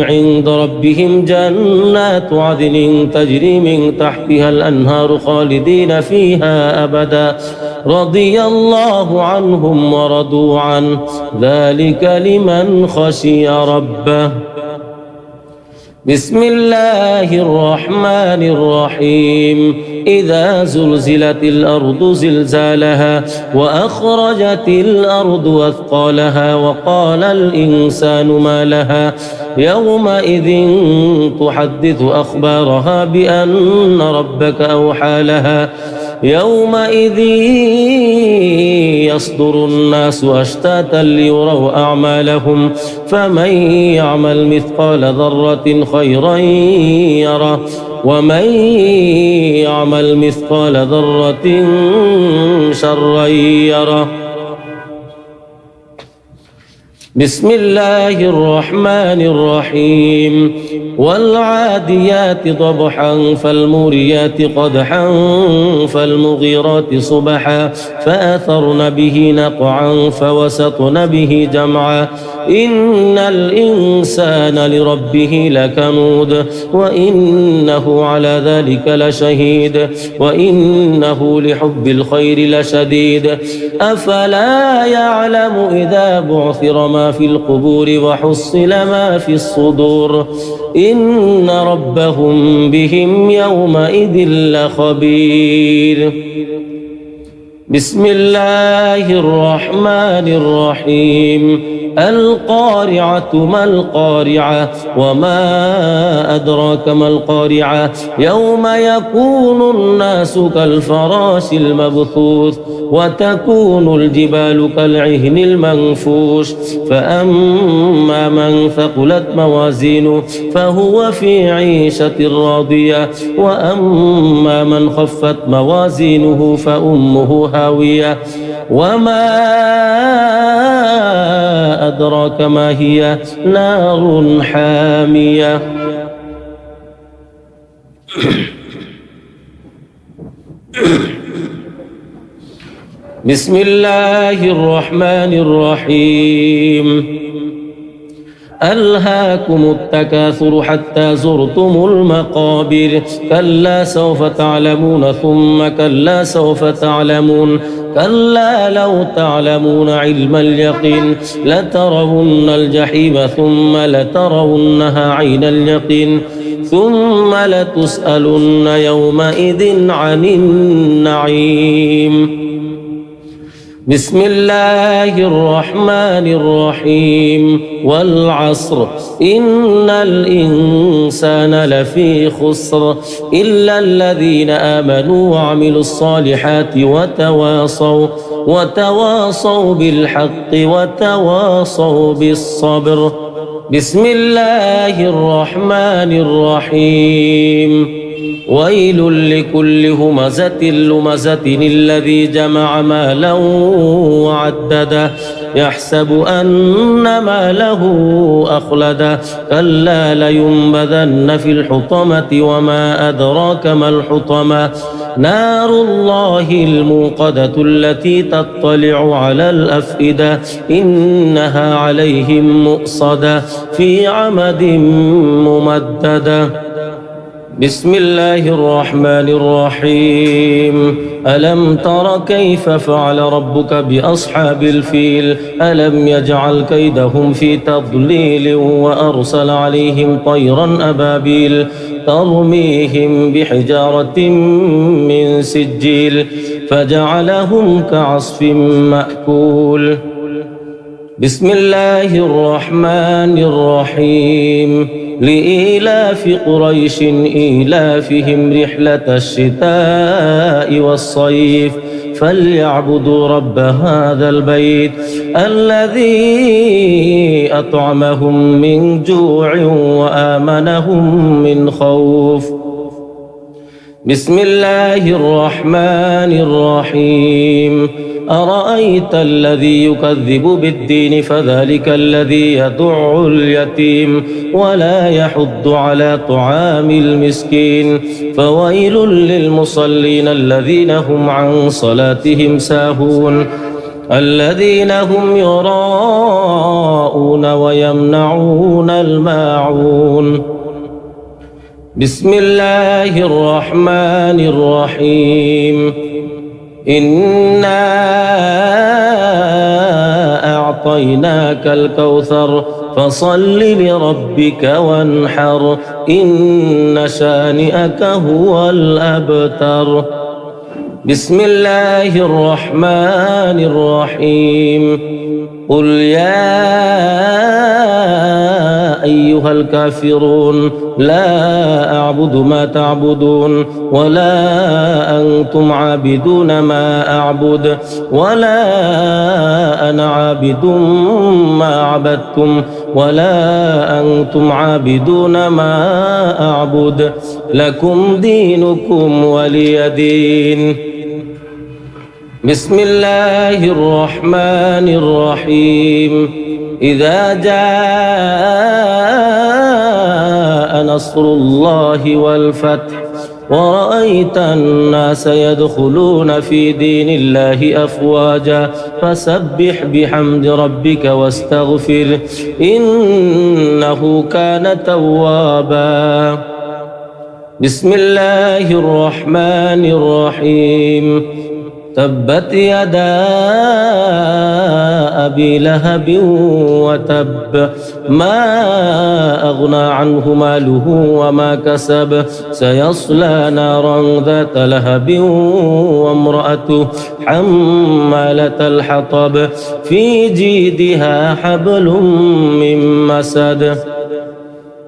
عند ربهم جنات عدن تجري من تحتها الأنهار خالدين فيها أبدا رضي الله عنهم ورضوا عنه ذلك لمن خشي ربه. بسم الله الرحمن الرحيم. إذا زلزلت الأرض زلزالها وأخرجت الأرض أثقالها وقال الإنسان ما لها يومئذ تحدث أخبارها بأن ربك أوحى لها يومئذ يصدر الناس أشتاتا ليروا أعمالهم فمن يعمل مثقال ذرة خيرا يره ومن يعمل مثقال ذرة شرا يره. بسم الله الرحمن الرحيم. والعاديات ضبحا فالموريات قدحا فالمغيرات صبحا فأثرن به نقعا فوسطن به جمعا إن الإنسان لربه لكنود وإنه على ذلك لشهيد وإنه لحب الخير لشديد أفلا يعلم إذا بعثر ما في القبور وحصل ما في الصدور إن ربهم بهم يومئذ لخبير. بسم الله الرحمن الرحيم. القارعة ما القارعة وما أدراك ما القارعة يوم يكون الناس كالفراش المبثوث وتكون الجبال كالعهن المنفوش فأما من ثقلت موازينه فهو في عيشة راضية وأما من خفت موازينه فأمه هاوية وما أدراك ما هي نار حامية. بسم الله الرحمن الرحيم. ألهاكم التكاثر حتى زرتم المقابر كلا سوف تعلمون ثم كلا سوف تعلمون كلا لو تعلمون علم اليقين لترون الجحيم ثم لترونها عين اليقين ثم لتسألن يومئذ عن النعيم. بسم الله الرحمن الرحيم والعصر إن الإنسان لفي خسر إلا الذين آمنوا وعملوا الصالحات وتواصوا بالحق وتواصوا بالصبر. بسم الله الرحمن الرحيم ويل لكل همزة لمزة الذي جمع مالا وعدده يحسب أن ماله أخلده كلا لينبذن في الحطمة وما أدراك ما الحطمة نار الله الموقدة التي تطلع على الأفئدة إنها عليهم مؤصدة في عمد ممددة. بسم الله الرحمن الرحيم ألم تر كيف فعل ربك بأصحاب الفيل ألم يجعل كيدهم في تضليل وأرسل عليهم طيرا أبابيل ترميهم بحجارة من سجيل فجعلهم كعصف مأكول. بسم الله الرحمن الرحيم لإيلاف قريش إيلافهم رحلة الشتاء والصيف فليعبدوا رب هذا البيت الذي أطعمهم من جوع وآمنهم من خوف. بسم الله الرحمن الرحيم أرأيت الذي يكذب بالدين فذلك الذي يدع اليتيم ولا يحض على طعام المسكين فويل للمصلين الذين هم عن صلاتهم ساهون الذين هم يراءون ويمنعون الماعون. بسم الله الرحمن الرحيم إنا أعطيناك الكوثر فصل لربك وانحر إن شانئك هو الأبتر. بسم الله الرحمن الرحيم قل يا أيها الكافرون لا أعبد ما تعبدون ولا أنتم عابدون ما أعبد ولا أنا عابد ما عبدتم ولا أنتم عابدون ما أعبد لكم دينكم ولي دين. بسم الله الرحمن الرحيم إذا جاء نصر الله والفتح ورأيت الناس يدخلون في دين الله أفواجا فسبح بحمد ربك واستغفره إنه كان توابا. بسم الله الرحمن الرحيم تبت يدا أبي لهب وتب ما أغنى عنه ماله وما كسب سيصلى نارا ذات لهب وامرأته حمالة الحطب في جيدها حبل من مسد.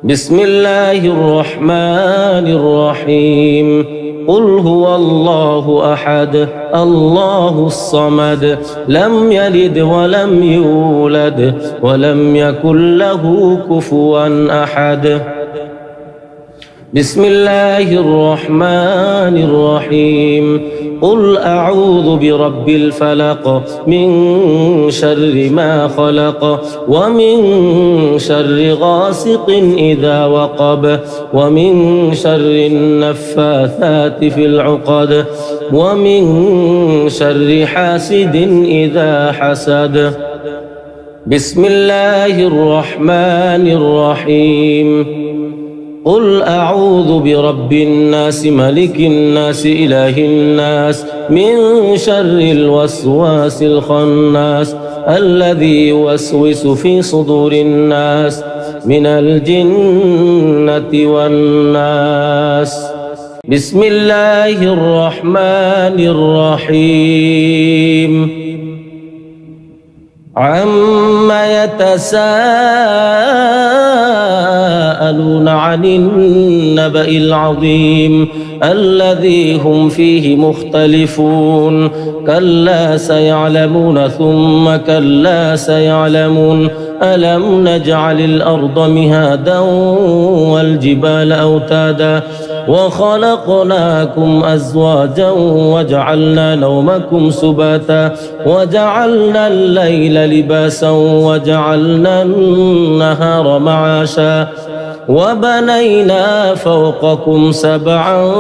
بسم الله الرحمن الرحيم قل هو الله أحد الله الصمد لم يلد ولم يولد ولم يكن له كفوا أحد. بسم الله الرحمن الرحيم قل أعوذ برب الفلق من شر ما خلق ومن شر غاسق إذا وقب ومن شر النفاثات في العقد ومن شر حاسد إذا حسد. بسم الله الرحمن الرحيم قل أعوذ برب الناس ملك الناس إله الناس من شر الوسواس الخناس الذي يوسوس في صدور الناس من الجنة والناس. بسم الله الرحمن الرحيم. عما يتساءلون عن النبأ العظيم الذي هم فيه مختلفون. كلا سيعلمون ثم كلا سيعلمون. ألم نجعل الأرض مهادا والجبال أوتادا وخلقناكم أزواجا وجعلنا نومكم سباتا وجعلنا الليل لباسا وجعلنا النهار معاشا وبنينا فوقكم سبعا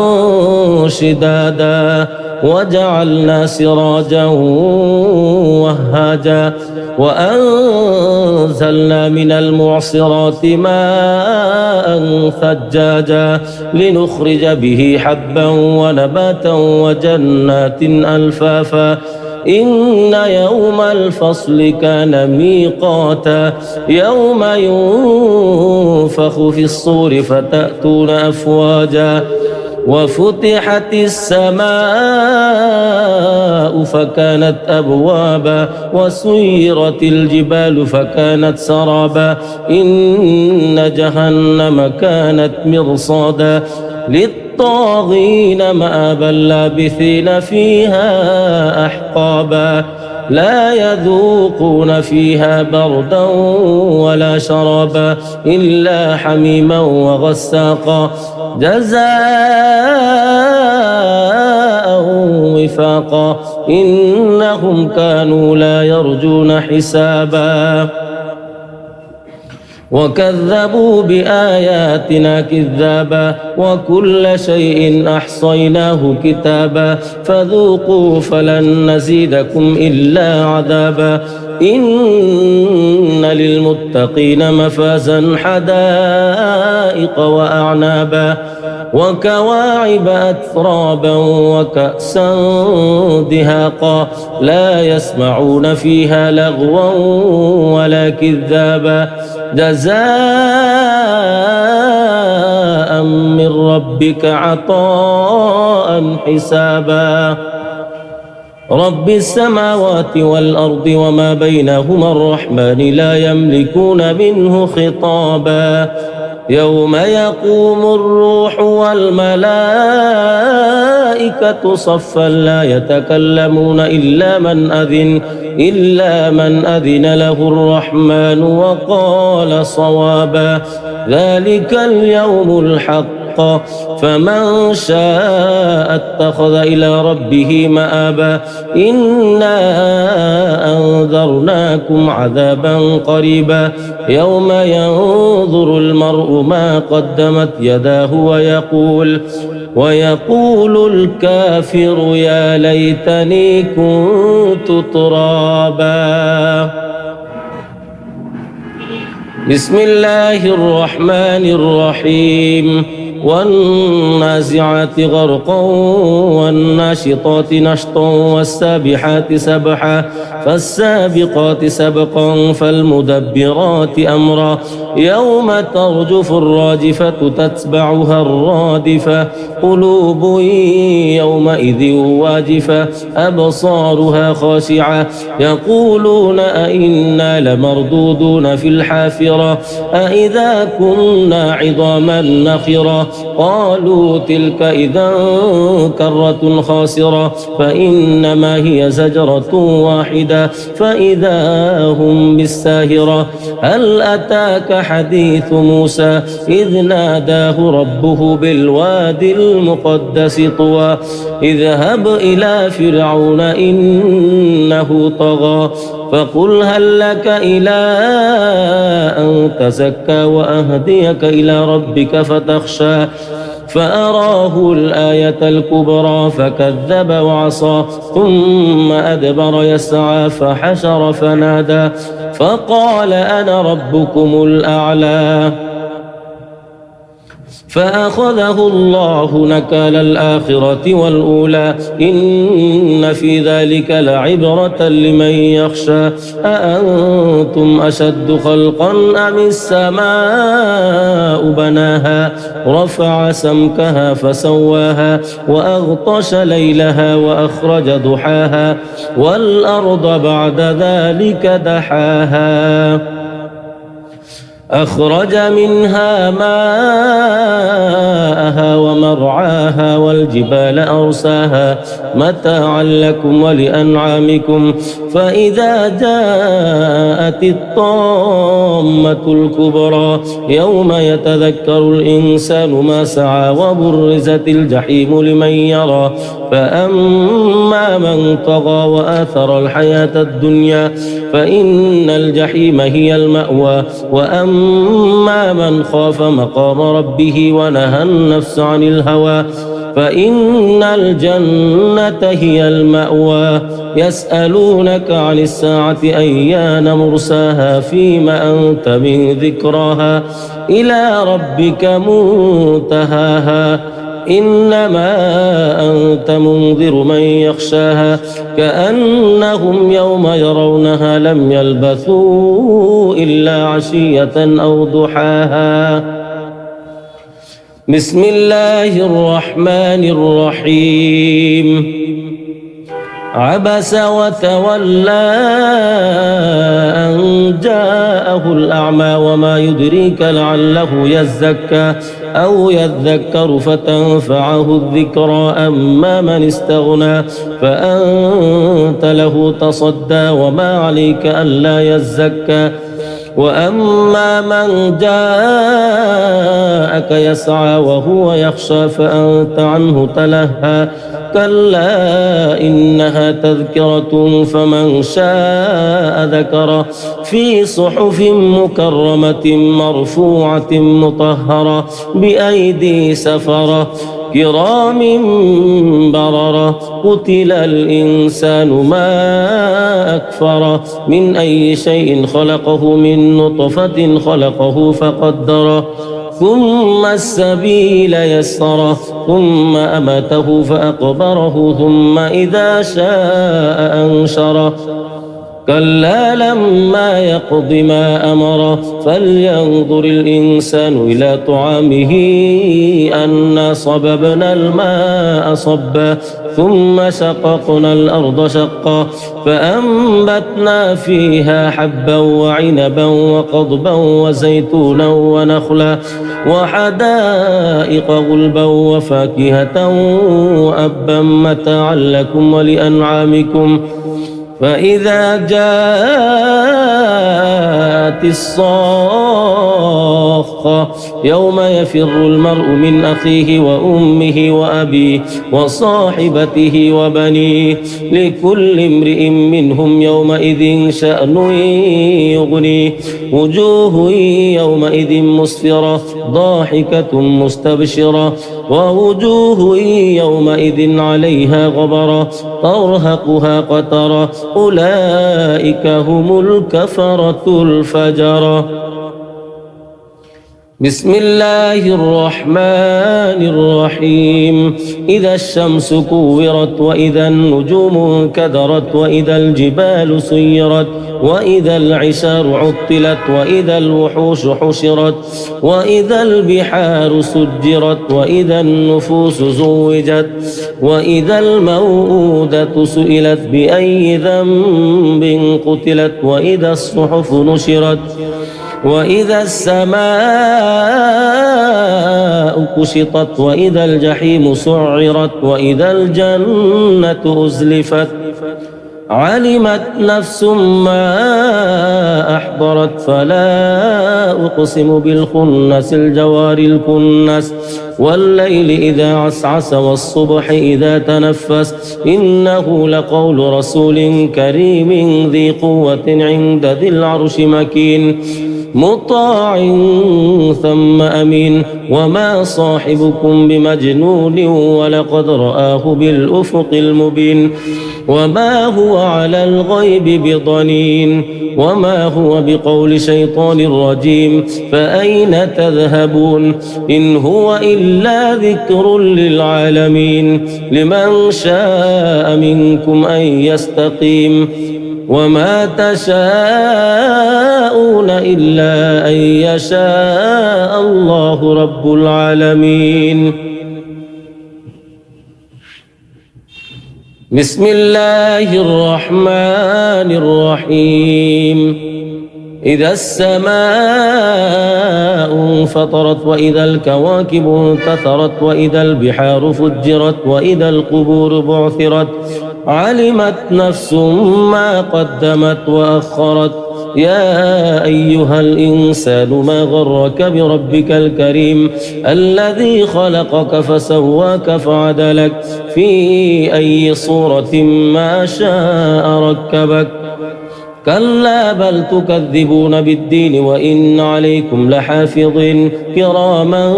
شدادا وجعلنا سراجا وهاجا وأنزلنا من المعصرات ماء ثجاجا لنخرج به حبا ونباتا وجنات ألفافا. إن يوم الفصل كان ميقاتا يوم ينفخ في الصور فتأتون أفواجا وفتحت السماء فكانت أبوابا وسيرت الجبال فكانت سرابا. إن جهنم كانت مرصادا للطاغين مآبا لابثين فيها أحقابا لا يذوقون فيها بردا ولا شرابا إلا حميما وغساقا جزاء وفاقا. إنهم كانوا لا يرجون حسابا وكذبوا بآياتنا كذابا وكل شيء أحصيناه كتابا فذوقوا فلن نزيدكم إلا عذابا. إن للمتقين مفازا حدائق وأعنابا وكواعب أترابا وكأسا دهاقا لا يسمعون فيها لغوا ولا كذابا جزاء من ربك عطاء حسابا. رب السماوات والأرض وما بينهما الرحمن لا يملكون منه خطابا. يوم يقوم الروح والملائكة صفا لا يتكلمون إلا من أذن له الرحمن وقال صوابا. ذلك اليوم الحق فمن شاء اتخذ إلى ربه مآبا. إنا أنذرناكم عذابا قريبا يوم ينظر المرء ما قدمت يداه ويقول الكافر يا ليتني كنت ترابا. بسم الله الرحمن الرحيم. والنازعات غرقا والناشطات نشطا والسابحات سبحا فالسابقات سبقا فالمدبرات أمرا يوم ترجف الراجفة تتبعها الرادفة قلوب يومئذ واجفة أبصارها خاشعة يقولون أئنا لمردودون في الحافرة أئذا كنا عظاما نخرة قالوا تلك إذا كرة خاسرة فإنما هي زجرة واحدة فإذا هم بالساهرة. هل أتاك حديث موسى إذ ناداه ربه بالوادي المقدس طوى اذهب إلى فرعون إنه طغى فقل هل لك إلى أن تزكى وأهديك إلى ربك فتخشى فأراه الآية الكبرى فكذب وعصى ثم أدبر يسعى فحشر فنادى فقال أنا ربكم الأعلى فأخذه الله نكال الآخرة والأولى إن في ذلك لعبرة لمن يخشى أأنتم أشد خلقا أم السماء بناها رفع سمكها فسواها وأغطش ليلها وأخرج ضحاها والأرض بعد ذلك دحاها أخرج منها ماءها ومرعاها والجبال أرساها متاعا لكم ولأنعامكم فإذا جاءت الطامة الكبرى يوم يتذكر الإنسان ما سعى وبرزت الجحيم لمن يرى فأما من طغى وآثر الحياة الدنيا فإن الجحيم هي المأوى وأما من خاف مقام ربه ونهى النفس عن الهوى فإن الجنة هي المأوى يسألونك عن الساعة أيان مرساها فيما أنت من ذكراها إلى ربك منتهاها إنما أنت منذر من يخشاها كأنهم يوم يرونها لم يلبثوا إلا عشية أو ضحاها بسم الله الرحمن الرحيم عبس وتولى أن جاءه الأعمى وما يدريك لعله يزكى أو يذكر فتنفعه الذكرى أما من استغنى فأنت له تصدى وما عليك ألا يزكى وأما من جاءك يسعى وهو يخشى فأنت عنه تلهى كلا إنها تذكرة فمن شاء ذكره في صحف مكرمة مرفوعة مطهرة بأيدي سفرة كرام بررة قتل الإنسان ما أكفره من أي شيء خلقه من نطفة خلقه فقدره ثم السبيل يسره ثم أمته فأقبره ثم إذا شاء أنشره كلا لما يقض ما أمره فلينظر الإنسان إلى طعامه أنا صببنا الماء صبا ثم شققنا الأرض شقا فأنبتنا فيها حبا وعنبا وقضبا وزيتونا ونخلا وحدائق غلبا وفاكهة وأبا متاعا لكم ولأنعامكم فإذا جاءت الصاخة يوم يفر المرء من أخيه وأمه وأبيه وصاحبته وبنيه لكل امرئ منهم يومئذ شأن يغنيه وجوه يومئذ مسفرة ضاحكة مستبشرة ووجوه يومئذ عليها غبرة ترهقها قترة أولئك هم الكفرة الفجرة بسم الله الرحمن الرحيم إذا الشمس كورت وإذا النجوم كدرت وإذا الجبال سيرت وإذا العشار عطلت وإذا الوحوش حشرت وإذا البحار سجرت وإذا النفوس زوجت وإذا الموءودة سئلت بأي ذنب قتلت وإذا الصحف نشرت وإذا السماء كشطت وإذا الجحيم سعرت وإذا الجنة أزلفت علمت نفس ما أحضرت فلا أقسم بالخنس الجوار الكنس والليل إذا عسعس والصبح إذا تنفس إنه لقول رسول كريم ذي قوة عند ذي العرش مكين مطاع ثم أمين وما صاحبكم بمجنون ولقد رآه بالأفق المبين وما هو على الغيب بضنين وما هو بقول شيطان رجيم فأين تذهبون إن هو إلا ذكر للعالمين لمن شاء منكم أن يستقيم وما تشاءون إلا أن يشاء الله رب العالمين. بسم الله الرحمن الرحيم. إذا السماء انفطرت وإذا الكواكب انتثرت وإذا البحار فجرت وإذا القبور بعثرت علمت نفس ما قدمت وأخرت يا أيها الإنسان ما غرك بربك الكريم الذي خلقك فسواك فعدلك في أي صورة ما شاء ركبك كلا بل تكذبون بالدين وإن عليكم لحافظين كراما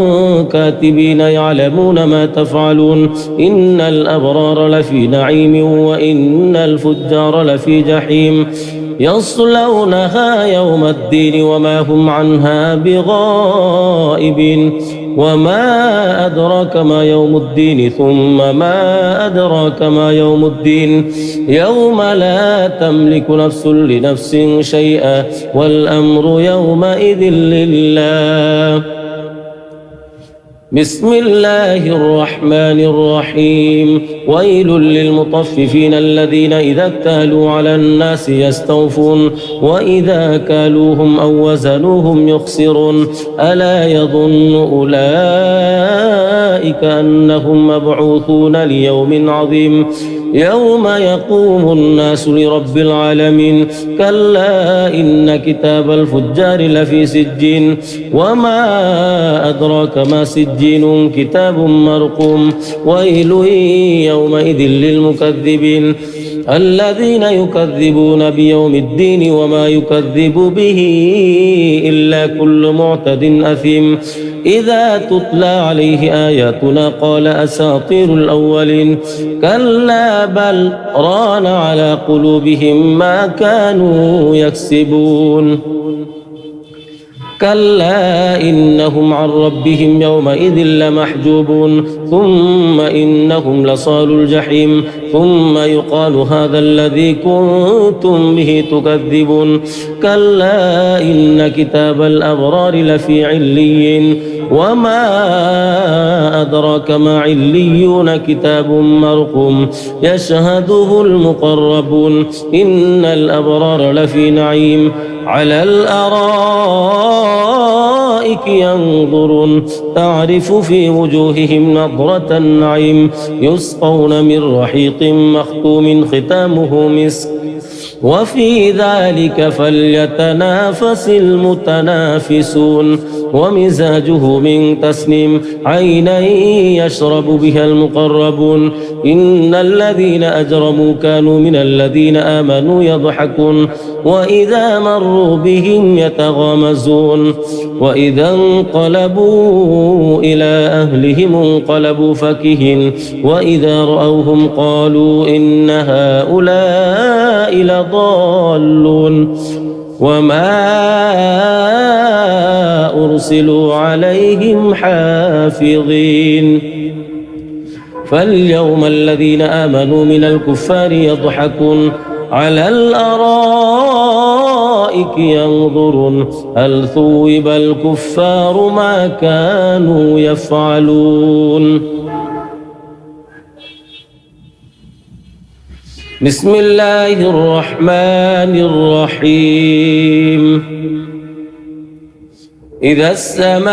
كاتبين يعلمون ما تفعلون إن الأبرار لفي نعيم وإن الفجار لفي جحيم يصلونها يوم الدين وما هم عنها بغائبين وما أدراك ما يوم الدين ثم ما أدراك ما يوم الدين يوم لا تملك نفس لنفس شيئا والأمر يومئذ لله. بسم الله الرحمن الرحيم. ويل للمطففين الذين إذا اكتالوا على الناس يستوفون وإذا كالوهم أو وزنوهم يخسرون ألا يظن أولئك أنهم مبعوثون ليوم عظيم يوم يقوم الناس لرب العالمين كلا إن كتاب الفجار لفي سجين وما أدراك ما سجين كتاب مرقوم ويل يومئذ للمكذبين الذين يكذبون بيوم الدين وما يكذب به إلا كل معتد أثيم إذا تتلى عليه آياتنا قال أساطير الأولين كلا بل ران على قلوبهم ما كانوا يكسبون كلا إنهم عن ربهم يومئذ لمحجوبون ثم إنهم لصالوا الجحيم ثم يقال هذا الذي كنتم به تكذبون كلا إن كتاب الأبرار لفي عليين وما أدراك ما عليون كتاب مرقوم يشهده المقربون إن الأبرار لفي نعيم على الأرائك ينظرون تعرف في وجوههم نضرة النعيم يسقون من رحيق مختوم ختامه مسك وفي ذلك فليتنافس المتنافسون ومزاجه من تسنيم عينا يشرب بها المقربون إن الذين أجرموا كانوا من الذين آمنوا يضحكون وإذا مروا بهم يتغامزون وإذا انقلبوا إلى أهلهم انقلبوا فكهين وإذا رأوهم قالوا إن هؤلاء لضالون وما أرسلوا عليهم حافظين فاليوم الذين آمنوا من الكفار يضحكون على الأرائك ينظرون هل ثوب الكفار ما كانوا يفعلون. بسم الله الرحمن الرحيم. إذا السماء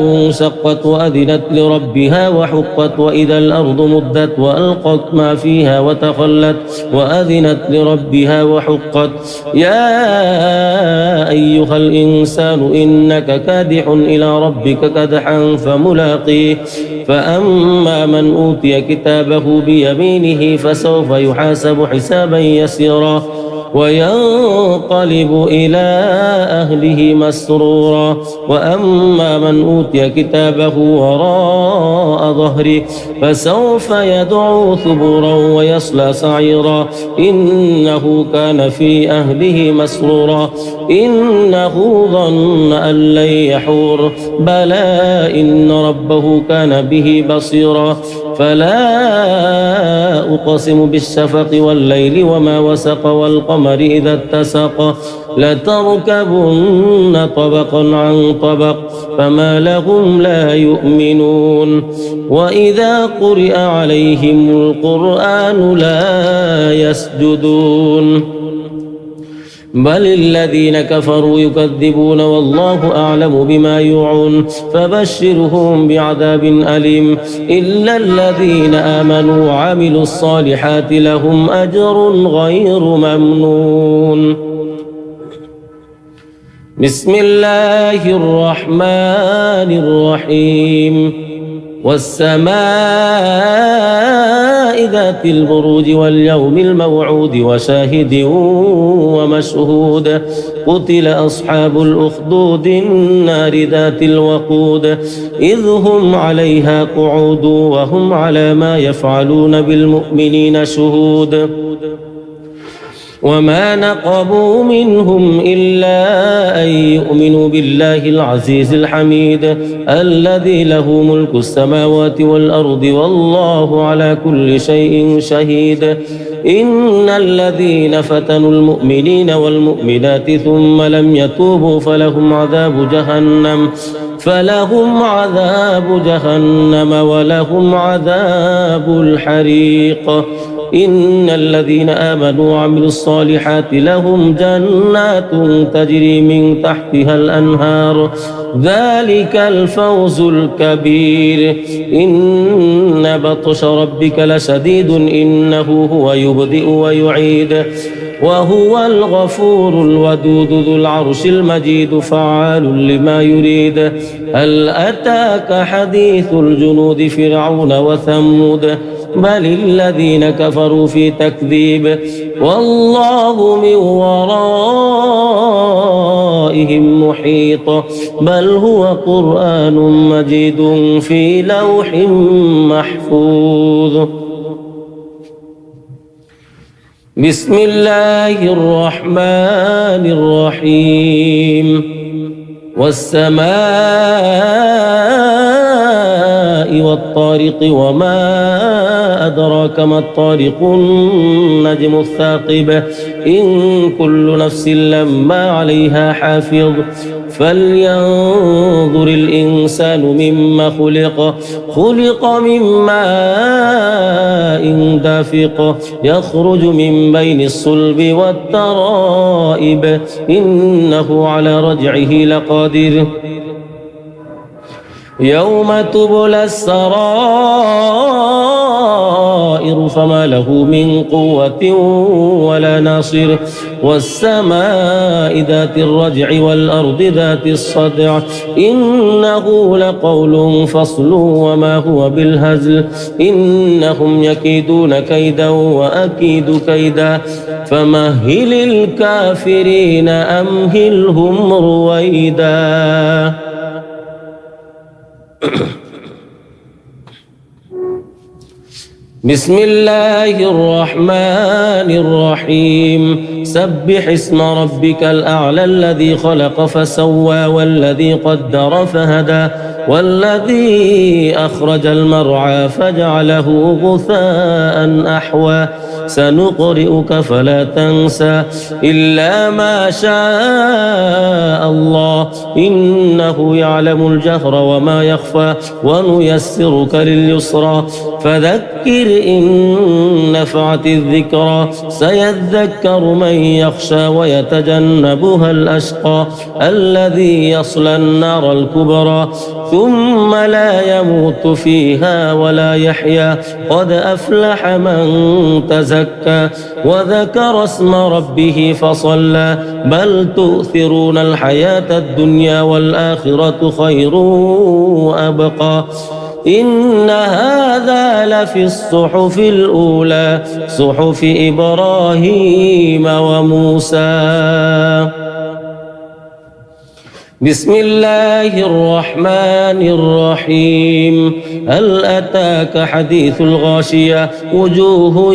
انشقت وأذنت لربها وحقت وإذا الأرض مدت وألقت ما فيها وتخلت وأذنت لربها وحقت يا أيها الإنسان إنك كادح إلى ربك كدحا فملاقيه فأما من أوتي كتابه بيمينه فسوف يحاسب حسابا يسيرا وينقلب إلى أهله مسرورا وأما من أوتي كتابه وراء ظهره فسوف يدعو ثبورا ويصلى سعيرا إنه كان في أهله مسرورا إنه ظن أن لن يحور بلى إن ربه كان به بصيرا فلا أقسم بالشفق والليل وما وسق والقمر إذا اتسق لتركبن طبقا عن طبق فما لهم لا يؤمنون وإذا قرئ عليهم القرآن لا يسجدون بل الذين كفروا يكذبون والله أعلم بما يوعون فبشرهم بعذاب أليم إلا الذين آمنوا وعملوا الصالحات لهم أجر غير ممنون بسم الله الرحمن الرحيم والسماء ذات البروج واليوم الموعود وشاهد ومشهود قتل أصحاب الأخدود النار ذات الوقود إذ هم عليها قعود وهم على ما يفعلون بالمؤمنين شهود وما نقموا منهم إلا أن يؤمنوا بالله العزيز الحميد الذي له ملك السماوات والأرض والله على كل شيء شهيد إن الذين فتنوا المؤمنين والمؤمنات ثم لم يتوبوا فلهم عذاب جهنم ولهم عذاب الحريق إن الذين آمنوا وعملوا الصالحات لهم جنات تجري من تحتها الأنهار ذلك الفوز الكبير إن بطش ربك لشديد إنه هو يبدئ ويعيد وهو الغفور الودود ذو العرش المجيد فعال لما يريد هل أتاك حديث الجنود فرعون وثمود بل الذين كفروا في تكذيب والله من ورائهم محيط بل هو قرآن مجيد في لوح محفوظ بسم الله الرحمن الرحيم والسماء والطارق وما أدراك ما الطارق النجم الثاقب إن كل نفس لما عليها حافظ فلينظر الإنسان مما خلق من ماء دافق يخرج من بين الصلب والترائب إنه على رجعه لقادر يوم تبلى السرائر فما له من قوة ولا ناصر والسماء ذات الرجع والأرض ذات الصدع إنه لقول فصل وما هو بالهزل إنهم يكيدون كيدا وأكيد كيدا فمهل الكافرين أمهلهم رويدا بسم الله الرحمن الرحيم سبح اسم ربك الأعلى الذي خلق فسوى والذي قدر فهدى والذي أخرج المرعى فجعله غثاء أحوى سنقرئك فلا تنسى إلا ما شاء الله إنه يعلم الجهر وما يخفى ونيسرك لليسرى فذكر إن نفعت الذكرى سيذكر من يخشى ويتجنبها الأشقى الذي يصلى النار الكبرى ثم لا يموت فيها ولا يحيا قد أفلح من تزكى وذكر اسم ربه فصلى بل تؤثرون الحياة الدنيا والآخرة خير وأبقى إن هذا لفي الصحف الأولى صحف إبراهيم وموسى. بسم الله الرحمن الرحيم. هل أتاك حديث الغاشية وجوه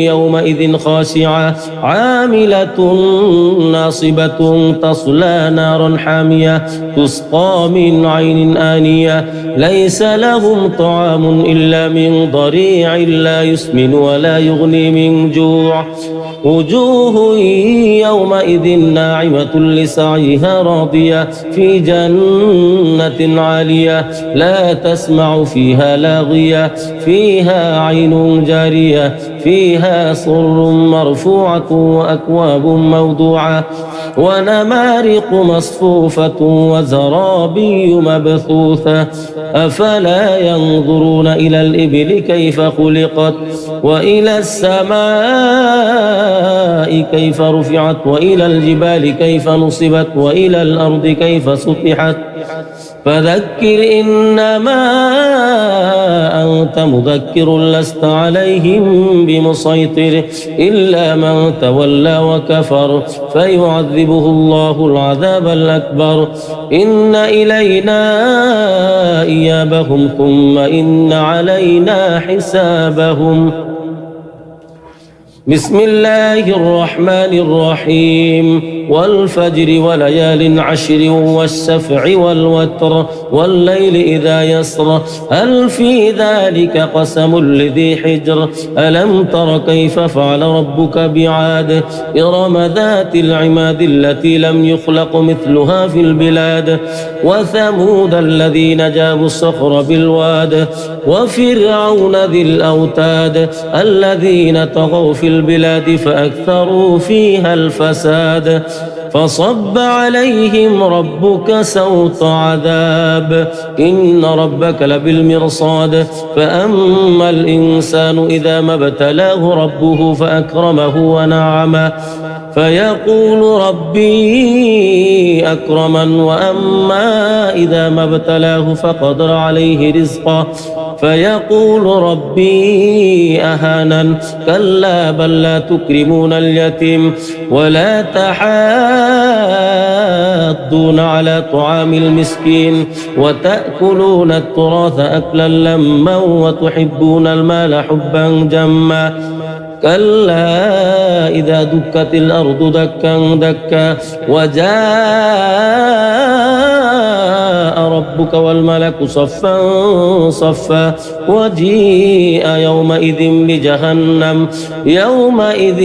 يومئذ خاشعة عاملة ناصبة تصلى نارا حامية تسقى من عين آنية ليس لهم طعام إلا من ضريع لا يسمن ولا يغني من جوع وجوه يومئذ ناعمة لسعيها راضية في جنة عالية لا تسمع فيها لاغية فيها عين جارية فيها سرر مرفوعة وأكواب موضوعة ونمارق مصفوفة وزرابي مبثوثة أفلا ينظرون إلى الإبل كيف خلقت وإلى السماء كيف رفعت وإلى الجبال كيف نصبت وإلى الأرض كيف سطحت فذكر إنما أنت مذكر لست عليهم بمسيطر إلا من تولى وكفر فيعذبه الله العذاب الأكبر إن إلينا إيابهم ثم إن علينا حسابهم. بسم الله الرحمن الرحيم والفجر وليال عشر والشفع والوتر والليل إذا يسر هل في ذلك قسم لذي حجر ألم تر كيف فعل ربك بعاد إرم ذات العماد التي لم يخلق مثلها في البلاد وثمود الذين جابوا الصخر بالواد وفرعون ذي الأوتاد الذين طغوا في البلاد فأكثروا فيها الفساد فصب عليهم ربك سوط عذاب إن ربك لبالمرصاد فأما الإنسان إذا ما ابتلاه ربه فأكرمه ونعمه فيقول ربي أكرمن وأما إذا ما ابتلاه فقدر عليه رزقه فيقول ربي أهانن كلا بل لا تكرمون اليتيم ولا تحاضون على طعام المسكين وتأكلون التراث أكلا لما وتحبون المال حبا جما كلا إذا دكت الأرض دكا دكا وجاء ربك والملك صفا صفا وجيء يومئذ بجهنم يومئذ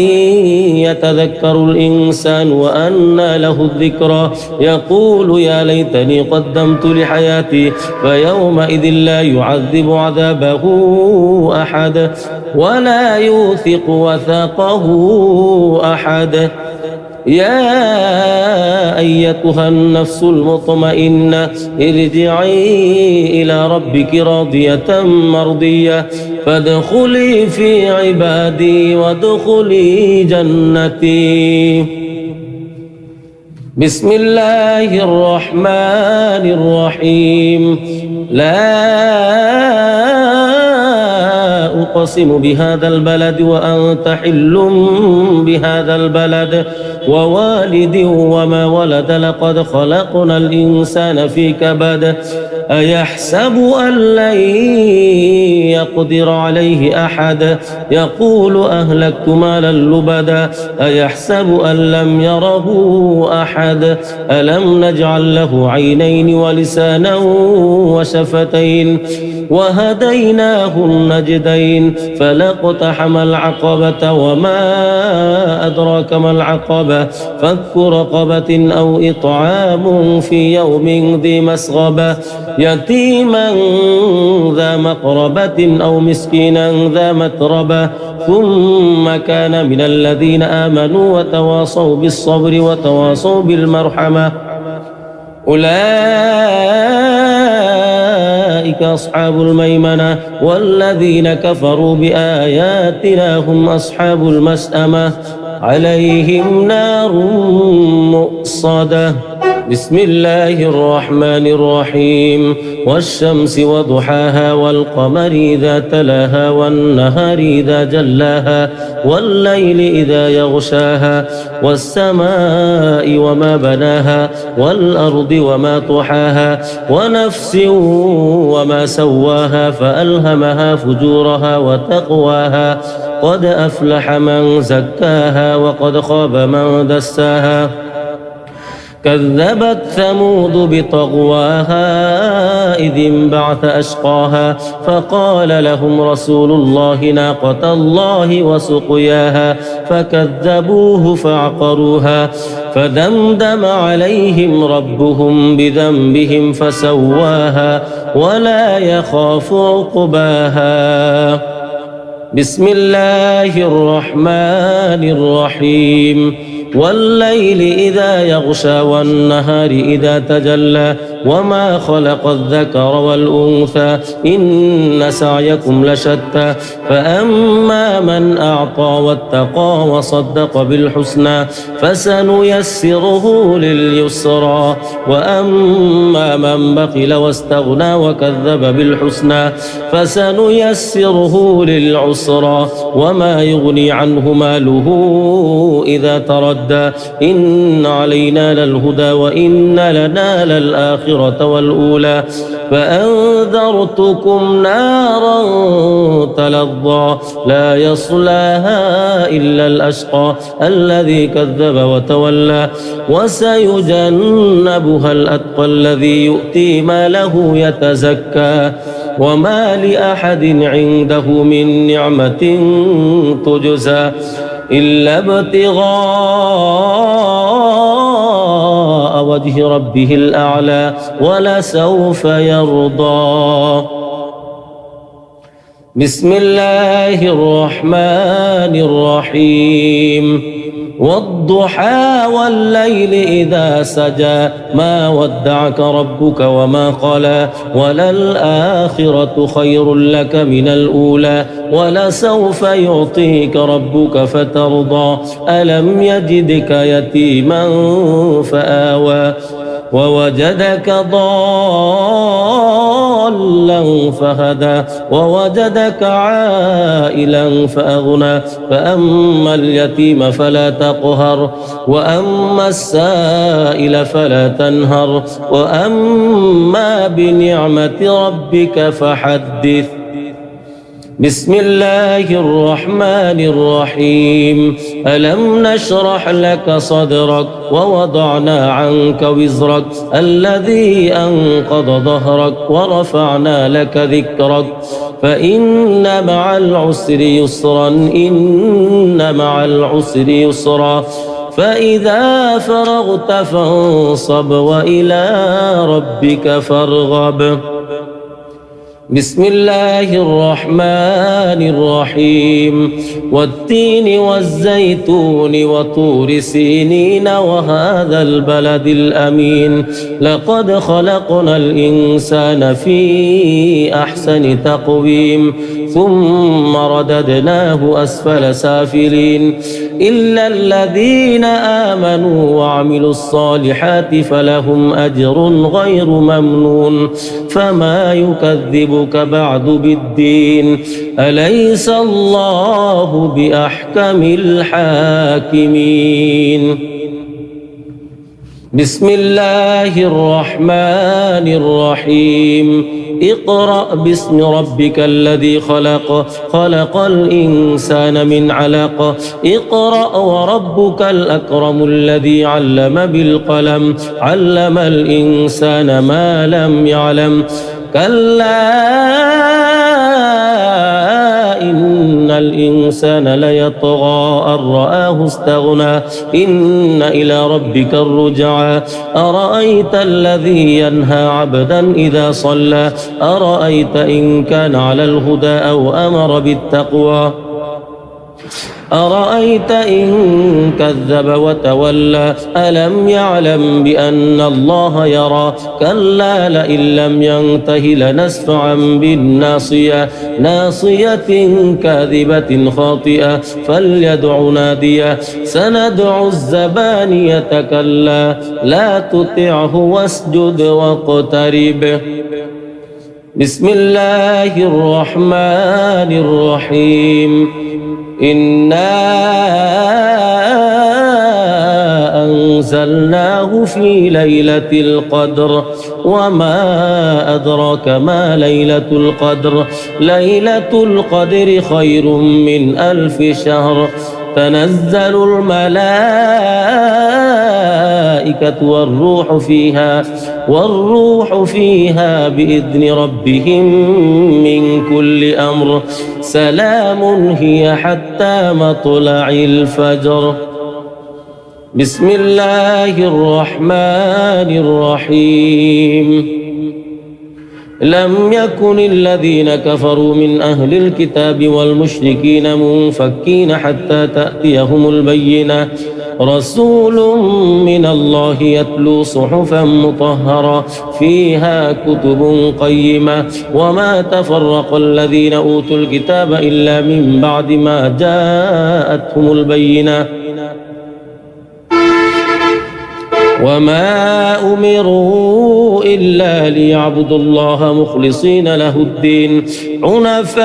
يتذكر الإنسان وأنى له الذكرى يقول يا ليتني قدمت لحياتي فيومئذ لا يعذب عذابه أحد ولا يوثق وثاقه أحد يا أيتها النفس المطمئنة ارجعي إلى ربك راضية مرضية فادخلي في عبادي وادخلي جنتي. بسم الله الرحمن الرحيم لا أقسم بهذا البلد وأنت حل بهذا البلد ووالد وما ولد لقد خلقنا الإنسان في كبد أيحسب أن لن يقدر عليه أحد يقول أهلكت مالا لبدا أيحسب أن لم يره أحد ألم نجعل له عينين ولسانا وشفتين وهديناه النجدين فلاقتحم العقبة وما أدراك ما العقبة فك رقبة أو إطعام في يوم ذي مسغبة يتيما ذا مقربة أو مسكينا ذا متربة ثم كان من الذين آمنوا وتواصوا بالصبر وتواصوا بالمرحمة أولئك أصحاب الميمنة والذين كفروا بآياتنا هم أصحاب المشأمة عليهم نار مؤصدة. بسم الله الرحمن الرحيم والشمس وضحاها والقمر إذا تلاها والنهار إذا جلاها والليل إذا يغشاها والسماء وما بناها والأرض وما طحاها ونفس وما سواها فألهمها فجورها وتقواها قد أفلح من زكاها وقد خاب من دساها كذبت ثمود بطغواها إذ انبعث أشقاها فقال لهم رسول الله ناقة الله وسقياها فكذبوه فعقروها فدمدم عليهم ربهم بذنبهم فسواها ولا يخاف عقباها بسم الله الرحمن الرحيم والليل إذا يغشى والنهار إذا تجلى وما خلق الذكر والأنثى إن سعيكم لشتى فأما من أعطى واتقى وصدق بالحسنى فسنيسره لليسرى وأما من بخل واستغنى وكذب بالحسنى فسنيسره للعسرى وما يغني عنه ماله إذا تردى إن علينا للهدى وإن لنا للآخرة والأولى فأنذرتكم نارا تلظى لا يصلاها إلا الأشقى الذي كذب وتولى وسيجنبها الأتقى الذي يؤتي ماله يتزكى وما لأحد عنده من نعمة تجزى إلا ابتغاء وجه ربه الأعلى ولسوف يرضى بسم الله الرحمن الرحيم والضحى والليل إذا سجى ما ودعك ربك وما قلى وللآخرة خير لك من الأولى ولسوف يعطيك ربك فترضى ألم يجدك يتيما فآوى ووجدك ضالا فهدى ووجدك عائلا فأغنى فأما اليتيم فلا تقهر وأما السائل فلا تنهر وأما بنعمة ربك فحدث بسم الله الرحمن الرحيم ألم نشرح لك صدرك ووضعنا عنك وزرك الذي أنقض ظهرك ورفعنا لك ذكرك فإن مع العسر يسرا إن مع العسر يسرا فإذا فرغت فانصب وإلى ربك فارغب بسم الله الرحمن الرحيم والتين والزيتون وطور سينين وهذا البلد الأمين لقد خلقنا الإنسان في أحسن تقويم ثم رددناه أسفل سافلين إلا الذين آمنوا وعملوا الصالحات فلهم أجر غير ممنون فما يكذبك بعد بالدين أليس الله بأحكم الحاكمين بسم الله الرحمن الرحيم اقرأ باسم ربك الذي خلق خلق الإنسان من علق اقرأ وربك الأكرم الذي علم بالقلم علم الإنسان ما لم يعلم كلا إن الإنسان ليطغى أن رآه استغنى إن إلى ربك الرجعى أرأيت الذي ينهى عبدا إذا صلى أرأيت إن كان على الهدى أو أمر بالتقوى أرأيت إن كذب وتولى ألم يعلم بأن الله يرى كلا لئن لم ينته لنسفعا بالناصية ناصية كاذبة خاطئة فليدع نادية سندع الزبانية كلا لا تطعه واسجد واقترب. بسم الله الرحمن الرحيم. إنا أنزلناه في ليلة القدر وما أدراك ما ليلة القدر ليلة القدر خير من 1000 شهر تنزل الملائكة والروح فيها بإذن ربهم من كل أمر سلام هي حتى مطلع الفجر. بسم الله الرحمن الرحيم. لم يكن الذين كفروا من أهل الكتاب والمشركين منفكين حتى تأتيهم البينة رسول من الله يتلو صحفا مطهرة فيها كتب قيمة وما تفرق الذين أوتوا الكتاب إلا من بعد ما جاءتهم البينة وما أمروا إلا ليعبدوا الله مخلصين له الدين حنفاء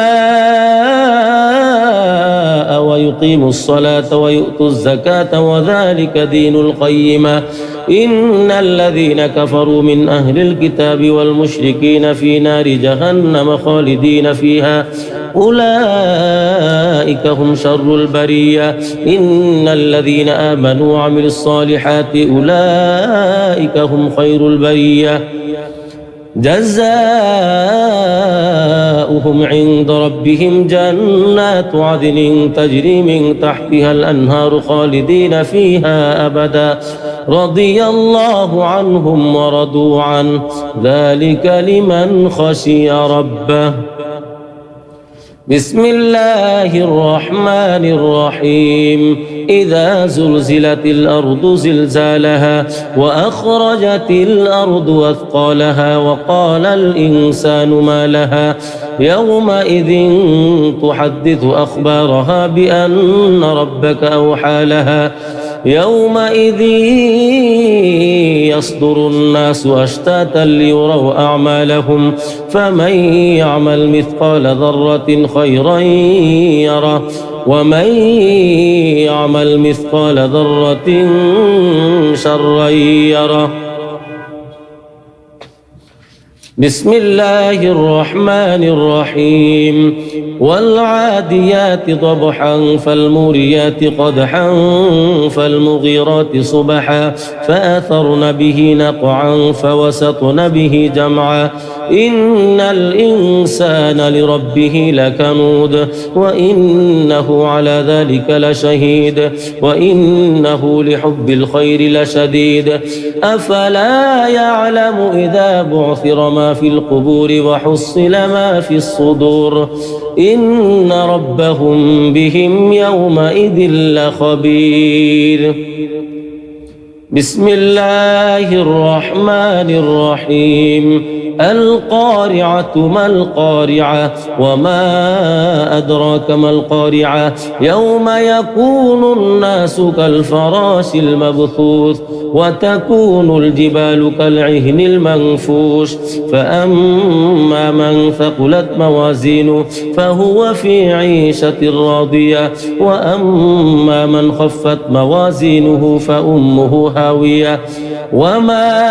ويقيموا الصلاة ويؤتوا الزكاة وذلك دين القيمة إن الذين كفروا من أهل الكتاب والمشركين في نار جهنم خالدين فيها أولئك هم شر البرية إن الذين آمنوا وعملوا الصالحات أولئك هم خير البرية جزاؤهم عند ربهم جنات عدن تجري من تحتها الأنهار خالدين فيها أبدا رضي الله عنهم ورضوا عنه ذلك لمن خشي ربه. بسم الله الرحمن الرحيم. إذا زلزلت الأرض زلزالها وأخرجت الأرض أثقالها وقال الإنسان ما لها يومئذ تحدث أخبارها بأن ربك أوحى لها يومئذ يصدر الناس أشتاتا ليروا أعمالهم فمن يعمل مثقال ذرة خيرا يره ومن يعمل مثقال ذرة شرا يره. بسم الله الرحمن الرحيم. والعاديات ضبحا فالموريات قدحا فالمغيرات صبحا فأثرن به نقعا فوسطن به جمعا إن الإنسان لربه لكنود وإنه على ذلك لشهيد وإنه لحب الخير لشديد أفلا يعلم إذا بعثر ما في القبور وحصل ما في الصدور إن ربهم بهم يومئذ لخبير. بسم الله الرحمن الرحيم. القارعة ما القارعة وما أدراك ما القارعة يوم يكون الناس كالفراش المبثوث وتكون الجبال كالعهن المنفوش فأما من ثقلت موازينه فهو في عيشة راضية وأما من خفت موازينه فأمه هاوية وما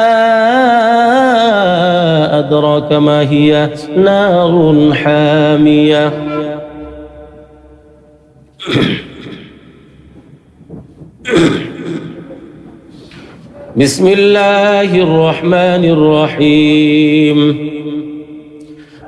أدراك ما هي نار حامية. بسم الله الرحمن الرحيم.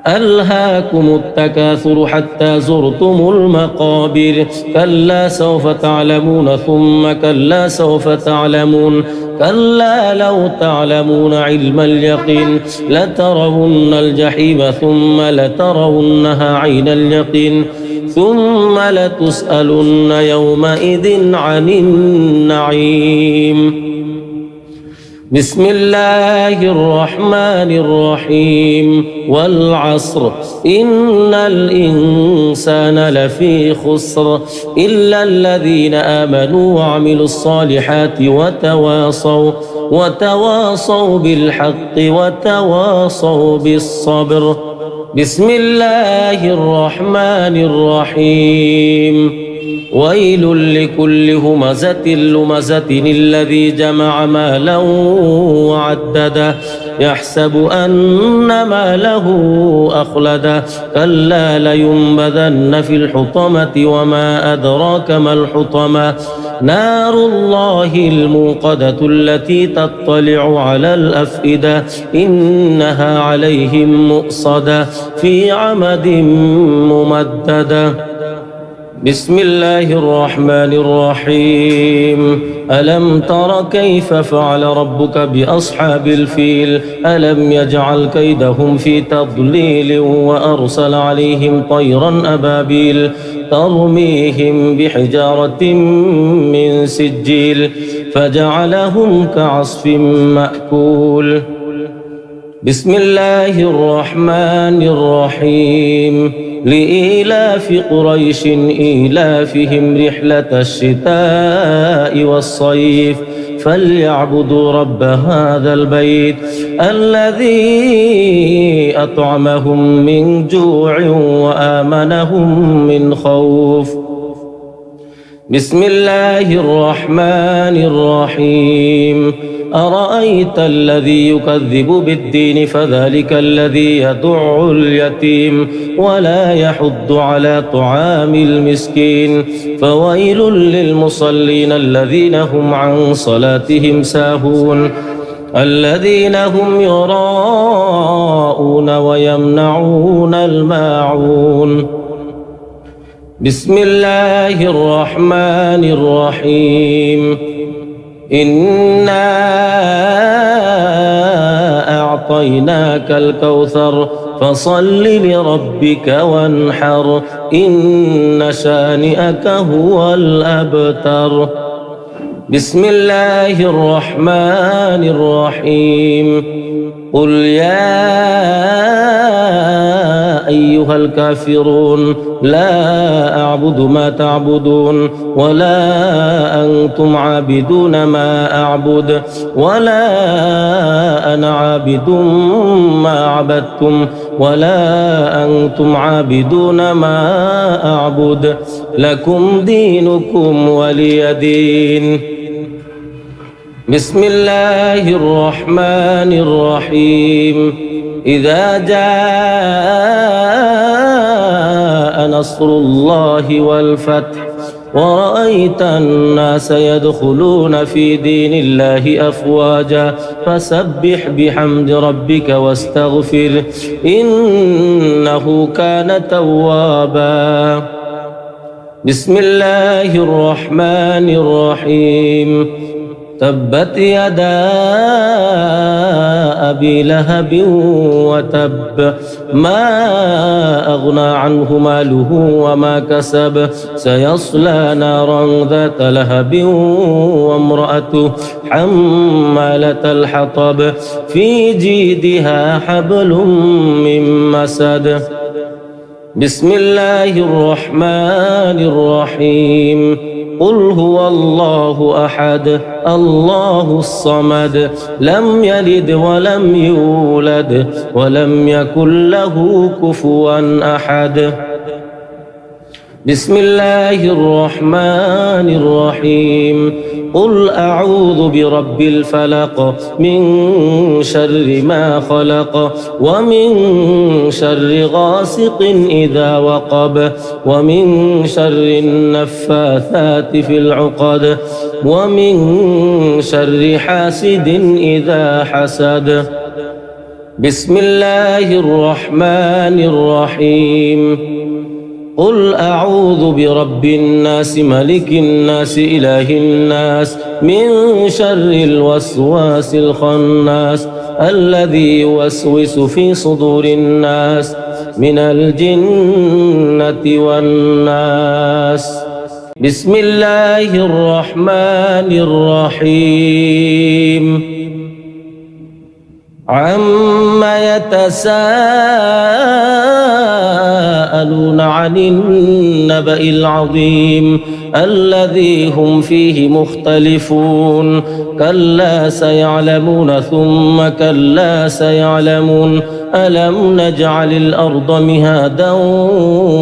ألهاكم التكاثر حتى زرتم المقابر كلا سوف تعلمون ثم كلا سوف تعلمون كلا لو تعلمون علم اليقين لترون الجحيم ثم لترونها عين اليقين ثم لتسألن يومئذ عن النعيم بسم الله الرحمن الرحيم والعصر إن الإنسان لفي خسر إلا الذين آمنوا وعملوا الصالحات وتواصوا بالحق وتواصوا بالصبر بسم الله الرحمن الرحيم ويل لكل همزة لمزة الذي جمع مالا وعدده يحسب أن ماله أخلده كلا لينبذن في الحطمة وما أدراك ما الحطمة نار الله الموقدة التي تطلع على الأفئدة إنها عليهم مؤصدة في عمد ممددة بسم الله الرحمن الرحيم ألم تر كيف فعل ربك بأصحاب الفيل ألم يجعل كيدهم في تضليل وأرسل عليهم طيرا أبابيل ترميهم بحجارة من سجيل فجعلهم كعصف مأكول بسم الله الرحمن الرحيم لإيلاف قريش إيلافهم رحلة الشتاء والصيف فليعبدوا رب هذا البيت الذي أطعمهم من جوع وآمنهم من خوف بسم الله الرحمن الرحيم أرأيت الذي يكذب بالدين فذلك الذي يدع اليتيم ولا يحض على طعام المسكين فويل للمصلين الذين هم عن صلاتهم ساهون الذين هم يراءون ويمنعون الماعون بسم الله الرحمن الرحيم إنا أعطيناك الكوثر فصل لربك وانحر إن شانئك هو الأبتر بسم الله الرحمن الرحيم قل يا أيها الكافرون لا أعبد ما تعبدون ولا أنتم عابدون ما أعبد ولا أنا عابد ما عبدتم ولا أنتم عابدون ما أعبد لكم دينكم ولي دين بسم الله الرحمن الرحيم إذا جاء نصر الله والفتح ورأيت الناس يدخلون في دين الله أفواجا فسبح بحمد ربك واستغفر إنه كان توابا بسم الله الرحمن الرحيم تبت يدا أبي لهب وتب ما أغنى عنه ماله وما كسب سيصلى نارا ذات لهب وامرأته حمالة الحطب في جيدها حبل من مسد بسم الله الرحمن الرحيم قل هو الله أحد الله الصمد لم يلد ولم يولد ولم يكن له كفوا أحد بسم الله الرحمن الرحيم قل أعوذ برب الفلق من شر ما خلق ومن شر غاسق إذا وقب ومن شر النفاثات في العقد ومن شر حاسد إذا حسد بسم الله الرحمن الرحيم قل أعوذ برب الناس ملك الناس إله الناس من شر الوسواس الخناس الذي يوسوس في صدور الناس من الجنة والناس. بسم الله الرحمن الرحيم. عما يتساءلون عن النبأ العظيم الذي هم فيه مختلفون. كلا سيعلمون ثم كلا سيعلمون. ألم نجعل الأرض مهادا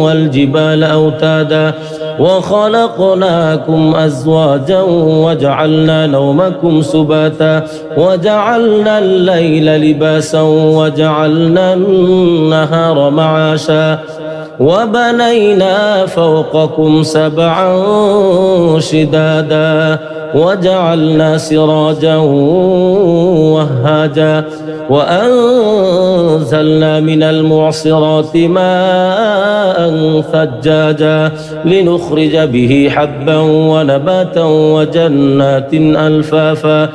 والجبال أوتادا وخلقناكم أزواجا وجعلنا نومكم سباتا وجعلنا الليل لباسا وجعلنا النهار معاشا وبنينا فوقكم سبعا شدادا وجعلنا سراجا وهاجا وأنزلنا من المعصرات ماء ثجاجا لنخرج به حبا ونباتا وجنات ألفافا.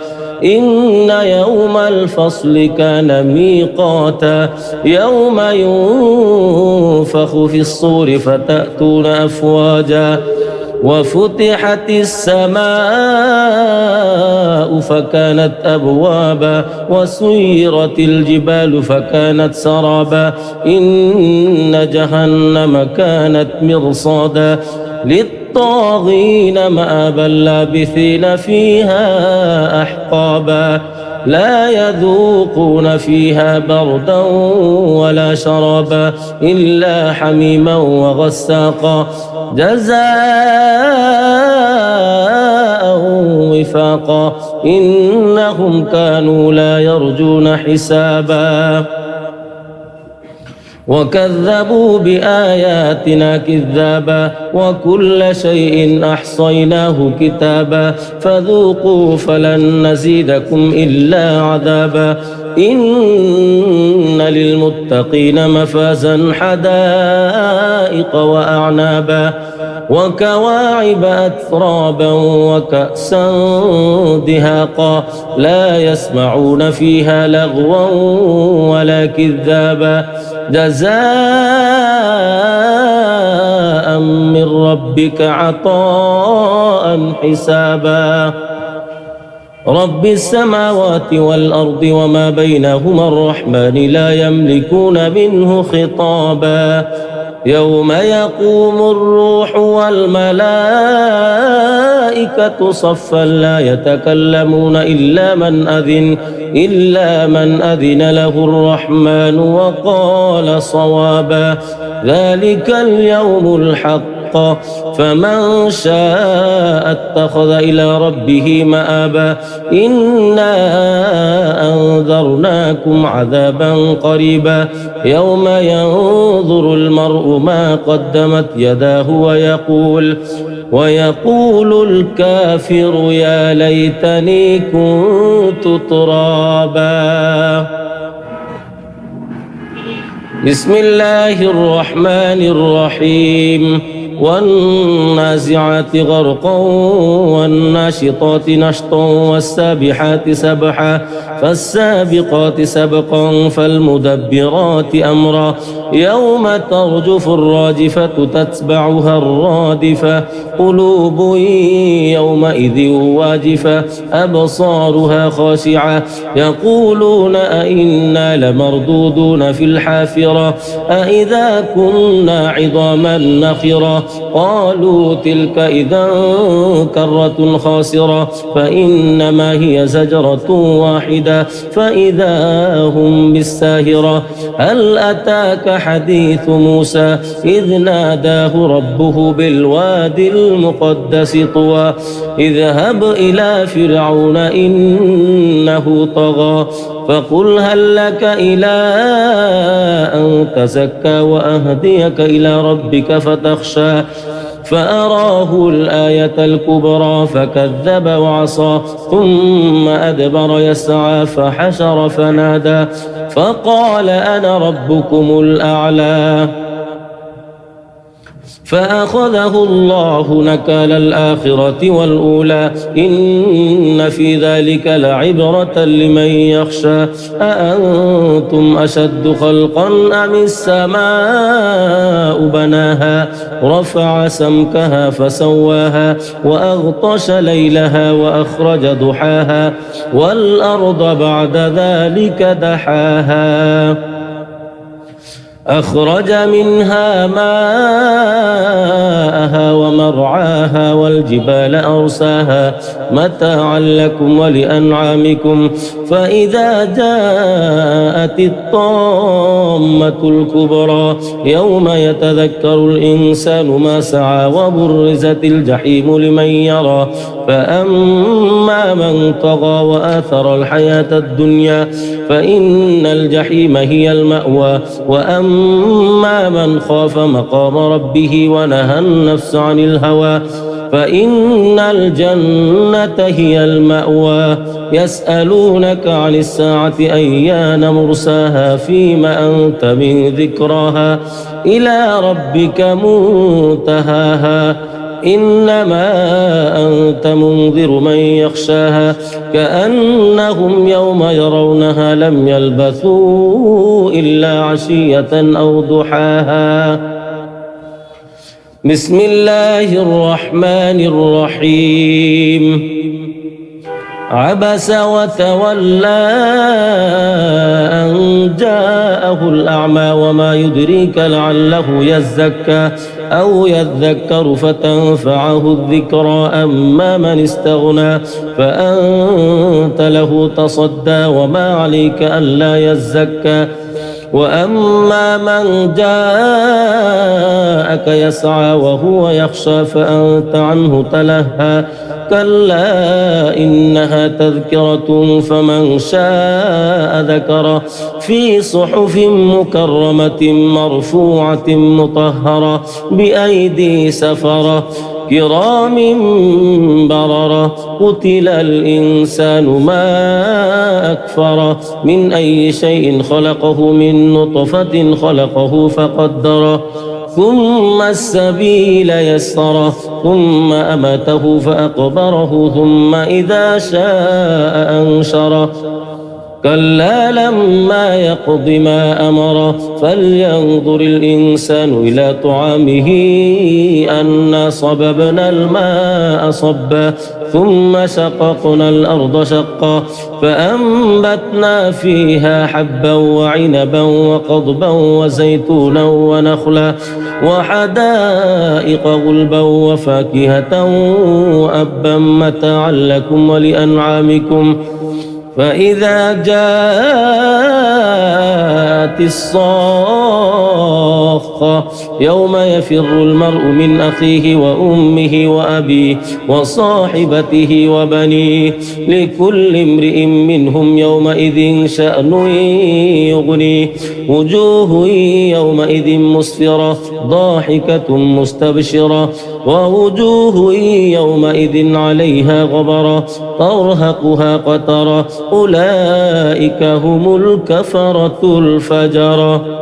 إن يوم الفصل كان ميقاتا يوم ينفخ في الصور فتأتون أفواجا وفتحت السماء فكانت أبوابا وسيرت الجبال فكانت سرابا. إن جهنم كانت مرصادا للطاغين مآبا لابثين فيها أحقابا لا يذوقون فيها بردا ولا شرابا إلا حميما وغساقا جزاء وفاقا. إنهم كانوا لا يرجون حسابا وكذبوا بآياتنا كذابا وكل شيء أحصيناه كتابا فذوقوا فلن نزيدكم إلا عذابا. إن للمتقين مفازا حدائق وأعنابا وكواعب أترابا وكأسا دهاقا لا يسمعون فيها لغوا ولا كذابا جزاء من ربك عطاء حسابا. رب السماوات والأرض وما بينهما الرحمن لا يملكون منه خطابا. يوم يقوم الروح والملائكة صفا لا يتكلمون إلا من أذن له الرحمن وقال صوابا. ذلك اليوم الحق فمن شاء اتخذ إلى ربه مآبا. إنا أنذرناكم عذابا قريبا يوم ينظر المرء ما قدمت يداه ويقول الكافر يا ليتني كنت ترابا. بسم الله الرحمن الرحيم. والنازعات غرقا والناشطات نشطا والسابحات سبحا فالسابقات سبقا فالمدبرات أمرا يوم ترجف الراجفة تتبعها الرادفة قلوب يومئذ واجفة أبصارها خاشعة يقولون أئنا لمردودون في الحافرة أئذا كنا عظاما نخرة قالوا تلك إذا كرة خاسرة فإنما هي زجرة واحدة فإذا هم بالساهرة. هل أتاك حديث موسى إذ ناداه ربه بالوادي المقدس طوى اذهب إلى فرعون إنه طغى فقل هل لك إلى أن تزكى وأهديك إلى ربك فتخشى فأراه الآية الكبرى فكذب وعصى ثم أدبر يسعى فحشر فنادى فقال أنا ربكم الأعلى فأخذه الله نكال الآخرة والأولى إن في ذلك لعبرة لمن يخشى أأنتم أشد خلقا أم السماء بناها رفع سمكها فسواها وأغطش ليلها وأخرج ضحاها والأرض بعد ذلك دحاها أخرج منها ماءها ومرعاها والجبال أرساها متاعا لكم ولأنعامكم فإذا جاءت الطامة الكبرى يوم يتذكر الإنسان ما سعى وبرزت الجحيم لمن يرى فأما من طغى وآثر الحياة الدنيا فإن الجحيم هي المأوى وأما من خاف مقام ربه ونهى النفس عن الهوى فإن الجنة هي المأوى يسألونك عن الساعة أيان مرساها فيما أنت من ذكراها إلى ربك منتهاها إنما أنت منذر من يخشاها كأنهم يوم يرونها لم يلبثوا إلا عشية أو ضحاها بسم الله الرحمن الرحيم عبس وتولى أن جاءه الأعمى وما يدريك لعله يزكى أو يذكر فتنفعه الذكرى أما من استغنى فأنت له تصدى وما عليك ألا يزكى وأما من جاءك يسعى وهو يخشى فأنت عنه تلهى كلا إنها تذكرة فمن شاء ذكره في صحف مكرمة مرفوعة مطهرة بأيدي سفرة كرام بررة قتل الإنسان ما أكفره من أي شيء خلقه من نطفة خلقه فقدره ثم السبيل يسره ثم أمته فأقبره ثم إذا شاء أنشره كلا لما يقض ما أمره فلينظر الإنسان إلى طعامه أنا صببنا الماء صبا ثم شققنا الأرض شقا فأنبتنا فيها حبا وعنبا وقضبا وزيتونا ونخلا وحدائق غلبا وفاكهة وأبا متاعا لكم ولأنعامكم فإذا جاءت الصاخة يوم يفر المرء من أخيه وأمه وأبيه وصاحبته وبنيه لكل امرئ منهم يومئذ شأن يغنيه وجوه يومئذ مسفرة ضاحكة مستبشرة ووجوه يومئذ عليها غبرة ترهقها قترة أولئك هم الكفرة الفجرة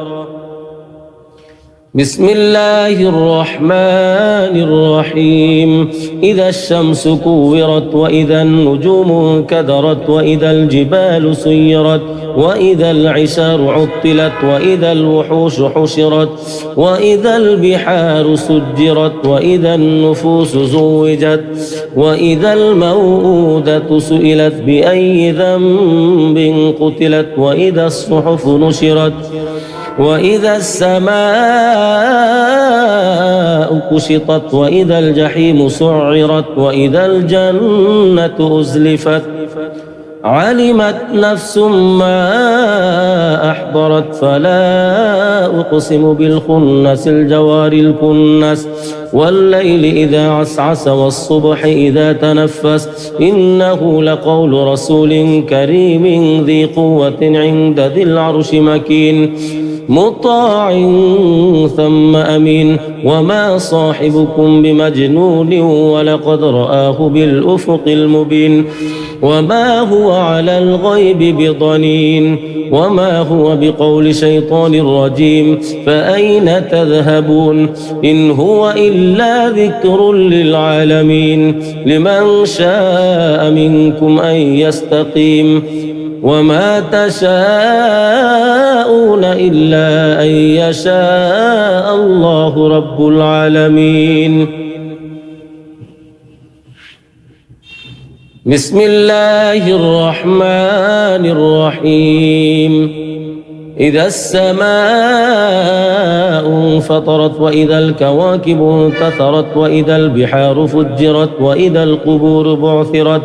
بسم الله الرحمن الرحيم إذا الشمس كورت وإذا النجوم انكدرت وإذا الجبال سيرت وإذا العشار عطلت وإذا الوحوش حشرت وإذا البحار سجرت وإذا النفوس زوجت وإذا الموءودة سئلت بأي ذنب قتلت وإذا الصحف نشرت وإذا السماء كشطت وإذا الجحيم سعرت وإذا الجنة أزلفت علمت نفس ما أحضرت فلا أقسم بالخنس الجوار الكنس والليل إذا عسعس والصبح إذا تنفس إنه لقول رسول كريم ذي قوة عند ذي العرش مكين مطاع ثم أمين وما صاحبكم بمجنون ولقد رآه بالأفق المبين وما هو على الغيب بضنين وما هو بقول شيطان رجيم فأين تذهبون إن هو إلا ذكر للعالمين لمن شاء منكم أن يستقيم وما تشاءون إلا أن يشاء الله رب العالمين. بسم الله الرحمن الرحيم إذا السماء انفطرت وإذا الكواكب انتثرت وإذا البحار فجرت وإذا القبور بعثرت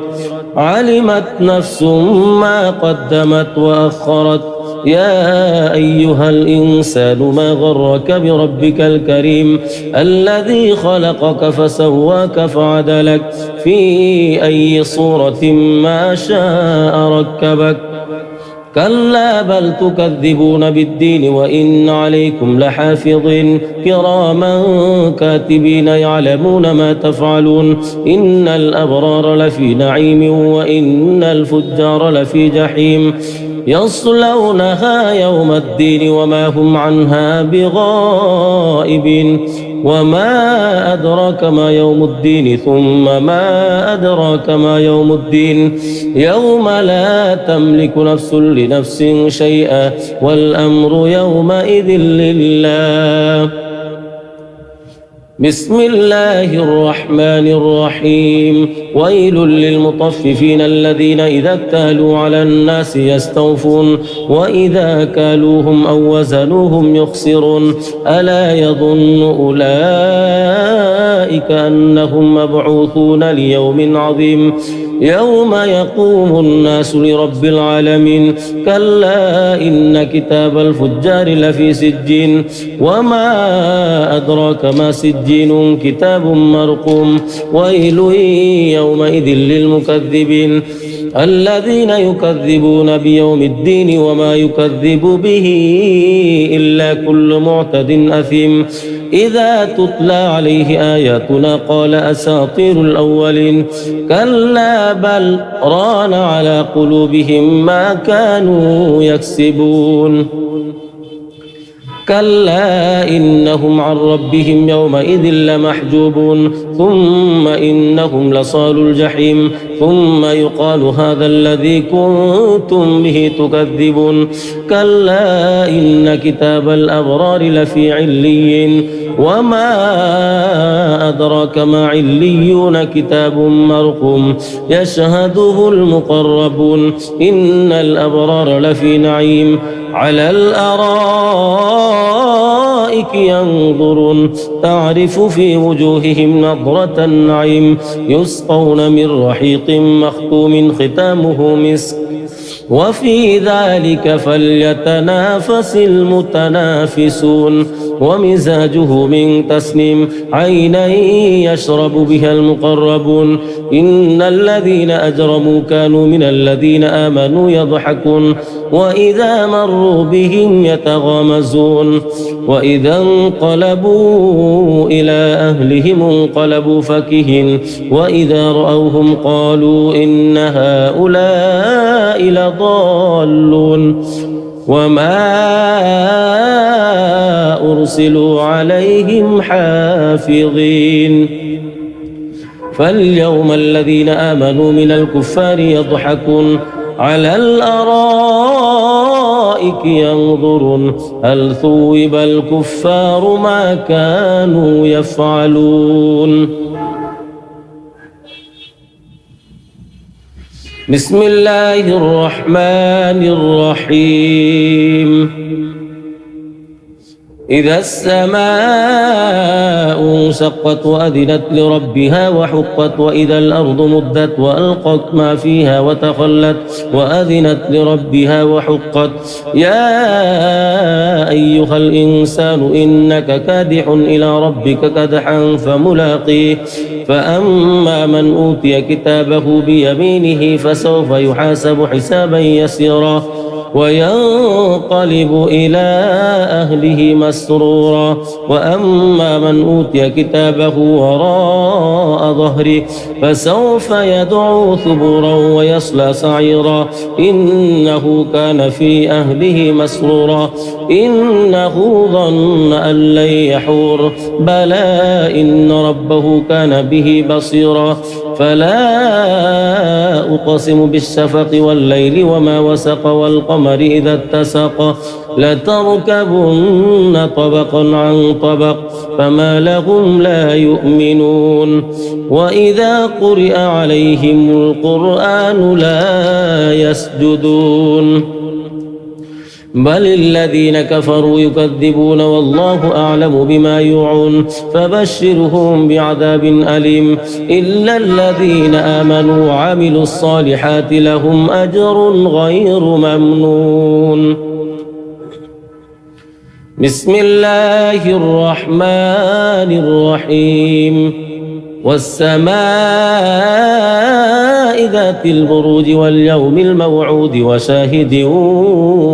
علمت نفس ما قدمت وأخرت يا أيها الإنسان ما غرك بربك الكريم الذي خلقك فسواك فعدلك في أي صورة ما شاء ركبك كلا بل تكذبون بالدين وإن عليكم لحافظين كراما كاتبين يعلمون ما تفعلون إن الأبرار لفي نعيم وإن الفجار لفي جحيم يصلونها يوم الدين وما هم عنها بغائبين وما أدراك ما يوم الدين ثم ما أدراك ما يوم الدين يوم لا تملك نفس لنفس شيئا والأمر يومئذ لله. بسم الله الرحمن الرحيم ويل للمطففين الذين إذا اكتالوا على الناس يستوفون وإذا كالوهم أو وزنوهم يخسرون ألا يظن أولئك أنهم مبعوثون ليوم عظيم يوم يقوم الناس لرب العالمين كلا إن كتاب الفجار لفي سجين وما أدراك ما سجين كتاب مرقوم ويل يومئذ للمكذبين الذين يكذبون بيوم الدين وما يكذب به إلا كل معتد أثيم إذا تتلى عليه آياتنا قال أساطير الأولين كلا بل ران على قلوبهم ما كانوا يكسبون كلا إنهم عن ربهم يومئذ لمحجوبون ثم إنهم لصال الجحيم ثم يقال هذا الذي كنتم به تكذبون كلا إن كتاب الأبرار لفي عليين وما أدراك ما عليون كتاب مرقوم يشهده المقربون إن الأبرار لفي نعيم على الأرائك ينظرون تعرف في وجوههم نضرة النعيم يسقون من رحيق مختوم ختامه مسك وفي ذلك فليتنافس المتنافسون ومزاجه من تسنيم عينا يشرب بها المقربون إن الذين أجرموا كانوا من الذين آمنوا يضحكون وإذا مروا بهم يتغامزون وإذا انقلبوا إلى أهلهم انقلبوا فكهين وإذا رأوهم قالوا إن هؤلاء لضالون وما أرسلوا عليهم حافظين فاليوم الذين آمنوا من الكفار يضحكون على الأرائك ينظرون هل ثوب الكفار ما كانوا يفعلون. بسم الله الرحمن الرحيم إذا السماء انشقت وأذنت لربها وحقت وإذا الأرض مدت وألقت ما فيها وتخلت وأذنت لربها وحقت يا أيها الإنسان إنك كادح إلى ربك كدحا فملاقيه فأما من أوتي كتابه بيمينه فسوف يحاسب حسابا يسيرا وينقلب إلى أهله مسرورا وأما من أوتي كتابه وراء ظهره فسوف يدعو ثبورا ويصلى سعيرا إنه كان في أهله مسرورا إنه ظن أن لن يحور بلى إن ربه كان به بصيرا فلا أقسم بالشفق والليل وما وسق والقمر إذا اتسق لتركبن طبقا عن طبق فما لهم لا يؤمنون وإذا قرئ عليهم القرآن لا يسجدون بل الذين كفروا يكذبون والله أعلم بما يوعون فبشرهم بعذاب أليم إلا الذين آمنوا وعملوا الصالحات لهم أجر غير ممنون بسم الله الرحمن الرحيم والسماء ذات البروج واليوم الموعود وشاهد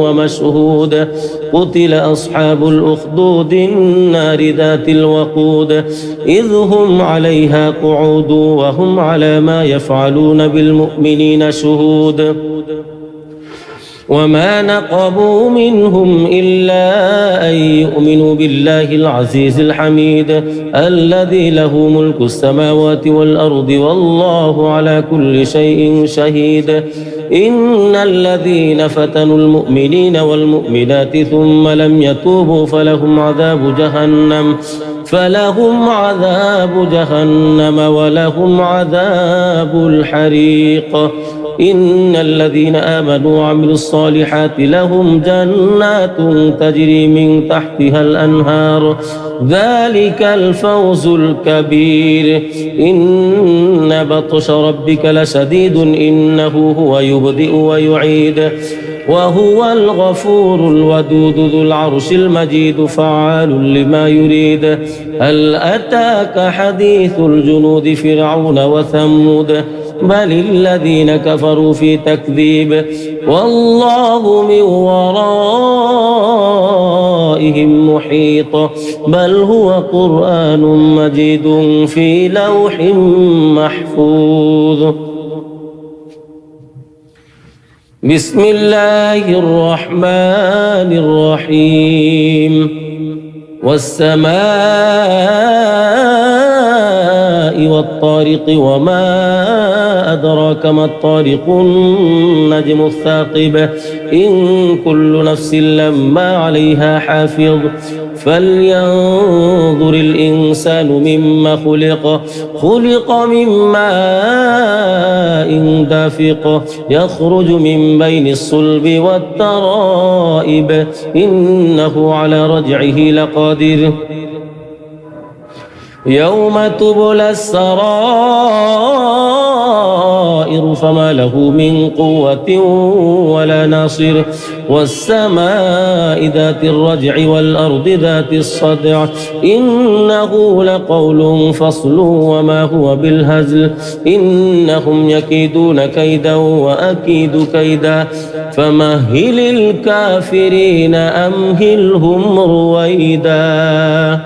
ومشهود قتل أصحاب الأخدود النار ذات الوقود إذ هم عليها قعود وهم على ما يفعلون بالمؤمنين شهود وما نقموا منهم إلا أن يؤمنوا بالله العزيز الحميد الذي له ملك السماوات والأرض والله على كل شيء شهيد إن الذين فتنوا المؤمنين والمؤمنات ثم لم يتوبوا فلهم عذاب جهنم ولهم عذاب الحريق إن الذين آمنوا وعملوا الصالحات لهم جنات تجري من تحتها الأنهار ذلك الفوز الكبير إن بطش ربك لشديد إنه هو يبدئ ويعيد وهو الغفور الودود ذو العرش المجيد فعال لما يريد هل أتاك حديث الجنود فرعون وثمود بل الذين كفروا في تكذيب والله من ورائهم محيط بل هو قرآن مجيد في لوح محفوظ بسم الله الرحمن الرحيم والسماء والطارق وما أدراك ما الطارق النجم الثاقب إن كل نفس لما عليها حافظ فلينظر الإنسان مما خلق من ماء دافق يخرج من بين الصلب والترائب إنه على رجعه لقادر يوم تبلى السرائر فما له من قوة ولا ناصر والسماء ذات الرجع والأرض ذات الصدع إنه لقول فصل وما هو بالهزل إنهم يكيدون كيدا وأكيد كيدا فمهل الكافرين أمهلهم رويدا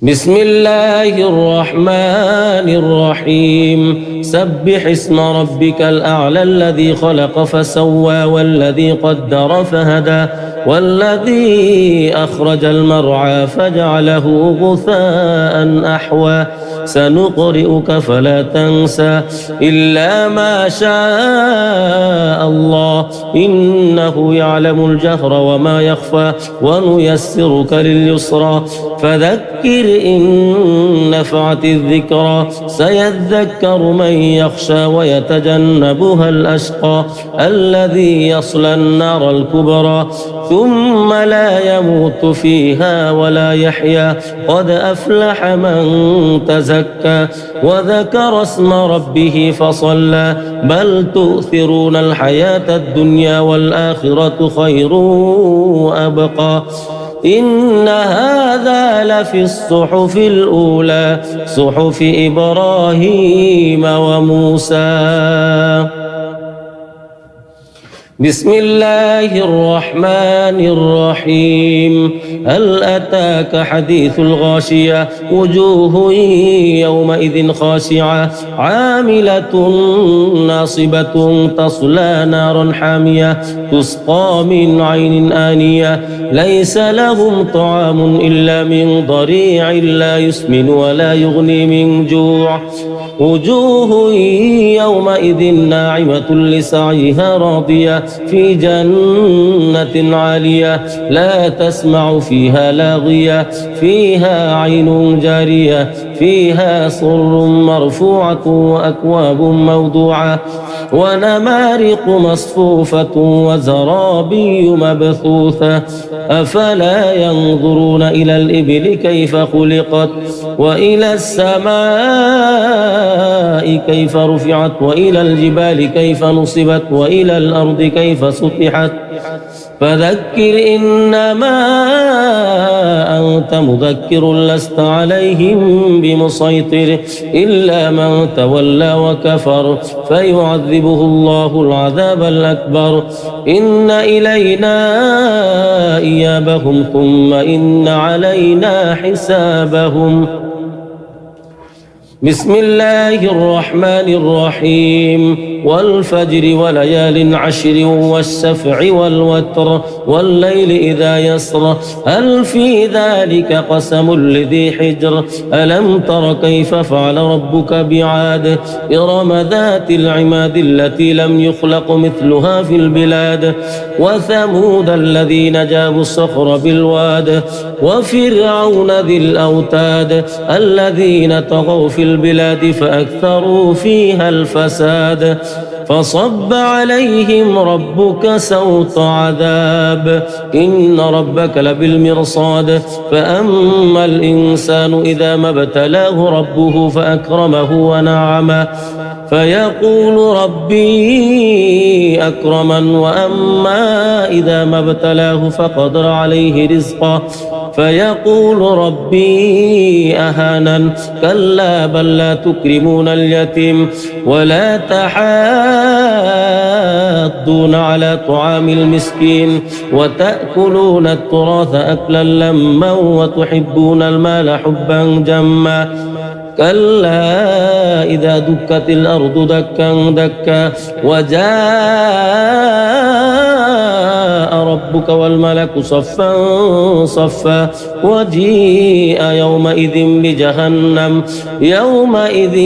بسم الله الرحمن الرحيم سبح اسم ربك الأعلى الذي خلق فسوى والذي قدر فهدى والذي أخرج المرعى فجعله غثاء أحوى سنقرئك فلا تنسى إلا ما شاء الله إنه يعلم الجهر وما يخفى ونيسرك لليسرى فذكر إن نفعت الذكرى سيذكر من يخشى ويتجنبها الأشقى الذي يصلى النار الكبرى ثم لا يموت فيها ولا يحيا قد أفلح من تزكى وذكر اسم ربه فصلى بل تؤثرون الحياة الدنيا والآخرة خير وأبقى إن هذا لفي الصحف الأولى صحف إبراهيم وموسى. بسم الله الرحمن الرحيم. هل أتاك حديث الغاشية وجوه يومئذ خاشعة عاملة ناصبة تصلى نارا حامية تسقى من عين آنية ليس لهم طعام إلا من ضريع لا يسمن ولا يغني من جوع وجوه يومئذ ناعمة لسعيها راضية في جنة عالية لا تسمع فيها لاغية فيها عين جارية فيها سرر مرفوعة وأكواب موضوعة ونمارق مصفوفة وزرابي مبثوثة أفلا ينظرون إلى الإبل كيف خلقت وإلى السماء كيف رفعت وإلى الجبال كيف نصبت وإلى الأرض كيف سطحت فذكر إنما أنت مذكر لست عليهم بمسيطر إلا من تولى وكفر فيعذبه الله العذاب الأكبر إن إلينا إيابهم ثم إن علينا حسابهم. بسم الله الرحمن الرحيم والفجر وليال عشر والشفع والوتر والليل إذا يسر هل في ذلك قسم لذي حجر ألم تر كيف فعل ربك بعاد إرم ذات العماد التي لم يخلق مثلها في البلاد وثمود الذين جابوا الصخر بالواد وفرعون ذي الأوتاد الذين طغوا في البلاد فأكثروا فيها الفساد فصب عليهم ربك سوط عذاب إن ربك لبالمرصاد فأما الإنسان إذا ما ابتلاه ربه فأكرمه ونعمه فيقول ربي أكرمن وأما إذا ما ابتلاه فقدر عليه رزقه فيقول ربي أهانن كلا بل لا تكرمون اليتيم ولا تحاضون على طعام المسكين وتأكلون التراث أكلا لما وتحبون المال حبا جما كلا إذا دكت الأرض دكا دكا وجاء ربك والملك صفا صفا وجيء يومئذ بجهنم يومئذ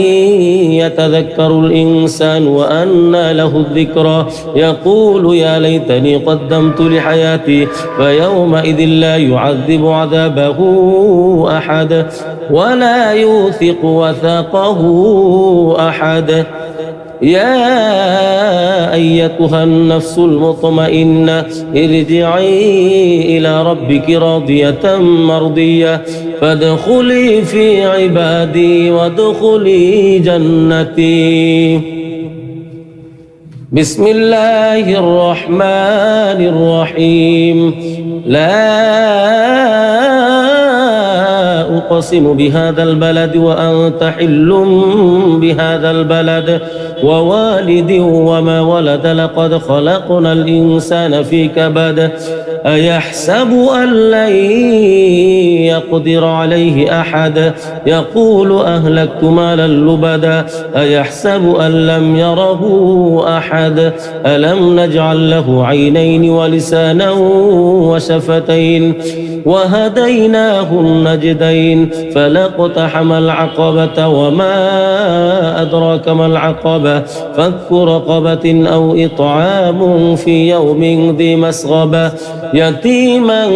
يتذكر الإنسان وأنى له الذكرى يقول يا ليتني قدمت لحياتي فيومئذ لا يعذب عذابه أحد ولا يوثق وثاقه أحد يا أيتها النفس المطمئنة ارجعي إلى ربك راضية مرضية فادخلي في عبادي وادخلي جنتي. بسم الله الرحمن الرحيم لا أقسم بهذا البلد وأنت حل بهذا البلد ووالد وما ولد لقد خلقنا الإنسان في كبد أيحسب أن لن يقدر عليه أحد يقول أهلكت مالا لبدا أيحسب أن لم يره أحد ألم نجعل له عينين ولسانا وشفتين وهديناه النجدين فلاقتحم العقبة وما أدراك ما العقبة فك رقبة أو إطعام في يوم ذي مسغبة يتيما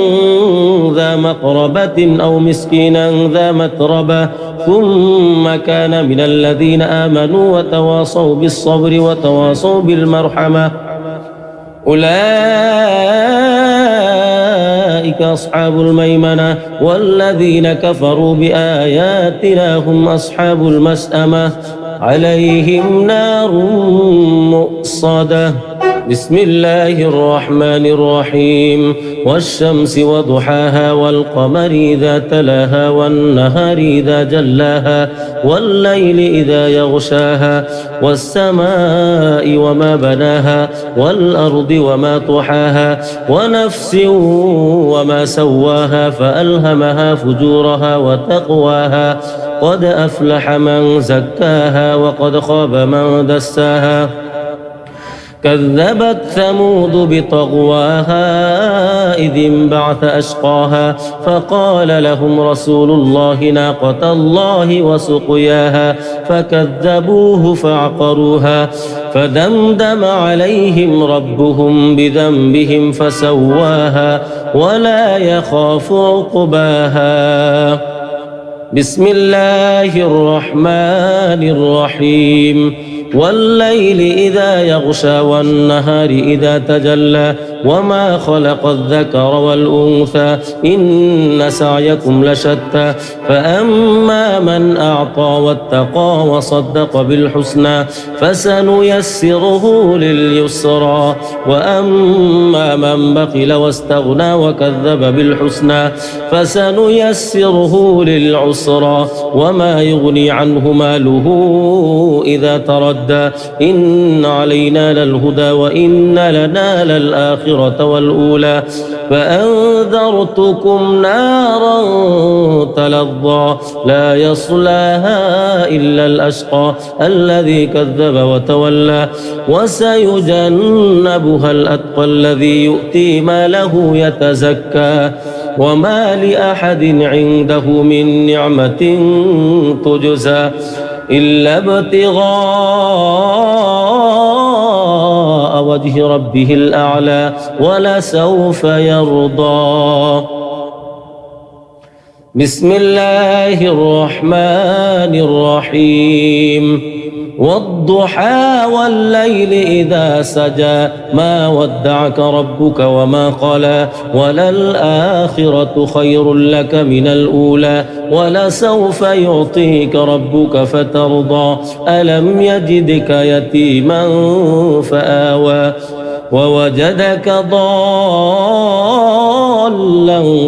ذا مقربة أو مسكينا ذا متربة ثم كان من الذين آمنوا وتواصوا بالصبر وتواصوا بالمرحمة أولئك أصحاب الميمنة والذين كفروا بآياتنا هم أصحاب المسأمة عليهم نار مؤصدة. بسم الله الرحمن الرحيم والشمس وضحاها والقمر إذا تلاها والنهار إذا جلاها والليل إذا يغشاها والسماء وما بناها والأرض وما طحاها ونفس وما سواها فألهمها فجورها وتقواها قد أفلح من زكاها وقد خاب من دساها كذبت ثمود بطغواها إذ انبعث أشقاها فقال لهم رسول الله ناقة الله وسقياها فكذبوه فعقروها فدمدم عليهم ربهم بذنبهم فسواها ولا يخاف عقباها بسم الله الرحمن الرحيم والليل إذا يغشى والنهار إذا تجلى وما خلق الذكر والأنثى إن سعيكم لشتى فأما من أعطى واتقى وصدق بالحسنى فسنيسره لليسرى وأما من بخل واستغنى وكذب بالحسنى فسنيسره للعسرى وما يغني عنه ماله إذا تردى إن علينا للهدى وإن لنا للآخرة والأولى فأنذرتكم نارا تلظى لا يصلاها إلا الأشقى الذي كذب وتولى وسيجنبها الأتقى الذي يؤتي ماله يتزكى وما لأحد عنده من نعمة تجزى إلا ابتغاء وجه ربه الأعلى ولسوف يرضى بسم الله الرحمن الرحيم والضحى والليل إذا سجى ما ودعك ربك وما قلى وللآخرة خير لك من الأولى ولسوف يعطيك ربك فترضى ألم يجدك يتيما فآوى ووجدك ضالا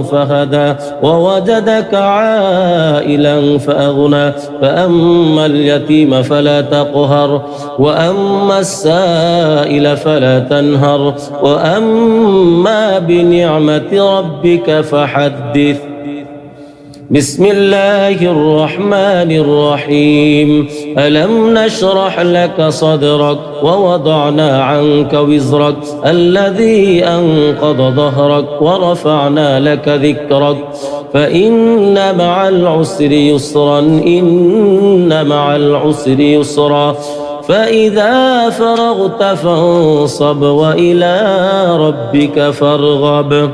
فهدى ووجدك عائلا فأغنى فأما اليتيم فلا تقهر وأما السائل فلا تنهر وأما بنعمة ربك فحدث بسم الله الرحمن الرحيم ألم نشرح لك صدرك ووضعنا عنك وزرك الذي أنقض ظهرك ورفعنا لك ذكرك فإن مع العسر يسرا إن مع العسر يسرا فإذا فرغت فانصب وإلى ربك فارغب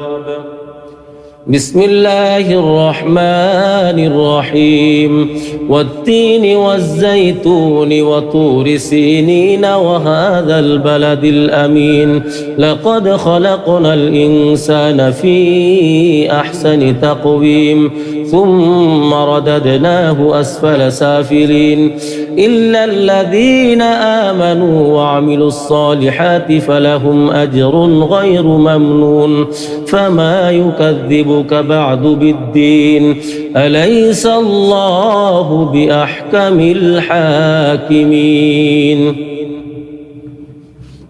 بسم الله الرحمن الرحيم والتين والزيتون وطور سينين وهذا البلد الأمين لقد خلقنا الإنسان في أحسن تقويم ثم رددناه أسفل سافلين إلا الذين آمنوا وعملوا الصالحات فلهم أجر غير ممنون فما يكذبك بعد بالدين أليس الله بأحكم الحاكمين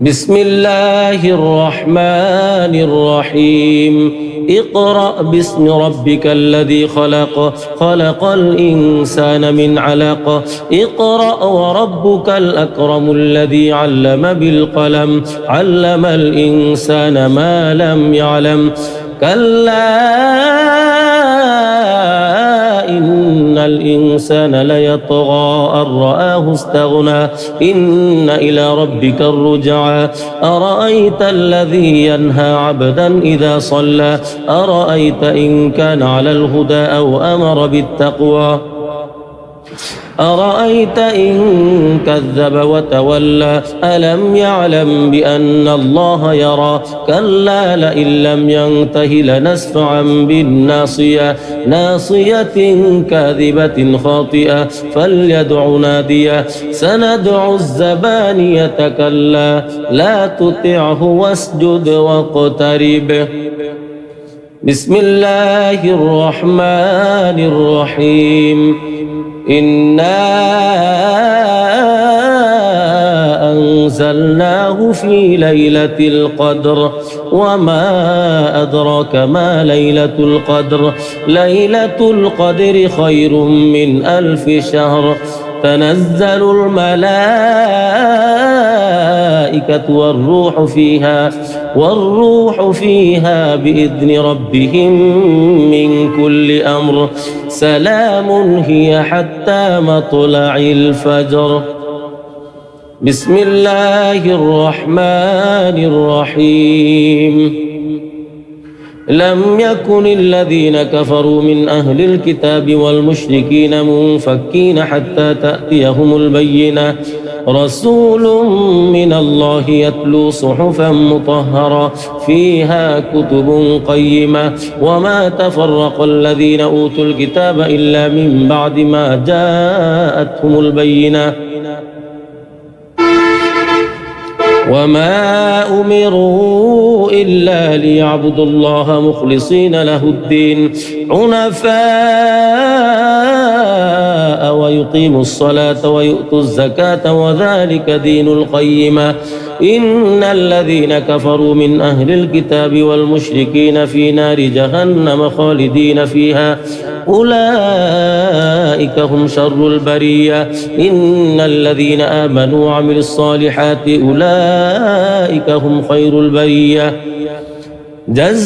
بسم الله الرحمن الرحيم اقرأ باسم ربك الذي خلق خلق الإنسان من علق اقرأ وربك الأكرم الذي علم بالقلم علم الإنسان ما لم يعلم كلا إن الإنسان ليطغى أن رآه استغنى إن إلى ربك الرجعى أرأيت الذي ينهى عبدا إذا صلى أرأيت إن كان على الهدى أو أمر بالتقوى أرأيت إن كذب وتولى ألم يعلم بأن الله يرى كلا لئن لم ينته لنسفعا بالناصية ناصية كاذبة خاطئة فليدع نادية سندع الزبانية كلا لا تطعه واسجد واقترب. بسم الله الرحمن الرحيم. إنا أنزلناه في ليلة القدر وما أدراك ما ليلة القدر ليلة القدر خير من 1000 شهر تنزل الملائكة والروح فيها بإذن ربهم من كل أمر سلام هي حتى مطلع الفجر. بسم الله الرحمن الرحيم. لم يكن الذين كفروا من أهل الكتاب والمشركين منفكين حتى تأتيهم البينة رسول من الله يتلو صحفا مطهرة فيها كتب قيمة وما تفرق الذين أوتوا الكتاب إلا من بعد ما جاءتهم البينة وما أمروا إلا ليعبدوا الله مخلصين له الدين حنفاء ويقيموا الصلاة ويؤتوا الزكاة وذلك دين القيمة إن الذين كفروا من أهل الكتاب والمشركين في نار جهنم خالدين فيها أولئك هم شر البرية إن الذين آمنوا وعملوا الصالحات أولئك هم خير البرية جزاؤهم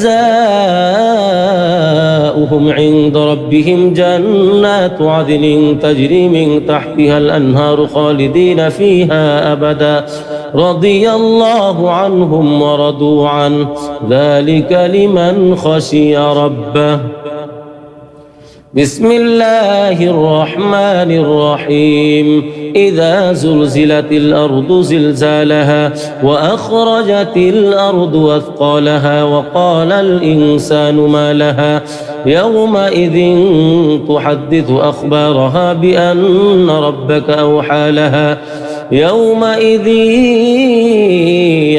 عند ربهم جنات عدن تجري من تحتها الأنهار خالدين فيها أبدا رضي الله عنهم ورضوا عنه ذلك لمن خشي ربه. بسم الله الرحمن الرحيم. إذا زلزلت الأرض زلزالها وأخرجت الأرض أثقالها وقال الإنسان ما لها يومئذ تحدث أخبارها بأن ربك أوحى لها يومئذ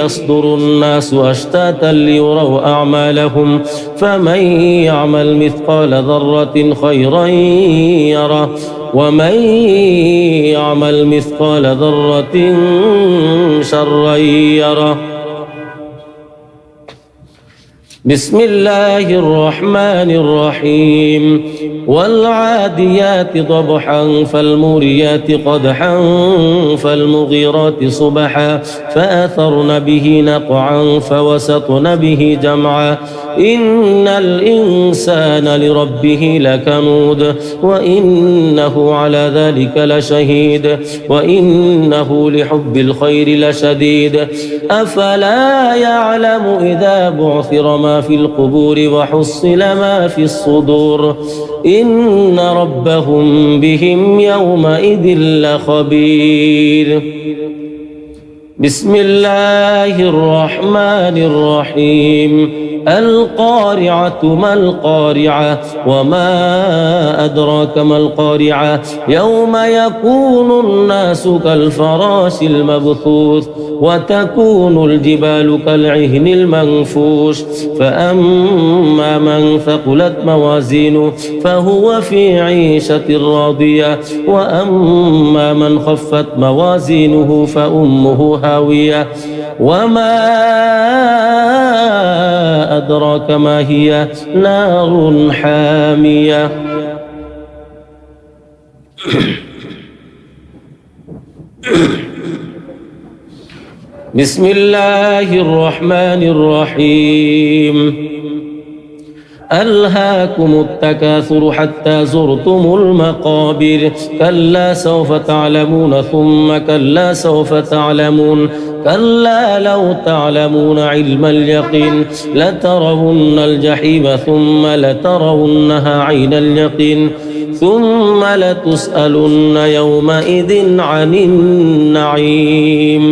يصدر الناس أشتاتا ليروا أعمالهم فمن يعمل مثقال ذرة خيرا يره ومن يعمل مثقال ذرة شرا يره. بسم الله الرحمن الرحيم. والعاديات ضبحا فالموريات قدحا فالمغيرات صبحا فأثرن به نقعا فوسطن به جمعا إن الإنسان لربه لكنود وإنه على ذلك لشهيد وإنه لحب الخير لشديد أفلا يعلم إذا بعثر ما في القبور وحصل ما في الصدور إن ربهم بهم يومئذ لخبير. بسم الله الرحمن الرحيم. القارعة ما القارعة وما أدراك ما القارعة يوم يكون الناس كالفراش المبثوث وتكون الجبال كالعهن المنفوش فأما من ثقلت موازينه فهو في عيشة راضية وأما من خفت موازينه فأمه هاوية وما أدراك ما هي نار حامية. بسم الله الرحمن الرحيم. ألهاكم التكاثر حتى زرتم المقابر كلا سوف تعلمون ثم كلا سوف تعلمون كلا لو تعلمون علم اليقين لترون الجحيم ثم لترونها عين اليقين ثم لتسألن يومئذ عن النعيم.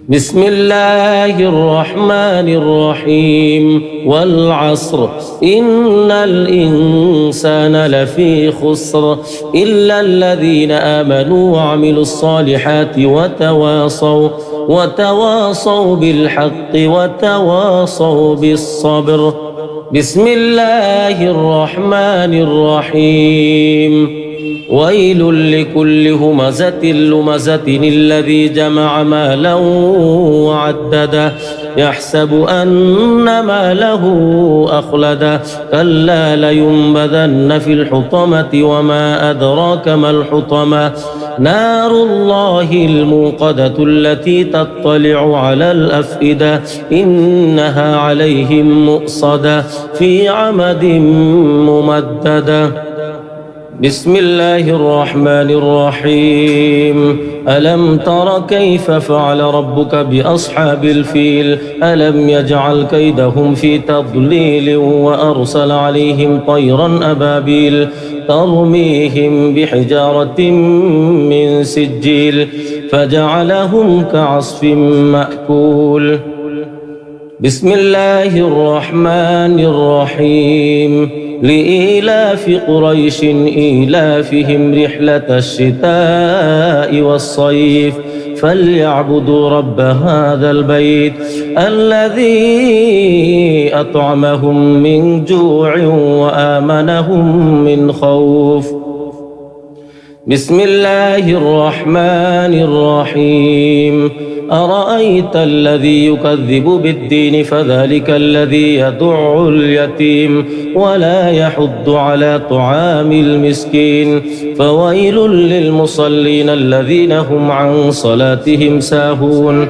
بسم الله الرحمن الرحيم. والعصر إن الإنسان لفي خسر إلا الذين آمنوا وعملوا الصالحات وتواصوا بالحق وتواصوا بالصبر. بسم الله الرحمن الرحيم. ويل لكل همزة لمزة الذي جمع مالا وعدده يحسب أن ماله أخلده كلا لينبذن في الحطمة وما أدراك ما الحطمة نار الله الموقدة التي تطلع على الأفئدة إنها عليهم مؤصدة في عمد ممددة. بسم الله الرحمن الرحيم. ألم تر كيف فعل ربك بأصحاب الفيل ألم يجعل كيدهم في تضليل وأرسل عليهم طيرا أبابيل ترميهم بحجارة من سجيل فجعلهم كعصف مأكول. بسم الله الرحمن الرحيم. لإيلاف قريش إيلافهم رحلة الشتاء والصيف فليعبدوا رب هذا البيت الذي أطعمهم من جوع وآمنهم من خوف. بسم الله الرحمن الرحيم. أرأيت الذي يكذب بالدين فذلك الذي يدع اليتيم ولا يحض على طعام المسكين فويل للمصلين الذين هم عن صلاتهم ساهون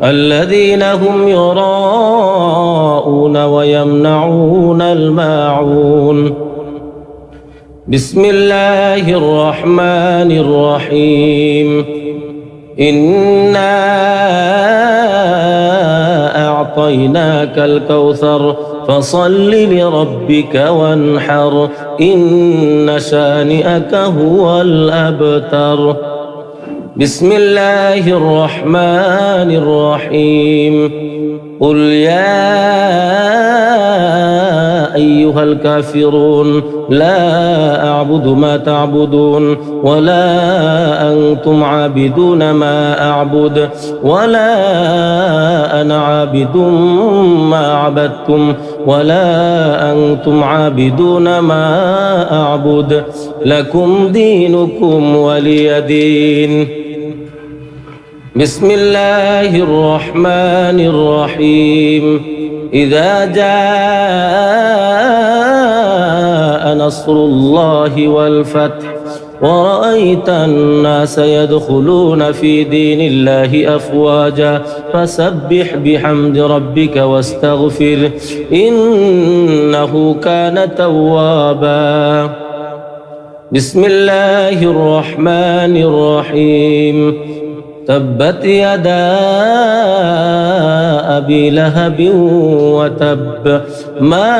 الذين هم يراءون ويمنعون الماعون. بسم الله الرحمن الرحيم. إنا أعطيناك الكوثر فصل لربك وانحر إن شانئك هو الأبتر. بسم الله الرحمن الرحيم. قل يا أيها الكافرون لا أعبد ما تعبدون ولا أنتم عابدون ما أعبد ولا أنا عابد ما عبدتم ولا أنتم عابدون ما أعبد لكم دينكم ولي دين. بسم الله الرحمن الرحيم. إذا جاء نصر الله والفتح ورأيت الناس يدخلون في دين الله أفواجا فسبح بحمد ربك واستغفر إنه كان توابا. بسم الله الرحمن الرحيم. تبت يدا أبي لهب وتب ما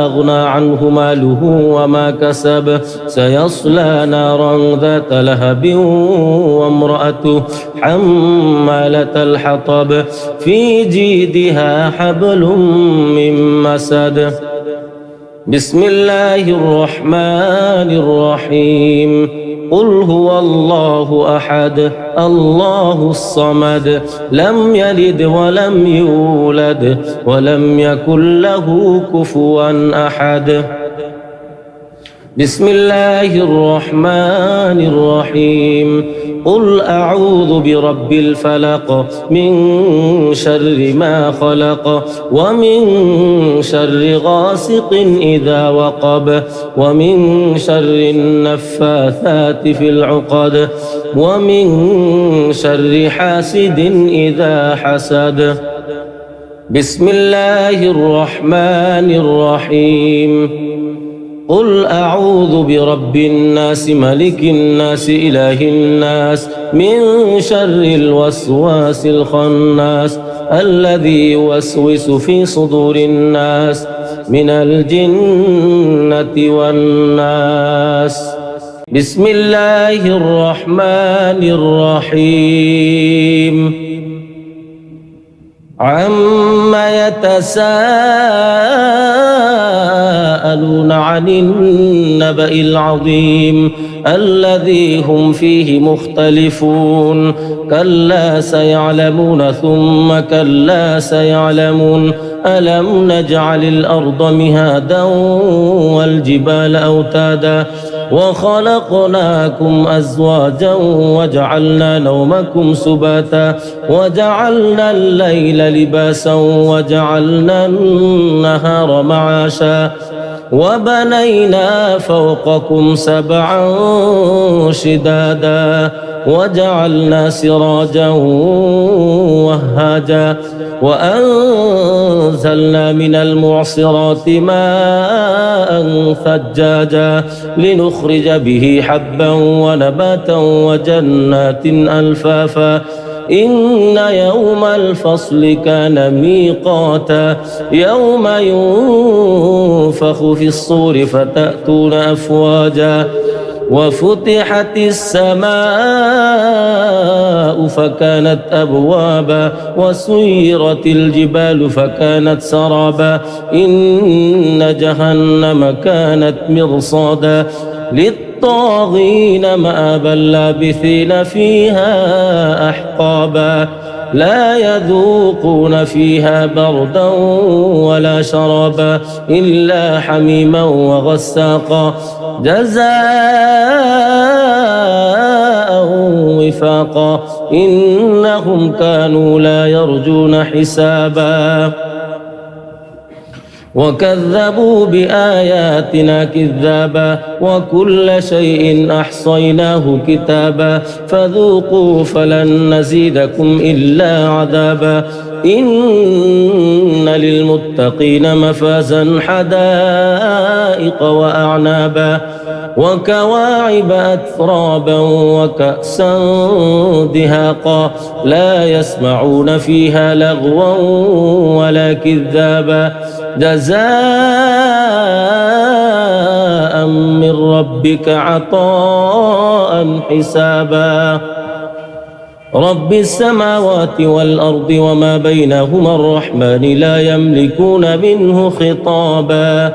أغنى عنه ماله وما كسب سيصلى نارا ذات لهب وامرأته حمالة الحطب في جيدها حبل من مسد. بسم الله الرحمن الرحيم. قل هو الله أحد الله الصمد لم يلد ولم يولد ولم يكن له كفوا أحد. بسم الله الرحمن الرحيم. قل أعوذ برب الفلق من شر ما خلق ومن شر غاسق إذا وقب ومن شر النفاثات في العقد ومن شر حاسد إذا حسد. بسم الله الرحمن الرحيم. قل أعوذ برب الناس ملك الناس إله الناس من شر الوسواس الخناس الذي يوسوس في صدور الناس من الجنة والناس. بسم الله الرحمن الرحيم. عما يتساءلون عن النبأ العظيم الذي هم فيه مختلفون. كلا سيعلمون ثم كلا سيعلمون. ألم نجعل الأرض مهادا والجبال أوتادا وخلقناكم أزواجا وجعلنا نومكم سباتا وجعلنا الليل لباسا وجعلنا النهار معاشا وبنينا فوقكم سبعا شدادا وجعلنا سراجا وهاجا وأنزلنا من المعصرات ماء ثجاجا لنخرج به حبا ونباتا وجنات ألفافا. إن يوم الفصل كان ميقاتا يوم ينفخ في الصور فتأتون أفواجا وفتحت السماء فكانت أبوابا وسيرت الجبال فكانت سرابا. إن جهنم كانت مرصادا للطاغين مآبا لابثين فيها أحقابا لا يذوقون فيها بردا ولا شرابا إلا حميما وغساقا جزاء وفاقا. إنهم كانوا لا يرجون حسابا وكذبوا بآياتنا كذابا وكل شيء أحصيناه كتابا فذوقوا فلن نزيدكم إلا عذابا. إن للمتقين مفازا حدائق وأعنابا وكواعب أترابا وكأسا دهاقا لا يسمعون فيها لغوا ولا كذابا جزاء من ربك عطاء حسابا. رب السماوات والأرض وما بينهما الرحمن لا يملكون منه خطابا.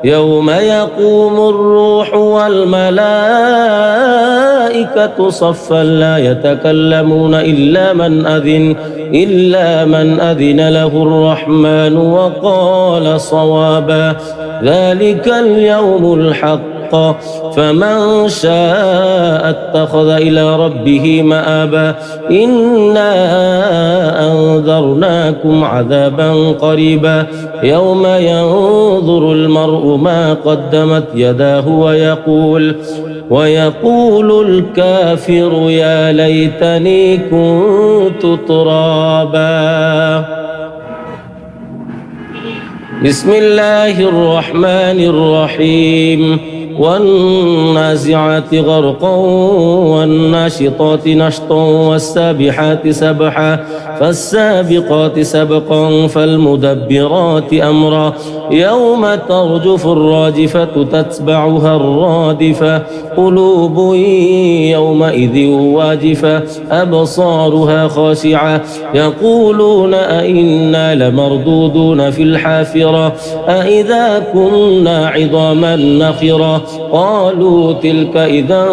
يوم يقوم الروح والملائكة صفا لا يتكلمون إلا من أذن له الرحمن وقال صوابا. ذلك اليوم الحق فمن شاء اتخذ إلى ربه مآبا. إنا أنذرناكم عذابا قريبا يوم ينظر المرء ما قدمت يداه ويقول الكافر يا ليتني كنت ترابا. بسم الله الرحمن الرحيم. والنازعات غرقا والناشطات نشطا والسابحات سبحا فالسابقات سبقا فالمدبرات أمرا يوم ترجف الراجفة تتبعها الرادفة قلوب يومئذ واجفة أبصارها خاشعة يقولون أئنا لمردودون في الحافرة أئذا كنا عظاما نخرة قالوا تلك إذا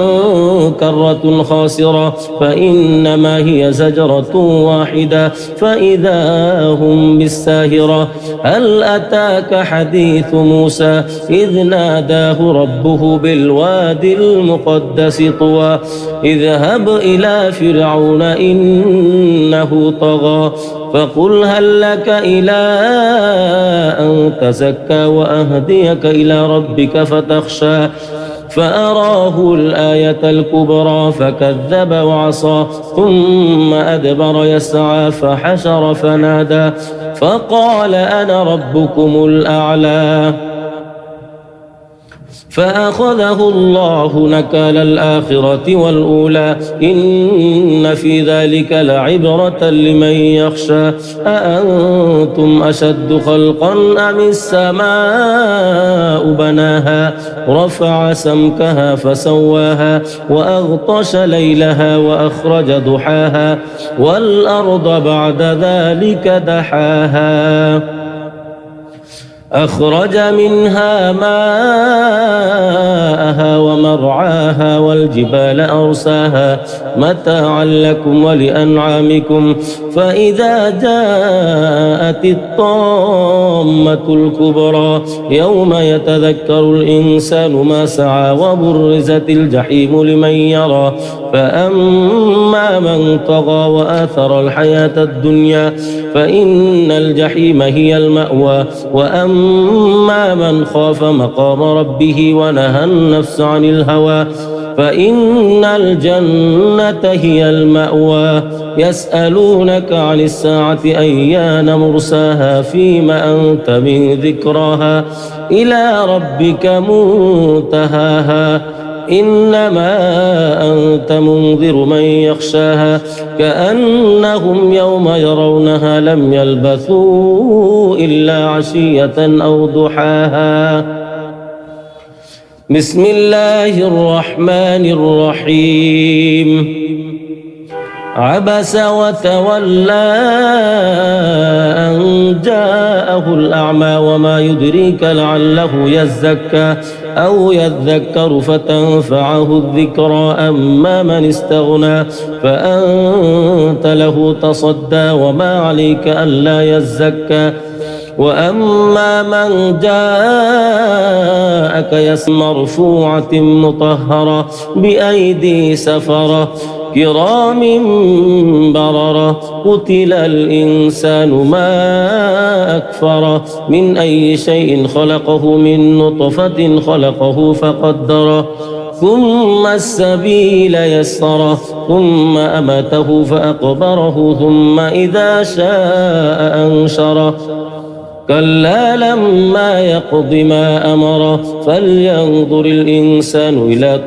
كرة خاسرة فإنما هي زجرة واحدة فإذا هم بالساهرة. هل أتاك حديث موسى إذ ناداه ربه بالوادي المقدس طوى اذهب إلى فرعون إنه طغى فقل هل لك إلى أن تزكى وأهديك إلى ربك فتخشى فأراه الآية الكبرى فكذب وعصى ثم أدبر يسعى فحشر فنادى فقال أنا ربكم الأعلى. فأخذه الله نكال الآخرة والأولى إن في ذلك لعبرة لمن يخشى أأنتم أشد خلقا أم السماء بناها رفع سمكها فسواها وأغطش ليلها وأخرج ضحاها والأرض بعد ذلك دحاها أخرج منها ماءها ومرعاها والجبال أرساها متاعا لكم ولأنعامكم فإذا جاءت الطامة الكبرى يوم يتذكر الإنسان ما سعى وبرزت الجحيم لمن يرى فأما من طغى وآثر الحياة الدنيا فإن الجحيم هي المأوى وأما من خاف مقام ربه ونهى النفس عن الهوى فإن الجنة هي المأوى يسألونك عن الساعة أيان مرساها فيما أنت من ذكراها إلى ربك منتهاها إنما أنت منذر من يخشاها كأنهم يوم يرونها لم يلبثوا إلا عشية أو ضحاها بسم الله الرحمن الرحيم عبس وتولى أن جاءه الأعمى وما يدريك لعله يزكى أو يذكر فتنفعه الذكرى أما من استغنى فأنت له تصدى وما عليك ألا يزكى وأما من جاءك يسعى مرفوعة مطهرة بأيدي سفرة كرام بررة قتل الإنسان ما أكفره من أي شيء خلقه من نطفة خلقه فقدره ثم السبيل يسره ثم أمته فأقبره ثم إذا شاء أنشره كلا لما يقض ما أمره فلينظر الإنسان إلى